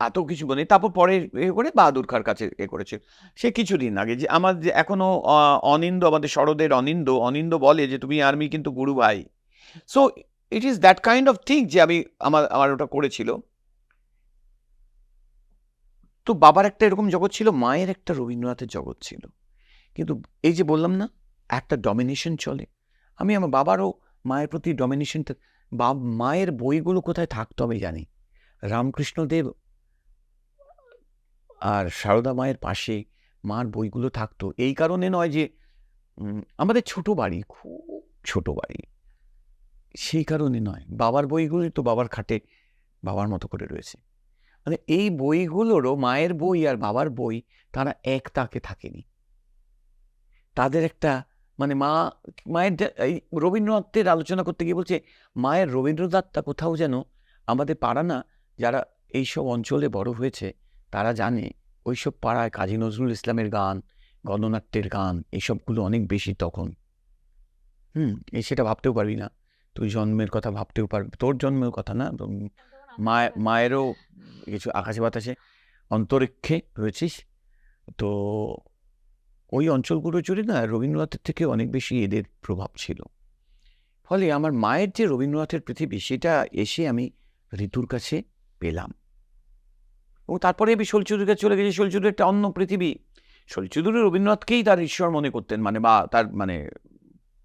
এত কিছু বলে, তারপর পরে করে বাহাদুর খাঁর কাছে করেছে সে কিছুদিন আগে, যে আমার যে এখনো অনিন্দ, আমাদের শরদের অনিন্দ বলে যে তুমি আর্মি কিন্তু গুরু ভাই। So it is that kind of thing যে আমার ওটা করেছিল। তো বাবার একটা এরকম জগৎ ছিল, মায়ের একটা রবীন্দ্রনাথের জগৎ ছিল। কিন্তু এই যে বললাম না একটা ডমিনেশন চলে, আমি আমার বাবারও মায়ের প্রতি ডমিনেশনটা, মায়ের বইগুলো কোথায় থাকতো আমি জানি, রামকৃষ্ণদেব আর সারদা মায়ের পাশে মার বইগুলো থাকতো। এই কারণে নয় যে আমাদের ছোট বাড়ি, খুব ছোট বাড়ি, সেই কারণে নয়, বাবার বইগুলোই তো বাবার খাটে বাবার মতো করে রয়েছে। মানে এই বইগুলোরও, মায়ের বই আর বাবার বই, তারা এক তাকে থাকেনি, তাদের একটা মানে মায়ের এই রবীন্দ্রনাথের আলোচনা করতে গিয়ে বলছে মায়ের রবীন্দ্রনাথটা কোথাও যেন আমাদের পাড়া না, যারা এইসব অঞ্চলে বড় হয়েছে তারা জানে ওইসব পাড়ায় কাজী নজরুল ইসলামের গান, গণনাট্যের গান, এইসবগুলো অনেক বেশি তখন। সেটা ভাবতেও পারবি না, তুই জন্মের কথা ভাবতেও পারবি, তোর জন্মের কথা না, মায়েরও কিছু আকাশে বাতাসে অন্তরিক্ষে রয়েছিস, তো ওই অঞ্চলগুলো জুড়ে না রবীন্দ্রনাথের থেকে অনেক বেশি এদের প্রভাব ছিল। ফলে আমার মায়ের যে রবীন্দ্রনাথের পৃথিবী, সেটা এসে আমি ঋতুর কাছে পেলাম। এবং তারপরে আমি শোলচুরির কাছে চলে গেছি, শোলচুরির একটা অন্য পৃথিবী। শোলচুরি রবীন্দ্রনাথকেই তার ঈশ্বর মনে করতেন, মানে বা তার মানে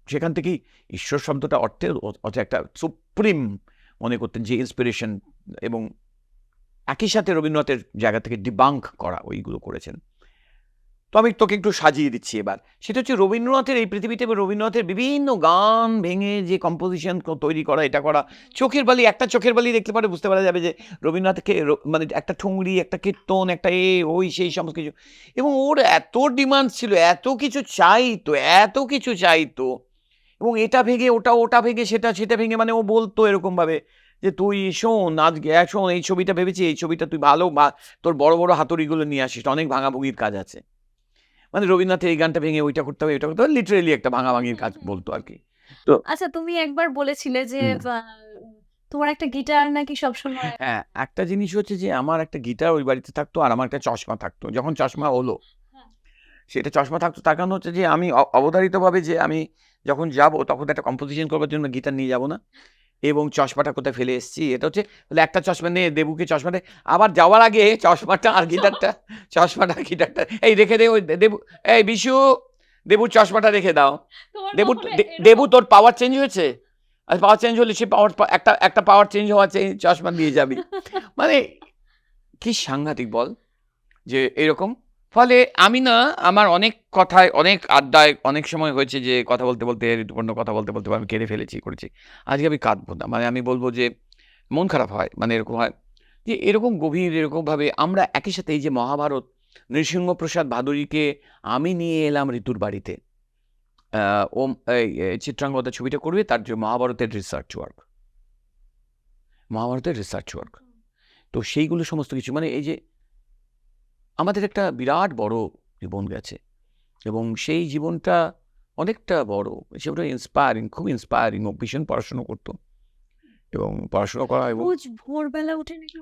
সেখান থেকেই ঈশ্বর শব্দটা অর্থে একটা সুপ্রিম মনে করতেন, যে ইন্সপিরেশন, এবং একই সাথে রবীন্দ্রনাথের জায়গা থেকে ডিবাঙ্ক করা ওইগুলো করেছেন। তো আমি তোকে একটু সাজিয়ে দিচ্ছি এবার, সেটা হচ্ছে রবীন্দ্রনাথের এই পৃথিবীতে রবীন্দ্রনাথের বিভিন্ন গান ভেঙে যে কম্পোজিশন তৈরি করা, এটা করা, চোখের বালি, একটা চোখের বালি দেখতে পারে বুঝতে পারা যাবে যে রবীন্দ্রনাথকে, মানে একটা ঠুংরি, একটা কীর্তন, একটা ওই সেই সমস্ত কিছু, এবং ওর এত ডিমান্ড ছিল, এত কিছু চাইতো, এবং এটা ভেঙে ওটা ভেঙে সেটা ভেঙে, মানে ও বলতো এরকমভাবে যে তুই শোন, আজকে শোন, এই ছবিটা ভেবেছি, এই ছবিটা তুই ভালো, বা তোর বড় বড় হাতুড়িগুলো নিয়ে আসিস, অনেক ভাঙাভুঙির কাজ আছে। মানে রবীন্দ্রনাথের এই গানটা ভেঙে ওইটা করতে হবে, এটা করতে হবে, লিটারেলি একটা ভাঙাভাঙির কাজ বলতো আর কি। তো আচ্ছা, তুমি একবার বলেছিলে যে তোমার একটা গিটার নাকি সবসময়। হ্যাঁ, একটা জিনিস হচ্ছে যে আমার একটা গিটার ওই বাড়িতে থাকতো, আর আমার একটা চশমা থাকতো। যখন চশমা হলো, সেটা চশমা থাকতো তার কারণ হচ্ছে যে আমি অবধারিতভাবে যে আমি যখন যাব তখন একটা কম্পোজিশন করবার জন্য গিটার নিয়ে যাব না, এবং চশমাটা কোথায় ফেলে এসেছি, এটা হচ্ছে একটা চশমা নিয়ে দেবুকে চশমাটা, আবার যাওয়ার আগে চশমাটা আর গিটারটা, এই রেখে দে, ওই দেবু, এই বিশু, দেবুর চশমাটা রেখে দাও। দেবু তোর পাওয়ার চেঞ্জ হয়েছে, আর পাওয়ার চেঞ্জ হলে সে একটা পাওয়ার চেঞ্জ হওয়া চশমা দিয়ে যাবি। মানে কি সাংঘাতিক বল যে এরকম। ফলে আমি না আমার অনেক কথায়, অনেক আড্ডায় অনেক সময় হয়েছে যে কথা বলতে বলতে, ঋতুপর্ণ কথা বলতে বলতে আমি কেঁদে ফেলেছি, করেছি। আজকে আমি কাঁদবো না, মানে আমি বলবো যে মন খারাপ হয়, মানে এরকম হয় যে এরকম গভীর এরকমভাবে আমরা একই সাথে, এই যে মহাভারত, নৃসিংহপ্রসাদ ভাদুরীকে আমি নিয়ে এলাম ঋতুর বাড়িতে, ওম এই চিত্রাঙ্গদা ছবিটা করবে, তার যে মহাভারতের রিসার্চ ওয়ার্ক, তো সেইগুলো সমস্ত কিছু, মানে এই যে আমাদের একটা বিরাট বড় জীবন গেছে, এবং সেই জীবনটা অনেকটা বড়, সেটা খুব ইন্সপায়ারিং। ও ভীষণ পড়াশুনো করতো, এবং পড়াশোনা করা, এবং ভোরবেলা উঠে নাকি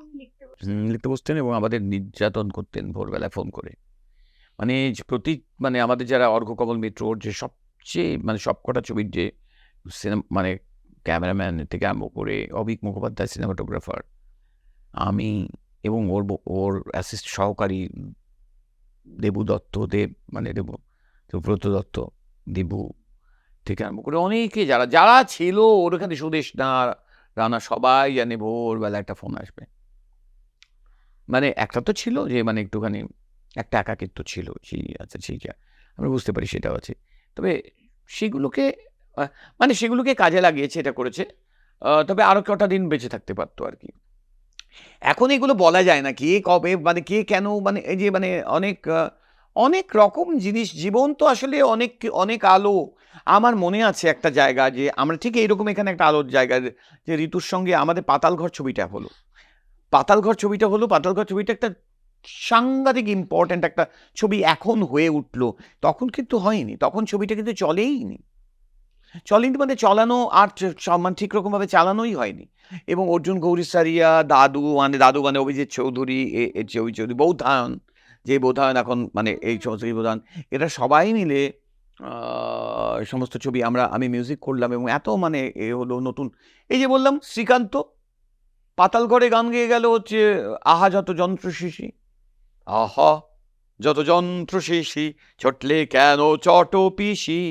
লিখতে বসতেন, এবং আমাদের নির্যাতন করতেন ভোরবেলায় ফোন করে, মানে মানে আমাদের যারা অর্ঘ্যকমল মিত্রর যে সবচেয়ে মানে সবকটা ছবির যে সিনেমা মানে ক্যামেরাম্যান থেকে আরম্ভ করে অভিক মুখোপাধ্যায় সিনেমাটোগ্রাফার, আমি এবং ওর অ্যাসিস্ট সহকারী দেবু দত্ত মানে দেবব্রত দত্ত, দেবু থেকে আরম্ভ করে অনেকে যারা ছিল ওর ওখানে, সুদেশ না রানা, সবাই জানে ভোরবেলা একটা ফোন আসবে। মানে একটা তো ছিল যে মানে একটুখানি একটা একাকিত্ব ছিল, সেইটা আমরা বুঝতে পারি, সেটাও আছে। তবে সেগুলোকে মানে সেগুলোকে কাজে লাগিয়েছে, এটা করেছে। তবে আরো কটা দিন বেঁচে থাকতে পারতো আর কি। এখন এগুলো বলা যায় না কে কবে মানে কে কেন, মানে এই যে মানে অনেক রকম জিনিস, জীবন তো আসলে অনেক অনেক আলো। আমার মনে আছে একটা জায়গা যে আমরা ঠিক এইরকম এখানে একটা আলোর জায়গা, যে ঋতুর সঙ্গে আমাদের পাতালঘর ছবিটা হলো। পাতালঘর ছবিটা একটা সাংঘাতিক ইম্পর্ট্যান্ট একটা ছবি এখন হয়ে উঠলো। তখন কিন্তু হয়নি, তখন ছবিটা কিন্তু চলেইনি মানে চালানো আর মানে ঠিক রকমভাবে চালানোই হয়নি। এবং অর্জুন গৌরী সারিয়া, দাদু মানে অভিজিৎ চৌধুরী, চৌধুরী বৌধায়ন, যে বৌধায়ন এখন মানে এই চৌধুরী বৌধায়ন, এরা সবাই মিলে সমস্ত ছবি আমি মিউজিক করলাম। এবং এত মানে এ হলো নতুন, এই যে বললাম শ্রীকান্ত পাতালঘরে গান গেয়ে গেল হচ্ছে আহা যত যন্ত্র শিশি, আহা যত যন্ত্র শিশি, ছটলে কেন চট পিসি,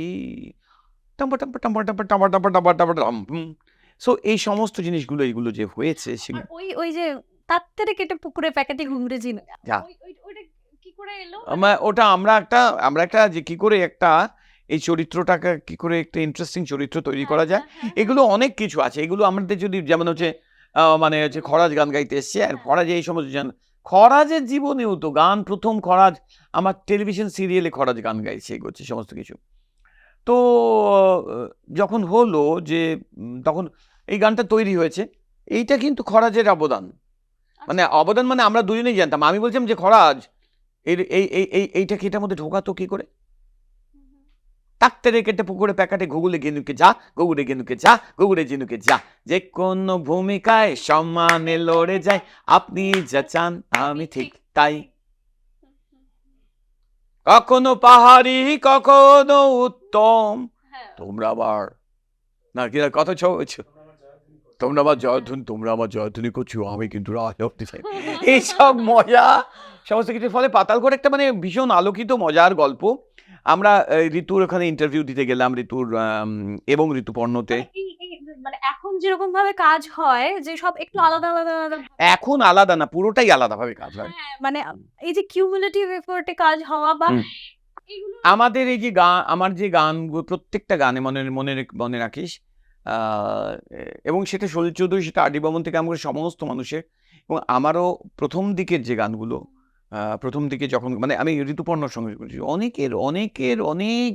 সো এই সমস্ত জিনিসগুলো এইগুলো যে হয়েছে ওই যে তাত্তারে কেটে পুকুরে প্যাকেটে ঘুমরে জিন, ওইটা কি করে এলো? ওটা আমরা একটা যে কি করে একটা এই চরিত্রটাকে কি করে একটা ইন্টারেস্টিং চরিত্র তৈরি করা যায়, এগুলো অনেক কিছু আছে। এগুলো আমাদের যদি যেমন হচ্ছে মানে হচ্ছে খরাজ গান গাইতে এসছে, আর খরাজ এই সমস্ত খরাজের জীবনেও তো গান, প্রথম খরাজ আমার টেলিভিশন সিরিয়ালে খরাজ গান গাইছে, এগোচ্ছে সমস্ত কিছু। তো যখন হলো যে তখন এই গানটা তৈরি হয়েছে, এইটা কিন্তু খরাজের অবদান, মানে আমরা দুজনেই জানতাম। আমি বলছিলাম যে খরাজ এইটাকে এটার মধ্যে ঢোকাতো কি করে, তাকতে রেখেটে পুকুরে প্যাকাটে ঘুগুলে গেনুকে যা, ঘুগুরে গেনুকে যা, ঘুগুরে জেনুকে যা, যে কোনো ভূমিকায় সম্মানে লড়ে যায়, আপনি যা চান আমি ঠিক তাই, কখনো পাহাড়ি কখনো উত্তম, তোমরা আবার না কি কথা তোমরা আমার জয়ধ্বনি করছো, আমি কিন্তু এইসব মজা সমস্ত কিছুর ফলে পাতালঘর একটা মানে ভীষণ আলোকিত মজার গল্প। আমরা ঋতুর ওখানে ইন্টারভিউ দিতে গেলাম, ঋতুর এবং ঋতুপর্ণতে। মানে এখন যেরকম ভাবে কাজ হয় যে সব একটু আলাদা আলাদা, এখন আলাদা না, পুরোটাই আলাদা ভাবে কাজ হয়। মানে এই যে কিউমুলেটিভ এফোর্টে কাজ হওয়া বা আমাদের এই যে আমার যে গানগুলো, প্রত্যেকটা গানে মনে রাখিস, এবং সেটা সলিল চৌধুরী, সেটা আর ডি বর্মন থেকে আমরা সমস্ত মানুষের, এবং আমারও প্রথম দিকের যে গানগুলো, প্রথম দিকে যখন মানে আমি ঋতুপর্ণর সঙ্গে করেছি, অনেকের অনেক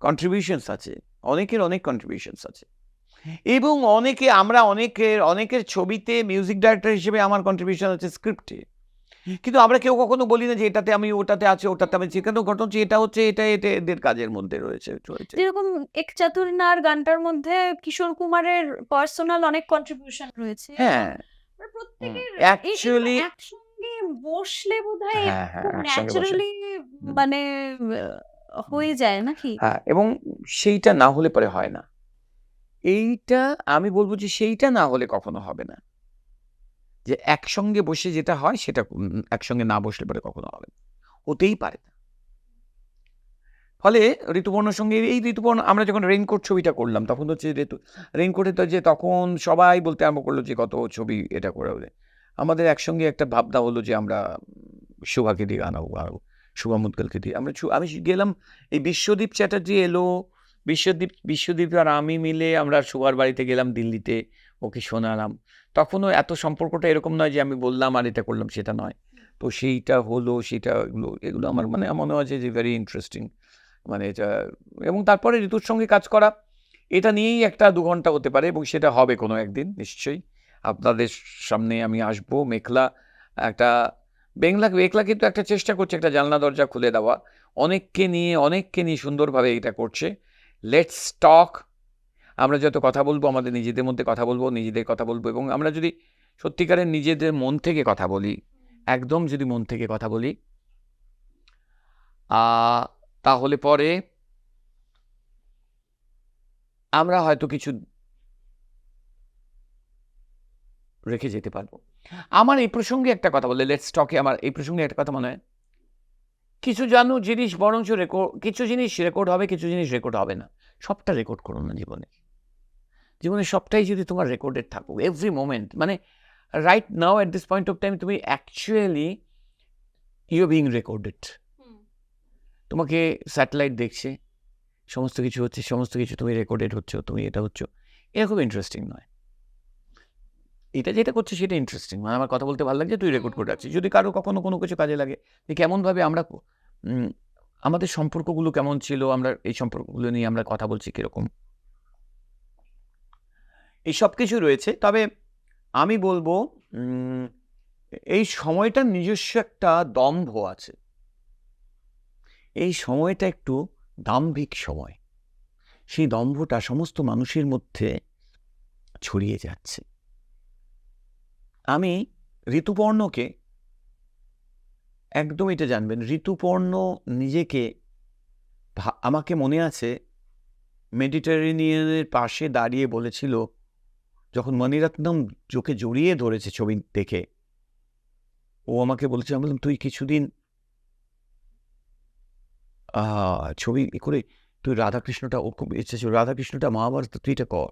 কন্ট্রিবিউশনস আছে, অনেক কন্ট্রিবিউশনস আছে। এবং অনেকের ছবিতে মিউজিক ডাইরেক্টর হিসেবে আমার কন্ট্রিবিউশন আছে স্ক্রিপ্টে, কিন্তু আমরা কেউ কখনো বলি না যে এটাতে আমি, ওটাতে আছে, ওটাতে আমি, যেখানে ঘটনা হচ্ছে এটা হচ্ছে এটা এদের কাজের মধ্যে রয়েছে। যেরকম এক চাতুর্নার গানটার মধ্যে কিশোর কুমারের পার্সোনাল অনেক কন্ট্রিবিউশন রয়েছে। হ্যাঁ, প্রত্যেকের অ্যাকচুয়ালি একসঙ্গে বসলে বোধহয় ন্যাচারালি মানে হয়ে যায় নাকি? হ্যাঁ, এবং সেইটা না হলে পরে হয় না। এইটা আমি বলবো যে সেইটা না হলে কখনো হবে না, যে একসঙ্গে বসে যেটা হয় সেটা একসঙ্গে না বসলে পরে কখনো হবে না, হতেই পারে না। ফলে ঋতুপর্ণর সঙ্গে এই ঋতুপর্ণ, আমরা যখন রেইনকোট ছবিটা করলাম তখন হচ্ছে রেইনকোটে তো যে তখন সবাই বলতে আরম্ভ করলো যে কত ছবি এটা করে হলে, আমাদের একসঙ্গে একটা ভাবনা হলো যে আমরা শোভাকে দিয়ে গান গাবো, শুভা মুদগলকে দিয়ে। আমি গেলাম, এই বিশ্বদীপ চ্যাটার্জি এলো, বিশ্বদীপ আর আমি মিলে আমরা শোভার বাড়িতে গেলাম দিল্লিতে, ওকে শোনালাম। তখনও এত সম্পর্কটা এরকম নয় যে আমি বললাম আর এটা করলাম, সেটা নয়। তো সেইটা হলো, এগুলো আমার মানে মনে হয় যে ভেরি ইন্টারেস্টিং, মানে এটা। এবং তারপরে ঋতুর সঙ্গে কাজ করা, এটা নিয়েই একটা 2 ঘন্টা হতে পারে, এবং সেটা হবে কোনো একদিন নিশ্চয়ই আপনাদের সামনে আমি আসবো। মেঘলা কিন্তু একটা চেষ্টা করছে একটা জানলা দরজা খুলে দেওয়া, অনেককে নিয়ে সুন্দরভাবে এটা করছে। লেটস টক, আমরা যত কথা বলবো, আমাদের নিজেদের মধ্যে কথা বলবো, নিজেদের কথা বলবো, এবং আমরা যদি সত্যিকারের নিজেদের মন থেকে কথা বলি, একদম যদি মন থেকে কথা বলি, তাহলে পরে আমরা হয়তো কিছু রেখে যেতে পারবো। আমার এই প্রসঙ্গে একটা কথা বলে, লেটস টকে, আমার এই প্রসঙ্গে একটা কথা মনে হয়, কিছু জিনিস বরঞ্চ কিছু জিনিস রেকর্ড হবে, কিছু জিনিস রেকর্ড হবে না। সবটা রেকর্ড করো না জীবনে। জীবনে সবটাই যদি তোমার রেকর্ডেড থাকুক, এভরি মোমেন্ট, মানে right now at this point of time তুমি অ্যাকচুয়ালি ইউ বিং রেকর্ডেড। তোমাকে স্যাটেলাইট দেখছে, সমস্ত কিছু হচ্ছে, সমস্ত কিছু তুমি রেকর্ডেড হচ্ছ, তুমি এটা হচ্ছ, এটা খুব ইন্টারেস্টিং নয়। এটা যেটা করছে সেটা ইন্টারেস্টিং, মানে আমার কথা বলতে ভালো লাগছে, তুই রেকর্ড করে রাখছিস। যদি কারো কখনো কোনো কিছু কাজে লাগে, যে কেমনভাবে আমরা আমাদের সম্পর্কগুলো কেমন ছিল, আমরা এই সম্পর্কগুলো নিয়ে আমরা কথা বলছি কীরকম, এই সব কিছু রয়েছে। তবে আমি বলবো এই সময়টার নিজস্ব একটা দম্ভ আছে। এই সময়টা একটু দাম্ভিক সময়, সেই দম্ভটা সমস্ত মানুষের মধ্যে ছড়িয়ে যাচ্ছে। আমি ঋতুপর্ণকে একদম এটা জানবেন, ঋতুপর্ণ নিজেকে, আমাকে মনে আছে মেডিটেরেনিয়ানের পাশে দাঁড়িয়ে বলেছিল, যখন মণিরত্নম চোখে জড়িয়ে ধরেছে ছবি দেখে, ও আমাকে বলেছে, আমি বললাম তুই কিছুদিন ছবি করে তুই রাধাকৃষ্ণটা, ও খুব ইচ্ছে ছিল রাধাকৃষ্ণটা মহাভারত, তুই এটা কর।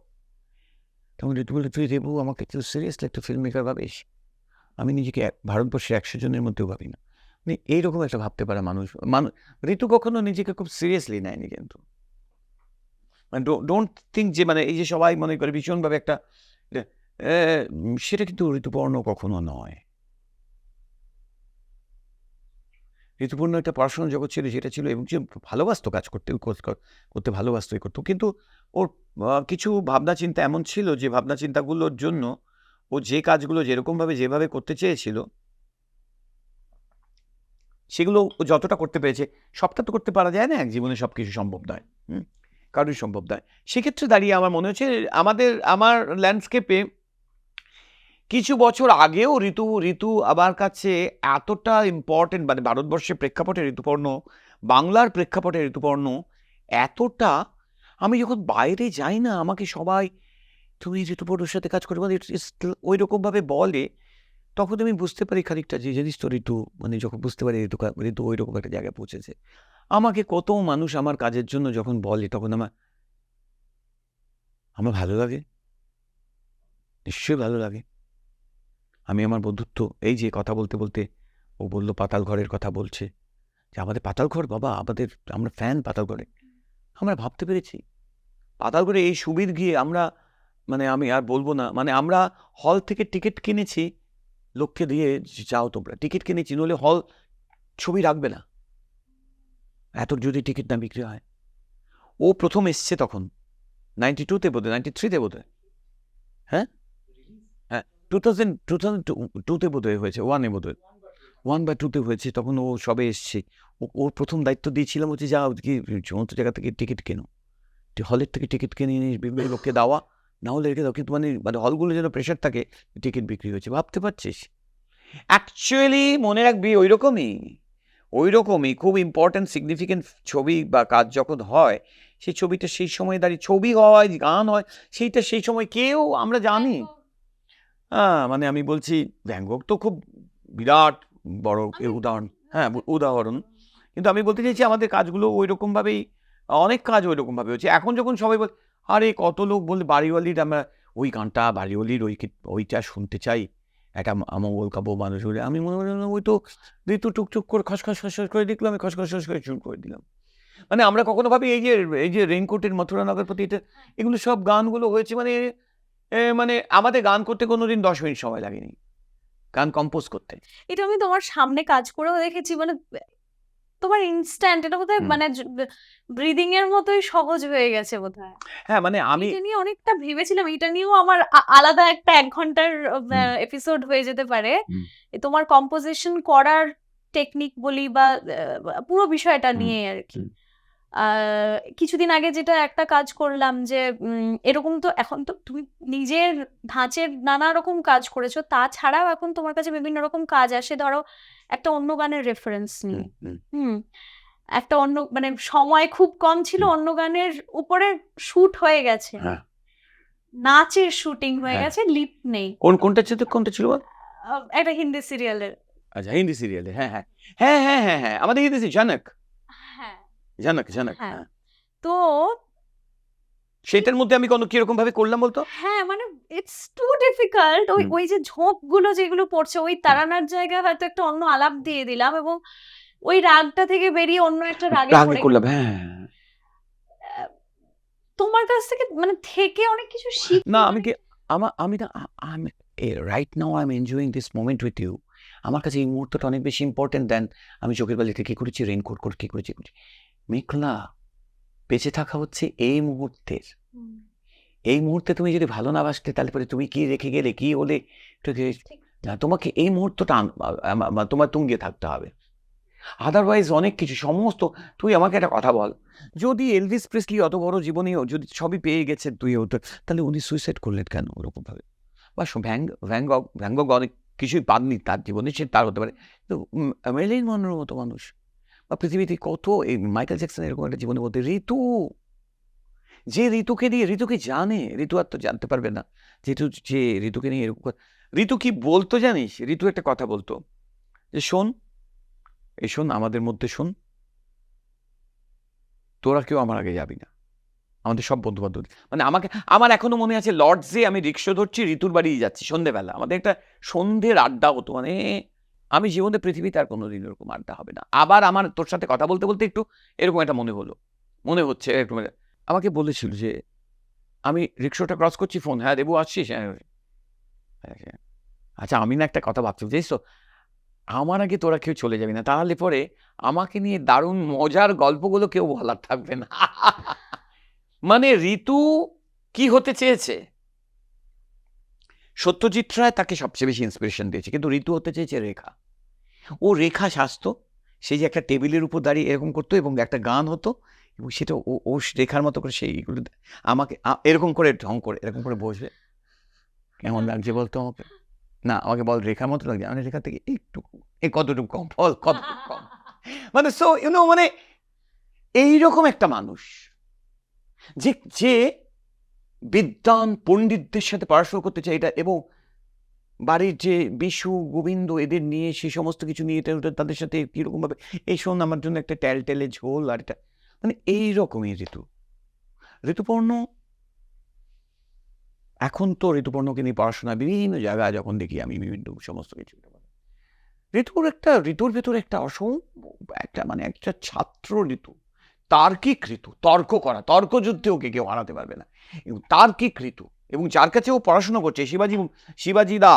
তখন ঋতু বলে, তুই দেবু আমাকে তুই সিরিয়াসলি একটা ফিল্ম মেকার ভাবিস? আমি নিজেকে ভারতবর্ষের 100 জনের মধ্যেও ভাবি না। মানে এইরকম একটা ভাবতে পারা মানুষ। ঋতু কখনো নিজেকে খুব সিরিয়াসলি নেয়নি, কিন্তু মানে ডোন্ট থিঙ্ক যে মানে এই যে সবাই মনে করে ভীষণভাবে একটা, সেটা কিন্তু ঋতুপর্ণ কখনো নয়। ঋতুপর্ণ একটা পড়াশোনার জগৎ ছিল, যেটা ছিল, এবং যে ভালোবাসতো কাজ করতে ভালোবাস্তই করতো, কিন্তু ওর কিছু ভাবনা চিন্তা এমন ছিল যে ভাবনা চিন্তাগুলোর জন্য ও যে কাজগুলো যেরকমভাবে যেভাবে করতে চেয়েছিল, সেগুলো ও যতটা করতে পেরেছে, সবটা তো করতে পারা যায় না, এক জীবনে সব কিছু সম্ভব নয়, কারোই সম্ভব নয়। সেক্ষেত্রে দাঁড়িয়ে আমার মনে হচ্ছে আমার ল্যান্ডস্কেপে কিছু বছর আগেও ঋতু আমার কাছে এতটা ইম্পর্টেন্ট, মানে ভারতবর্ষের প্রেক্ষাপটে ঋতুপর্ণ, বাংলার প্রেক্ষাপটে ঋতুপর্ণ এতটা, আমি যখন বাইরে যাই না, আমাকে সবাই তুমি ঋতুপর্ণর সাথে কাজ করে ওই রকমভাবে বলে, তখন আমি বুঝতে পারি খানিকটা যে জিনিস তো ঋতু, মানে যখন বুঝতে পারি ঋতু ওই রকম একটা জায়গায় পৌঁছেছে। আমাকে কত মানুষ আমার কাজের জন্য যখন বলে, তখন আমার ভালো লাগে, নিশ্চয়ই ভালো লাগে। আমি আমার বন্ধুত্ব, এই যে কথা বলতে বলতে ও বলল পাতাল ঘরের কথা বলছে, যে আমাদের পাতাল ঘর, বাবা আমরা ফ্যান পাতাল ঘরে। আমরা ভাবতে পেরেছি পাতাল ঘরে এই সুবিধ গিয়ে আমরা, মানে আমি আর বলবো না, মানে আমরা হল থেকে টিকিট কিনেছি, লোককে দিয়ে যাও তোমরা টিকিট কিনেছি, নইলে হল ছবি রাখবে না এত যদি টিকিট না বিক্রি হয়। ও প্রথম এসছে তখন 92-তে বোধ হয়, 93-তে বোধ হয়, হ্যাঁ 2002-তে বোধ হয়েছে, 1-এ বোধ হয়, 1 বা 2-তে হয়েছে, তখন ও সবে এসছে। ওর প্রথম দায়িত্ব দিয়েছিলাম হচ্ছে, যাও কি সমস্ত জায়গা থেকে টিকিট কেনো, হলের থেকে টিকিট কিনে নিয়ে বিভিন্ন লোককে দেওয়া, না হলে রেখে দাও, কিন্তু মানে হলগুলো যেন প্রেশার থাকে, টিকিট বিক্রি হয়েছে, ভাবতে পারছিস? অ্যাকচুয়ালি মনে রাখবি ওই রকমই খুব ইম্পর্ট্যান্ট সিগনিফিকেন্ট ছবি বা কাজ যখন হয়, সেই ছবিটা সেই সময় দাঁড়িয়ে, ছবি হয়, গান হয়, সেইটা সেই সময় কেউ আমরা জানি। মানে আমি বলছি ভ্যান গঘ তো খুব বিরাট বড় উদাহরণ, উদাহরণ, কিন্তু আমি বলতে চাইছি আমাদের কাজগুলো ওই রকমভাবেই, অনেক কাজ ওই রকমভাবে হচ্ছে। এখন যখন সবাই বল, আরে কত লোক বলে বাড়িওয়ালির, আমরা ওই গানটা বাড়িওয়ালির ওইটা শুনতে চাই, একটা অমঙ্গল কাব্য মানুষ বলে, আমি মনে মনে ওই তো ঋতু টুকটুক করে খসখস করে দেখলাম, আমি খসখস করে শুরু করে দিলাম। মানে আমরা কখনো ভাবি এই যে রেইনকোটের মথুরা নগরপতি, এটা এগুলো সব গানগুলো হয়েছে, মানে আমাদের গান করতে কোনোদিন 10 মিনিট সময় লাগেনি, গান কম্পোজ করতে। এটা আমি তোমার সামনে কাজ করেও দেখেছি, মানে তোমার ইনস্ট্যান্ট, এটা বোধহয় মানে ব্রিদিং এর মতোই সহজ হয়ে গেছে বোধহয়। হ্যাঁ, মানে আমি এটা নিয়ে অনেকটা ভেবেছিলাম, এটা নিয়েও আমার আলাদা একটা 1 ঘন্টার এপিসোড হয়ে যেতে পারে। তোমার কম্পোজিশন করার টেকনিক বলি বা পুরো বিষয়টা নিয়ে আর কি। কিছুদিন আগে যেটা একটা কাজ করলাম, যে এরকম তো এখন তো তুমি নিজের ধাঁচের নানা রকম কাজ করেছো, তাছাড়াও এখন তোমার কাছে বিভিন্ন রকম কাজ আসে, ধরো একটা অন্য গানের রেফারেন্স নিয়ে, একটা অন্য মানে সময় খুব কম ছিল, অন্য গানের উপরে শুট হয়ে গেছে, হ্যাঁ নাচের শুটিং হয়ে হ্যাঁ। গেছে, লিপ নেই। কোনটা ছিল বল? একটা হিন্দি সিরিয়ালের। আচ্ছা হিন্দি সিরিয়ালে, হ্যাঁ হ্যাঁ হ্যাঁ হ্যাঁ হ্যাঁ হ্যাঁ আমাদের হিন্দি ঝনক হ্যাঁ ঝনক ঝনক হ্যাঁ। হ্যাঁ। তো সেটার মধ্যে আমি কোনো কিরকম ভাবে করলাম বলতো? হ্যাঁ মানে ইটস টু ডিফিকাল্ট। ওই ওই যে ঝোঁকগুলো যেগুলো পড়ছে, ওই তারানার জায়গায় হয়তো একটা অন্য আলাপ দিয়ে দিলাম, এবং ওই রাগটা থেকে বেরিয়ে অন্য একটা রাগে রাগে পড়ে করলাম, গেলাম। হ্যাঁ। তোমার কাছ থেকে মানে অনেক কিছু শিখি। না আমি কি আমি না আমি right now I am enjoying this moment with you. আমার কাছে এই মুহূর্তটা অনেক বেশি ইম্পর্টেন্ট দেন আমি চোখের বালিতে কি করেছি, রেইনকোট করে কি করেছি। মেঘলা, বেঁচে থাকা হচ্ছে এই মুহূর্তের। এই মুহূর্তে তুমি যদি ভালো না বাসতে তাহলে পরে তুমি কি রেখে গেলে, কি হলে, তোমাকে এই মুহূর্তটা তোমার তুঙ্গে থাকতে হবে। আদারওয়াইজ অনেক কিছু সমস্ত, তুই আমাকে একটা কথা বল, যদি এলভিস প্রেসলি অত বড় জীবনেও যদি সবই পেয়ে গেছে তুই হতো, তাহলে উনি সুইসাইড করলেন কেন ওরকম ভাবে? বা ভ্যাঙ্গক অনেক কিছুই পাননি তার জীবনে, সে তার হতে পারে, কিন্তু মেরিলিন মনরোর মতো মানুষ, বা পৃথিবীতে কত, এই মাইকেল জ্যাকসন এরকম একটা জীবনের মধ্যে, ঋতু, যে ঋতুকে নিয়ে, ঋতুকে জানে, ঋতু আর তো জানতে পারবে না যেহেতু যে ঋতুকে নিয়ে এরকম। ঋতু কি বলতো জানিস? ঋতু একটা কথা বলতো যে শোন, এই শোন, আমাদের মধ্যে শোন, তোরা কেউ আমার আগে যাবি না, আমাদের সব বন্ধু বান্ধব। মানে আমার এখনো মনে আছে লর্ডসে আমি রিক্সা ধরছি, ঋতুর বাড়ি যাচ্ছি সন্ধেবেলা, আমাদের একটা সন্ধ্যের আড্ডা হতো, মানে আমি জীবনে পৃথিবীতে আর কোনোদিন এরকম আড্ডা হবে না। আবার আমার তোর সাথে কথা বলতে বলতে একটু এরকম একটা মনে হচ্ছে একটু, আমাকে বলেছিল যে আমি রিক্সাটা ক্রস করছি, ফোন, হ্যাঁ দেবু আসছিস, হ্যাঁ। আচ্ছা আমি না একটা কথা ভাবছি, জানিস তো, আমার আগে তোরা কেউ চলে যাবি না, তাহলে পরে আমাকে নিয়ে দারুণ মজার গল্পগুলো কেউ বলার থাকবে না। মানে ঋতু কি হতে চেয়েছে? সত্যজিৎ রায় তাকে সবচেয়ে বেশি ইন্সপিরেশন দিয়েছে, কিন্তু ঋতু হতে চেয়েছে রেখা। ও রেখা সাজতো, সে যে একটা টেবিলের উপর দাঁড়িয়ে এরকম করতো এবং একটা গান হতো, এবং সেটা ও রেখার মতো করে সেইগুলো আমাকে এরকম করে ঢং করে এরকম করে বসবে, কেমন লাগছে বলতো আমাকে, না আমাকে বল রেখার মতো লাগছে, মানে রেখা থেকে একটু কতটুকু কম, বল কতটুকু কম, মানে সো মানে এইরকম একটা মানুষ যে বিদ্বান পণ্ডিতদের সাথে পড়াশোনা করতে চাই এটা, এবং বাড়ির যে বিশু গোবিন্দ এদের নিয়ে সে সমস্ত কিছু নিয়ে তাদের সাথে কিরকম ভাবে, এই শোন আমার জন্য একটা টেলে ঝোল, আর এটা মানে এইরকমই ঋতুপর্ণ। এখন তো ঋতুপর্ণকে নিয়ে পড়াশোনা বিভিন্ন জায়গায় যখন দেখি আমি, বিভিন্ন সমস্ত কিছু, ঋতুর ভেতরে একটা একটা মানে একটা ছাত্র ঋতু, তার্কিক ঋতু, তর্ক যুদ্ধে ওকে কেউ হারাতে পারবে না, এবং তার্কিক ঋতু, এবং যার কাছে ও পড়াশোনা করছে, শিবাজি দা,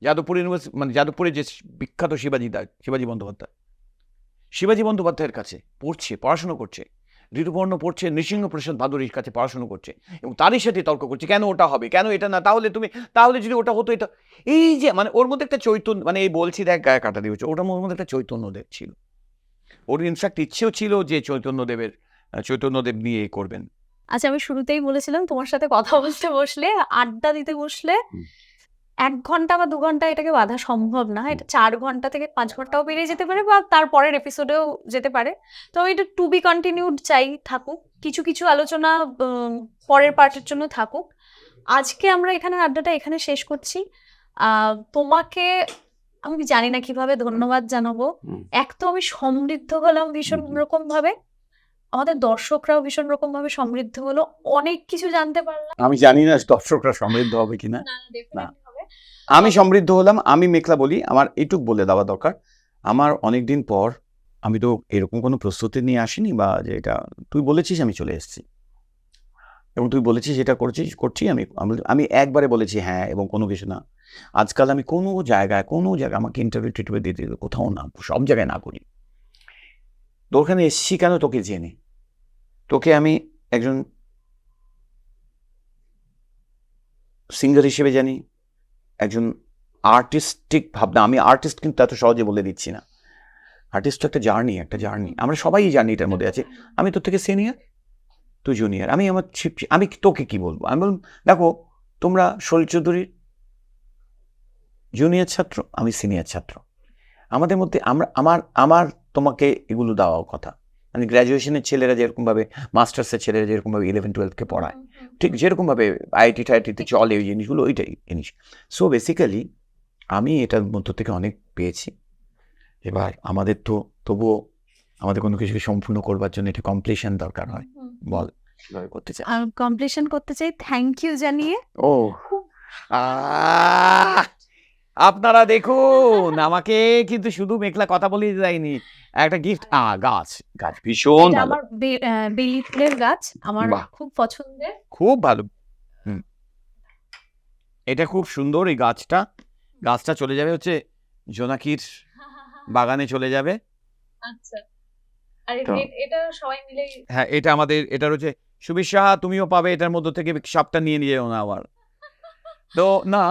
যাদবপুর ইউনিভার্সিটি, মানে যাদবপুরে যে বিখ্যাত শিবাজি বন্দ্যোপাধ্যায়ের কাছে পড়াশোনা করছে, ঋতুপর্ণ পড়ছে নৃসিংহপ্রসাদ ভাদুরীর কাছে পড়াশোনা করছে, এবং তারই সাথে তর্ক করছে, কেন ওটা হবে, কেন এটা না, তাহলে যদি ওটা হতো এটা, এই যে মানে ওর মধ্যে একটা চৈতন্য, মানে এই বলছি দেখ গায়ে কাটা দিয়েছে, ওটার মধ্যে একটা চৈতন্য দেব ছিল, ওর ইনফ্যাক্ট ইচ্ছেও ছিল যে চৈতন্যদেব নিয়ে করবেন। আচ্ছা আমি শুরুতেই বলেছিলাম তোমার সাথে কথা বলতে বসলে, আড্ডা দিতে বসলে 1 ঘন্টা বা 2 ঘন্টা এটাকে বাঁধা সম্ভব না, এটা 4 ঘন্টা থেকে 5 ঘন্টাও বেরিয়ে যেতে পারে, বা তারপরের এপিসোডেও যেতে পারে। তো এটা টু বি কন্টিনিউড চাই, থাকুক কিছু কিছু আলোচনা পরের পার্টের জন্য থাকুক। আজকে আমরা এখানে আড্ডাটা এখানে শেষ করছি। তোমাকে আমি জানি না কিভাবে ধন্যবাদ জানাবো। এক তো আমি সমৃদ্ধ হলাম ভীষণ রকম ভাবে, আমাদের দর্শকরাও ভীষণ রকম ভাবে সমৃদ্ধ হলো, অনেক কিছু জানতে পারলাম। আমি জানি না দর্শকরা সমৃদ্ধ হবে কিনা, আমি সমৃদ্ধ হলাম। আমি মেঘলা বলি, আমার এইটুক বলে দেওয়া দরকার, আমার অনেকদিন পর, আমি তো এরকম কোনো প্রস্তুতি নিয়ে আসিনি, বা যে এটা তুই বলেছিস আমি চলে এসেছি, এবং তুই বলেছিস যেটা করছি আমি একবারে বলেছি হ্যাঁ, এবং কোনো কিছু না। আজকাল আমি কোনো জায়গায় আমাকে ইন্টারভিউ দিতে কোথাও না, সব জায়গায় না করি। তোর ওখানে এসছি কেন, তোকে জেনে, তোকে আমি একজন সিঙ্গার হিসেবে জানি, একজন আর্টিস্টিক ভাবনা, আমি আর্টিস্ট কিন্তু এত সহজে বলে দিচ্ছি না, আর্টিস্ট একটা জার্নি, আমরা সবাই এই জার্নিটার মধ্যে আছি। আমি তোর থেকে সিনিয়র, তুই জুনিয়র, আমি তোকে কি বলবো, আমি বললাম দেখো তোমরা সলিল চৌধুরীর জুনিয়র ছাত্র, আমি সিনিয়র ছাত্র, আমাদের মধ্যে আমার তোমাকে এগুলো দেওয়া কথা। মানে গ্র্যাজুয়েশনের ছেলেরা যেরকমভাবে, মাস্টার্সের ছেলেরা যেরকমভাবে 11-12কে পড়ায়, ঠিক যেরকমভাবে আইআইটি টাইআইটিতে চলে ওই জিনিসগুলো, ওইটাই জিনিস। সো বেসিক্যালি আমি এটার মধ্য থেকে অনেক পেয়েছি। এবার আমাদের তো তবুও আমাদের কোনো কিছুকে সম্পূর্ণ করবার জন্য এটা কমপ্লিশন দরকার হয়। বল কিভাবে করতে চাই? কমপ্লিশন করতে চাই থ্যাংক ইউ জানিয়ে। ও আহ! আপনারা দেখুন, আমাকে কিন্তু শুধু মেঘলা কথা বলেই যায়নি, একটা গিফট। গাছ গাছ ভীষণ এটা ভালো, আমার বেলি ফুলের গাছ, আমার বাহ। খুব পছন্দের। খুব ভালো। এটা খুব সুন্দর। এই গাছটা চলে যাবে হচ্ছে জোনাকির বাগানে চলে যাবে। আচ্ছা, আর তো এটা সবাই মিলে। হ্যাঁ, এটা আমাদের, এটা হচ্ছে সুবীর সাহা, তুমিও পাবে এটার মধ্য থেকে, সবটা নিয়ে যেও না আবার। তো না,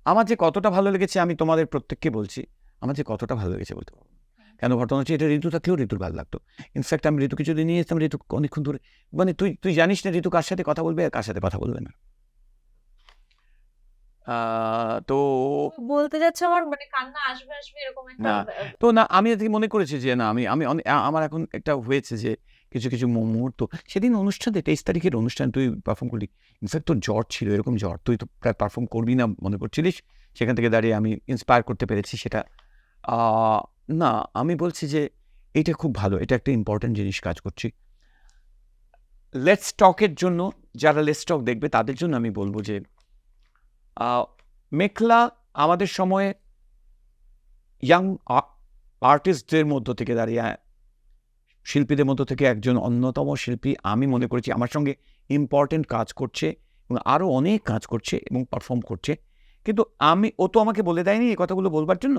আমার যে কতটা ভালো লেগেছে আমি তোমাদের প্রত্যেককে বলছি, আমার যে কতটা ভালো লেগেছে বলতে পারবো না। কেন ঘটনা হচ্ছে, এটা ঋতু থাকলেও ঋতুর ভালো লাগতো। ইনফ্যাক্ট আমি ঋতুকে যদি নিয়ে যেতাম, ঋতু অনেকক্ষণ ধরে, মানে তুই জানিস না ঋতু কার সাথে কথা বলবে আর কার সাথে কথা বলবে না। তো বলতে যাচ্ছে আমার মানে কান্না আসবে এরকম একটা। না, তো না, আমি আজকে মনে করেছি যে না, আমি আমার এখন একটা হয়েছে যে কিছু মুহূর্ত, সেদিন অনুষ্ঠানে 23 তারিখের অনুষ্ঠান তুই পারফর্ম করলি, ইনফ্যাক্ট তোর জ্বর ছিল, এরকম জ্বর, তুই তো প্রায় পারফর্ম করবি না মনে করছিলিস, সেখান থেকে দাঁড়িয়ে আমি ইন্সপায়ার করতে পেরেছি সেটা। না, আমি বলছি যে এইটা খুব ভালো, এটা একটা ইম্পর্টেন্ট জিনিস কাজ করছি। লেটস টকের জন্য, যারা লেটস টক দেখবে তাদের জন্য আমি বলবো যে মেঘলা আমাদের সময়ে ইয়াং আর্টিস্টদের মধ্য থেকে দাঁড়িয়ে, শিল্পীদের মধ্য থেকে একজন অন্যতম শিল্পী আমি মনে করেছি, আমার সঙ্গে ইম্পর্টেন্ট কাজ করছে এবং আরও অনেক কাজ করছে এবং পারফর্ম করছে। কিন্তু ও তো আমাকে বলে দেয়নি এই কথাগুলো বলবার জন্য,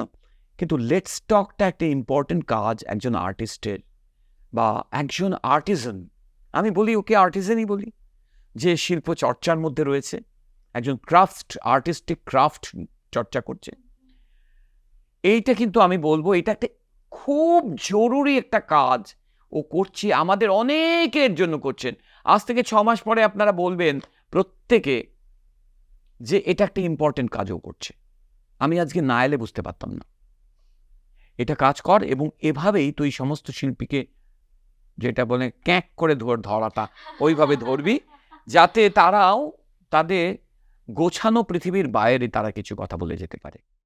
কিন্তু লেটস টকটা একটা ইম্পর্টেন্ট কাজ একজন আর্টিস্টের বা একজন আর্টিজান। আমি বলি ওকে আর্টিজানই বলি, যে শিল্প চর্চার মধ্যে রয়েছে, একজন আর্টিস্টিক ক্রাফট চর্চা করছে। এইটা কিন্তু আমি বলবো এটা একটা খুব জরুরি একটা কাজ ও করছি, আমাদের অনেকের জন্য করছেন। আজ থেকে 6 মাস পরে আপনারা বলবেন প্রত্যেকে যে এটা একটা ইম্পর্টেন্ট কাজও করছে। আমি আজকে না এলে বুঝতে পারতাম না। এটা কাজ কর, এবং এভাবেই তুই সমস্ত শিল্পীকে, যেটা বলে ক্যাঁক করে ধরাটা, ওইভাবে ধরবি, যাতে তারাও তাদের গোছানো পৃথিবীর বাইরে তারা কিছু কথা বলে যেতে পারে।